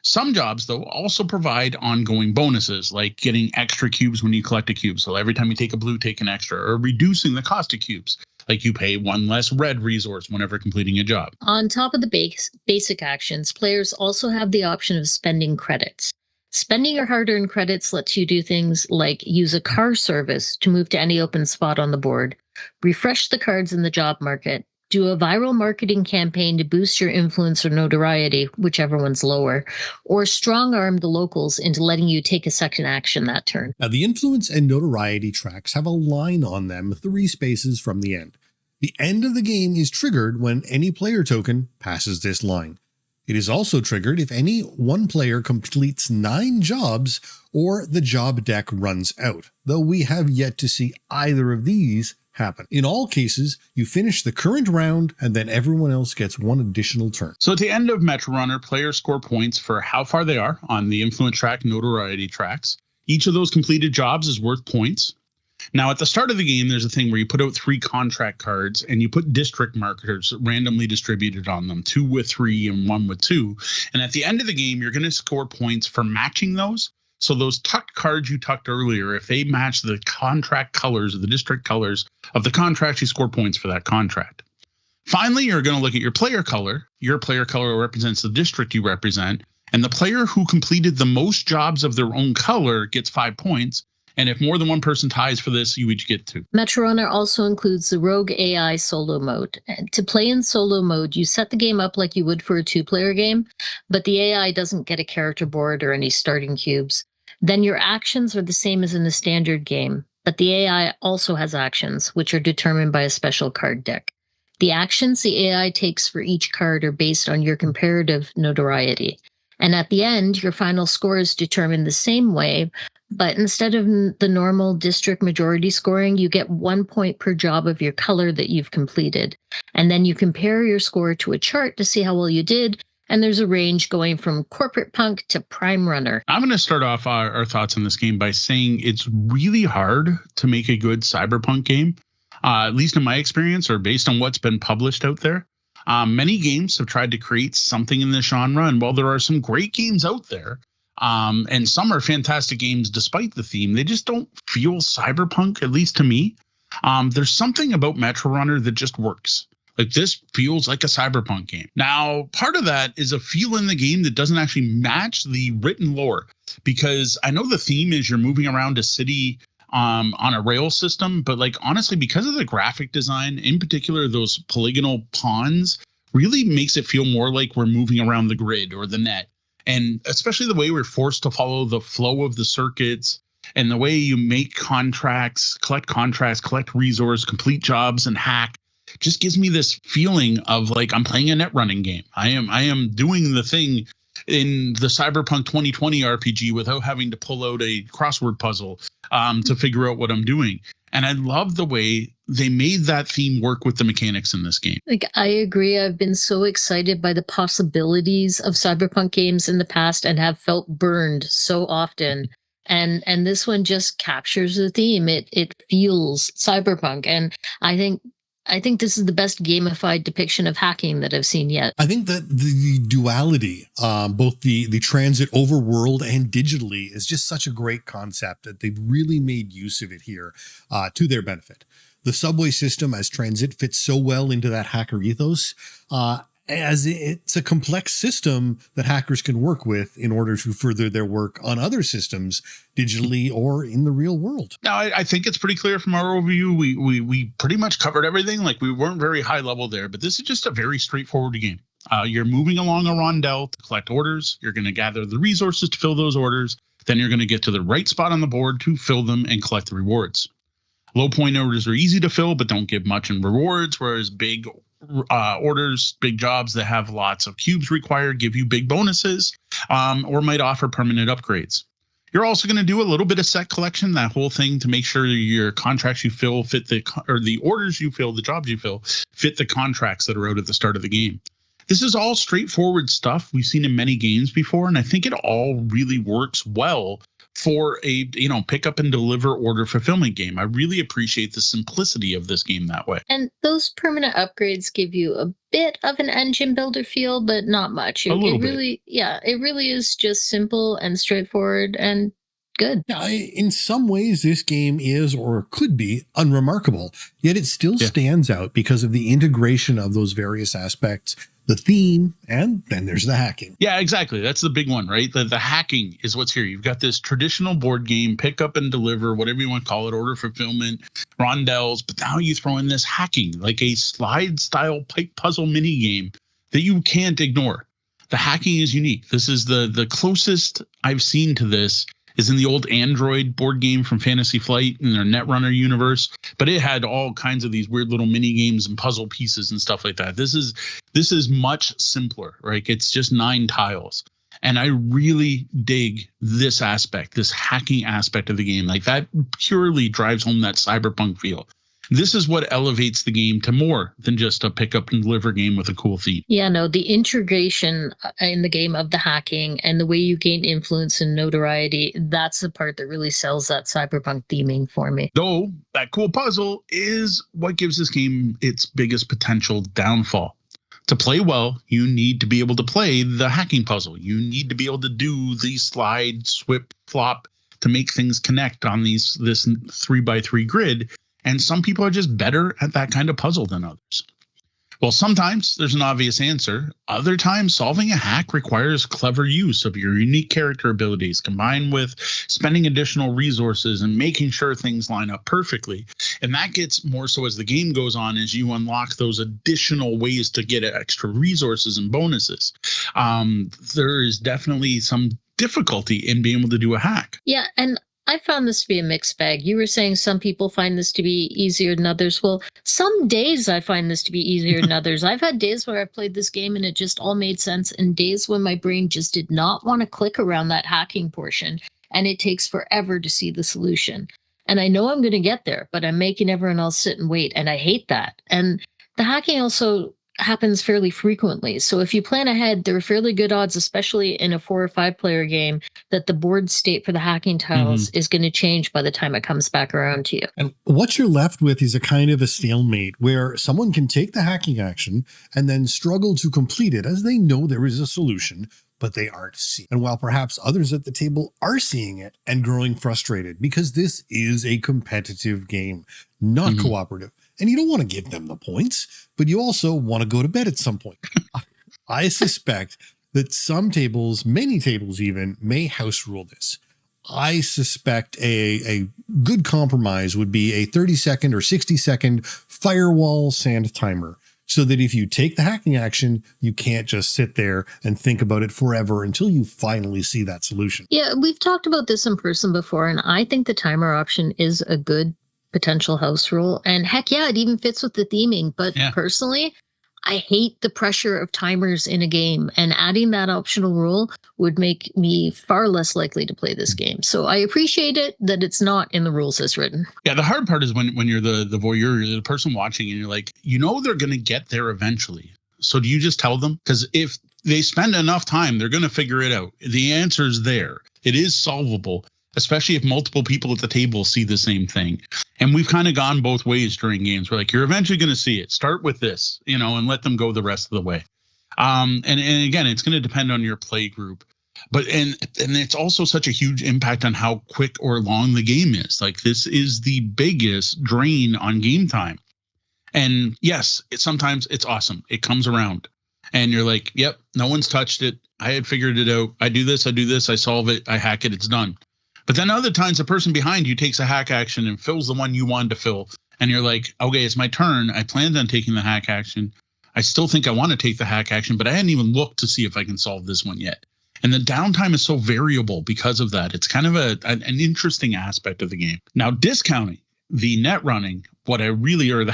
Some jobs, though, also provide ongoing bonuses, like getting extra cubes when you collect a cube. So every time you take a blue, take an extra, or reducing the cost of cubes, like you pay 1 less red resource whenever completing a job. On top of the basic actions, players also have the option of spending credits. Spending your hard-earned credits lets you do things like use a car service to move to any open spot on the board, refresh the cards in the job market, do a viral marketing campaign to boost your influence or notoriety, whichever one's lower, or strong-arm the locals into letting you take a second action that turn. Now, the influence and notoriety tracks have a line on them 3 spaces from the end. The end of the game is triggered when any player token passes this line. It is also triggered if any one player completes 9 jobs or the job deck runs out, though we have yet to see either of these happen. In all cases, you finish the current round and then everyone else gets 1 additional turn. So at the end of Metrorunner, players score points for how far they are on the influence track, notoriety tracks. Each of those completed jobs is worth points. Now, at the start of the game, there's a thing where you put out 3 contract cards and you put district markers randomly distributed on them, 2 with 3 and 1 with 2. And at the end of the game, you're going to score points for matching those. So those tucked cards you tucked earlier, if they match the contract colors or the district colors of the contract, you score points for that contract. Finally, you're going to look at your player color. Your player color represents the district you represent. And the player who completed the most jobs of their own color gets 5 points. And if more than one person ties for this, you each get 2. Metrorunner also includes the Rogue AI solo mode. And to play in solo mode, you set the game up like you would for a 2-player game, but the AI doesn't get a character board or any starting cubes. Then your actions are the same as in the standard game, but the AI also has actions, which are determined by a special card deck. The actions the AI takes for each card are based on your comparative notoriety. And at the end, your final score is determined the same way, but instead of the normal district majority scoring, you get 1 point per job of your color that you've completed. And then you compare your score to a chart to see how well you did, and there's a range going from corporate punk to prime runner. I'm going to start off our thoughts on this game by saying it's really hard to make a good cyberpunk game, at least in my experience or based on what's been published out there. Many games have tried to create something in this genre, and while there are some great games out there, and some are fantastic games despite the theme, they just don't feel cyberpunk, at least to me. There's something about Metrorunner that just works. Like, this feels like a cyberpunk game. Now, part of that is a feel in the game that doesn't actually match the written lore, because I know the theme is you're moving around a city on a rail system, but like, honestly, because of the graphic design, in particular, those polygonal pawns really makes it feel more like we're moving around the grid or the net. And especially the way we're forced to follow the flow of the circuits and the way you make contracts, collect resource, complete jobs, and hack, just gives me this feeling of like I'm playing a net running game. I am doing the thing in the Cyberpunk 2020 RPG without having to pull out a crossword puzzle to figure out what I'm doing. And I love the way they made that theme work with the mechanics in this game. Like, I agree. I've been so excited by the possibilities of cyberpunk games in the past and have felt burned so often. And this one just captures the theme. It feels cyberpunk. And I think this is the best gamified depiction of hacking that I've seen yet. I think that the duality, both the transit overworld and digitally, is just such a great concept that they've really made use of it here to their benefit. The subway system as transit fits so well into that hacker ethos, as it's a complex system that hackers can work with in order to further their work on other systems digitally or in the real world. Now, I think it's pretty clear from our overview. We pretty much covered everything. Like, we weren't very high level there, but this is just a very straightforward game. You're moving along a rondel to collect orders. You're going to gather the resources to fill those orders. Then you're going to get to the right spot on the board to fill them and collect the rewards. Low point orders are easy to fill, but don't give much in rewards, whereas big orders, big jobs that have lots of cubes required give you big bonuses, or might offer permanent upgrades. You're also going to do a little bit of set collection, that whole thing, to make sure your contracts you fill fit the orders you fill, the jobs you fill, fit the contracts that are out at the start of the game. This is all straightforward stuff we've seen in many games before, and I think it all really works well for a pick up and deliver order fulfillment game. I really appreciate the simplicity of this game that way. And those permanent upgrades give you a bit of an engine builder feel, but not much. A little bit. It really is just simple and straightforward and good. Yeah, in some ways, this game is or could be unremarkable, yet it still stands out because of the integration of those various aspects, the theme, and then there's the hacking. Yeah, exactly. That's the big one, right? The hacking is what's here. You've got this traditional board game, pick up and deliver, whatever you want to call it, order fulfillment, rondels, but now you throw in this hacking, like a slide-style pipe puzzle mini game that you can't ignore. The hacking is unique. This is the closest I've seen to this is in the old Android board game from Fantasy Flight in their Netrunner universe, but it had all kinds of these weird little mini games and puzzle pieces and stuff like that. This is much simpler, right? It's just 9 tiles. And I really dig this aspect, this hacking aspect of the game. Like, that purely drives home that cyberpunk feel. This is what elevates the game to more than just a pick up and deliver game with a cool theme. Yeah, no, the integration in the game of the hacking and the way you gain influence and notoriety, that's the part that really sells that cyberpunk theming for me. Though that cool puzzle is what gives this game its biggest potential downfall. To play well, you need to be able to play the hacking puzzle. You need to be able to do the slide, swip, flop to make things connect on this 3x3 grid. And some people are just better at that kind of puzzle than others. Well, sometimes there's an obvious answer. Other times, solving a hack requires clever use of your unique character abilities, combined with spending additional resources and making sure things line up perfectly. And that gets more so as the game goes on, as you unlock those additional ways to get extra resources and bonuses. There is definitely some difficulty in being able to do a hack. Yeah, and I found this to be a mixed bag. You were saying some people find this to be easier than others. Well, some days I find this to be easier than others. I've had days where I played this game and it just all made sense, and days when my brain just did not want to click around that hacking portion, and it takes forever to see the solution. And I know I'm going to get there, but I'm making everyone else sit and wait, and I hate that. And the hacking also happens fairly frequently. So if you plan ahead, there are fairly good odds, especially in a 4 or 5 player game, that the board state for the hacking tiles is going to change by the time it comes back around to you. And what you're left with is a kind of a stalemate where someone can take the hacking action and then struggle to complete it as they know there is a solution, but they aren't seeing. And while perhaps others at the table are seeing it and growing frustrated, because this is a competitive game, not cooperative. And you don't want to give them the points, but you also want to go to bed at some point. I suspect that some tables, many tables even, may house rule this. I suspect a good compromise would be a 30-second or 60-second firewall sand timer, so that if you take the hacking action, you can't just sit there and think about it forever until you finally see that solution. Yeah, we've talked about this in person before, and I think the timer option is a good potential house rule. And heck yeah, it even fits with the theming. But personally, I hate the pressure of timers in a game, and adding that optional rule would make me far less likely to play this game. So I appreciate it that it's not in the rules as written. Yeah, the hard part is when you're the voyeur, you're the person watching, and you're like, they're going to get there eventually. So do you just tell them? Because if they spend enough time, they're going to figure it out. The answer's there. It is solvable, especially if multiple people at the table see the same thing. And we've kind of gone both ways during games. We're like, you're eventually going to see it. Start with this, and let them go the rest of the way. And again, it's going to depend on your play group. But and it's also such a huge impact on how quick or long the game is. Like, this is the biggest drain on game time. And yes, sometimes it's awesome. It comes around and you're like, yep, no one's touched it. I had figured it out. I do this, I solve it, I hack it, it's done. But then other times the person behind you takes a hack action and fills the one you wanted to fill. And you're like, okay, it's my turn. I planned on taking the hack action. I still think I want to take the hack action, but I hadn't even looked to see if I can solve this one yet. And the downtime is so variable because of that. It's kind of an interesting aspect of the game. Now, discounting the net running, what I really like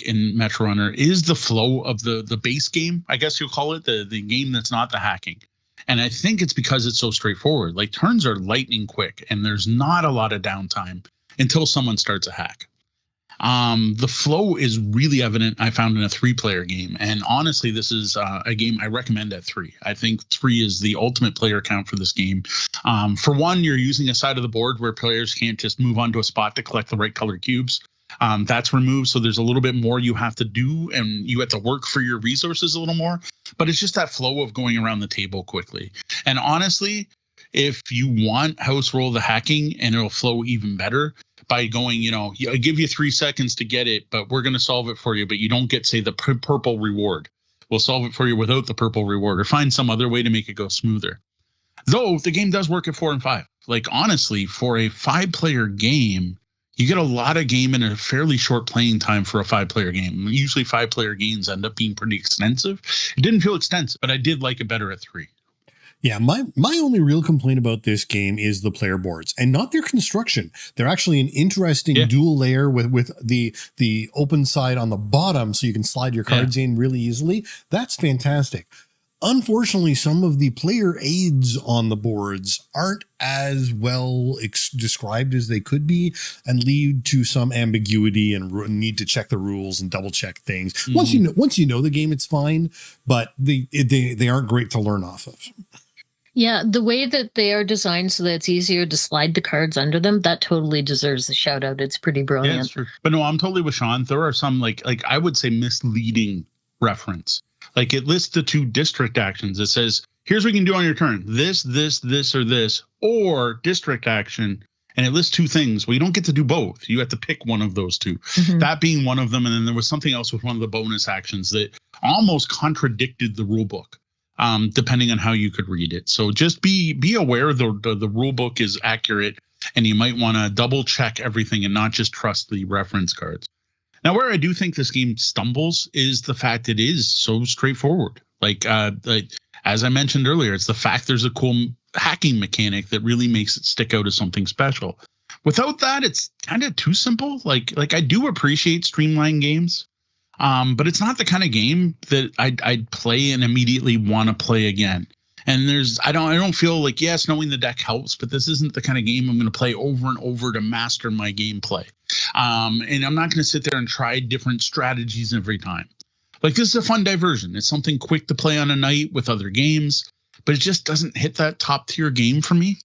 in Metrorunner is the flow of the base game, I guess you'll call it, the game that's not the hacking. And I think it's because it's so straightforward. Like, turns are lightning quick, and there's not a lot of downtime until someone starts a hack. The flow is really evident, I found, in a 3-player game. And honestly, this is a game I recommend at 3. I think 3 is the ultimate player count for this game. For one, you're using a side of the board where players can't just move onto a spot to collect the right colored cubes. That's removed, so there's a little bit more you have to do, and you have to work for your resources a little more. But it's just that flow of going around the table quickly. And honestly, if you want house roll the hacking, and it'll flow even better by going, I give you 3 seconds to get it, but we're going to solve it for you, but you don't get, say, the purple reward. We'll solve it for you without the purple reward, or find some other way to make it go smoother. Though the game does work at 4 and 5. Like, honestly, for a 5-player game, you get a lot of game in a fairly short playing time for a 5-player game. Usually 5-player games end up being pretty extensive. It didn't feel extensive, but I did like it better at 3. Yeah, my only real complaint about this game is the player boards, and not their construction. They're actually an interesting dual layer with the open side on the bottom, so you can slide your cards in really easily. That's fantastic. Unfortunately, some of the player aids on the boards aren't as well described as they could be, and lead to some ambiguity and need to check the rules and double check things. Mm-hmm. Once you know the game, it's fine, but they aren't great to learn off of. Yeah, the way that they are designed so that it's easier to slide the cards under them, that totally deserves a shout out. It's pretty brilliant. Yeah, it's true. But no, I'm totally with Sean. There are some like I would say misleading reference. Like, it lists the 2 district actions. It says, here's what you can do on your turn. This, or this, or district action. And it lists 2 things. Well, you don't get to do both. You have to pick one of those 2. Mm-hmm. That being one of them. And then there was something else with one of the bonus actions that almost contradicted the rule book. Depending on how you could read it. So just be aware the rule book is accurate, and you might want to double check everything and not just trust the reference cards. Now, where I do think this game stumbles is the fact it is so straightforward. Like as I mentioned earlier, it's the fact there's a cool hacking mechanic that really makes it stick out as something special. Without that, it's kind of too simple. Like I do appreciate streamlined games. But it's not the kind of game that I'd play and immediately want to play again. And I don't feel like, yes, knowing the deck helps, but this isn't the kind of game I'm going to play over and over to master my gameplay. And I'm not going to sit there and try different strategies every time. Like, this is a fun diversion. It's something quick to play on a night with other games, but it just doesn't hit that top tier game for me.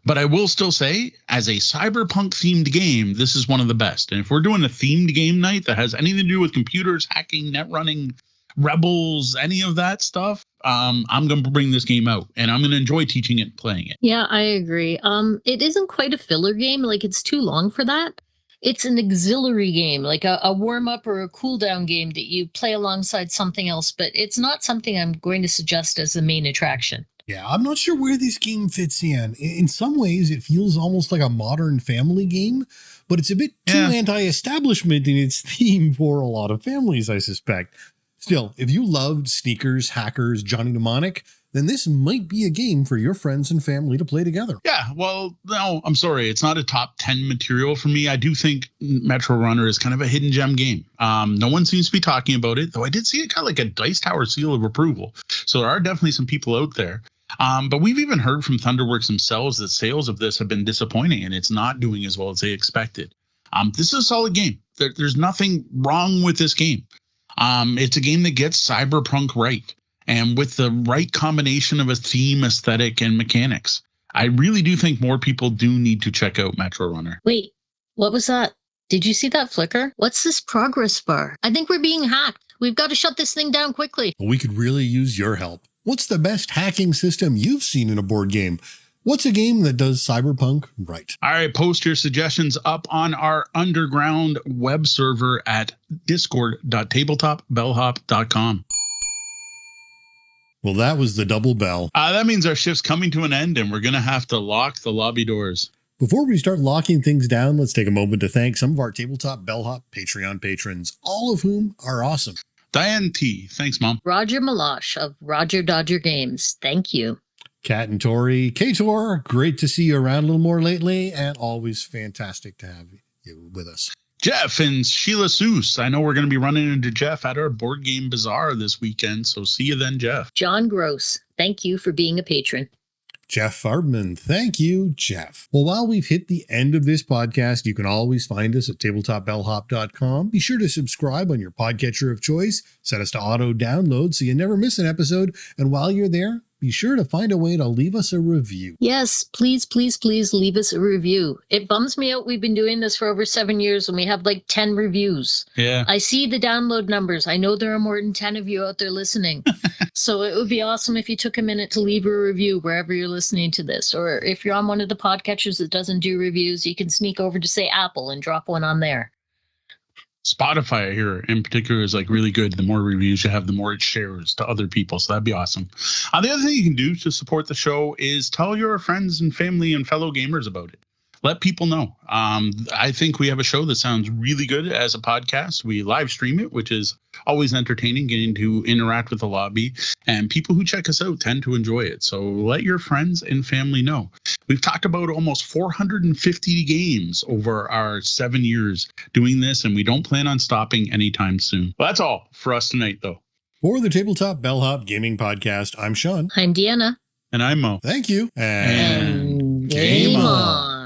But I will still say, as a cyberpunk themed game, this is one of the best. And if we're doing a themed game night that has anything to do with computers, hacking, net running, rebels, any of that stuff, I'm going to bring this game out, and I'm going to enjoy teaching it and playing it. Yeah, I agree. It isn't quite a filler game. Like, it's too long for that. It's an auxiliary game, like a warm-up or a cool-down game that you play alongside something else, but it's not something I'm going to suggest as the main attraction. Yeah, I'm not sure where this game fits in. In some ways, it feels almost like a modern family game, but it's a bit too anti-establishment in its theme for a lot of families, I suspect. Still, if you loved sneakers, hackers, Johnny Mnemonic, then this might be a game for your friends and family to play together. Yeah, well, no, I'm sorry. It's not a top 10 material for me. I do think Metrorunner is kind of a hidden gem game. No one seems to be talking about it, though I did see it kind of like a Dice Tower seal of approval. So there are definitely some people out there. But we've even heard from Thunderworks themselves that sales of this have been disappointing, and it's not doing as well as they expected. This is a solid game. There's nothing wrong with this game. It's a game that gets cyberpunk right, and with the right combination of a theme, aesthetic, and mechanics. I really do think more people do need to check out Metrorunner. Wait, what was that? Did you see that flicker? What's this progress bar? I think we're being hacked. We've got to shut this thing down quickly. We could really use your help. What's the best hacking system you've seen in a board game? What's a game that does cyberpunk right? All right, post your suggestions up on our underground web server at discord.tabletopbellhop.com. Well, that was the double bell. That means our shift's coming to an end, and we're going to have to lock the lobby doors. Before we start locking things down, let's take a moment to thank some of our Tabletop Bellhop Patreon patrons, all of whom are awesome. Diane T. Thanks, Mom. Roger Malash of Roger Dodger Games. Thank you. Kat and Tori. Kator, great to see you around a little more lately, and always fantastic to have you with us. Jeff and Sheila Seuss. I know we're going to be running into Jeff at our Board Game Bazaar this weekend, so see you then, Jeff. John Gross. Thank you for being a patron. Jeff Farbman. Thank you, Jeff. Well, while we've hit the end of this podcast, you can always find us at tabletopbellhop.com. Be sure to subscribe on your podcatcher of choice. Set us to auto download so you never miss an episode. And while you're there, be sure to find a way to leave us a review. Yes, please, please, please leave us a review. It bums me out. We've been doing this for over 7 years and we have like 10 reviews. Yeah. I see the download numbers. I know there are more than 10 of you out there listening. So it would be awesome if you took a minute to leave a review wherever you're listening to this. Or if you're on one of the podcatchers that doesn't do reviews, you can sneak over to, say, Apple and drop one on there. Spotify here in particular is like really good. The more reviews you have, the more it shares to other people. So that'd be awesome. The other thing you can do to support the show is tell your friends and family and fellow gamers about it. Let people know. I think we have a show that sounds really good as a podcast. We live stream it, which is always entertaining, getting to interact with the lobby. And people who check us out tend to enjoy it. So let your friends and family know. We've talked about almost 450 games over our 7 years doing this, and we don't plan on stopping anytime soon. Well, that's all for us tonight, though. For the Tabletop Bellhop Gaming Podcast, I'm Sean. I'm Deanna. And I'm Mo. Thank you. And game on.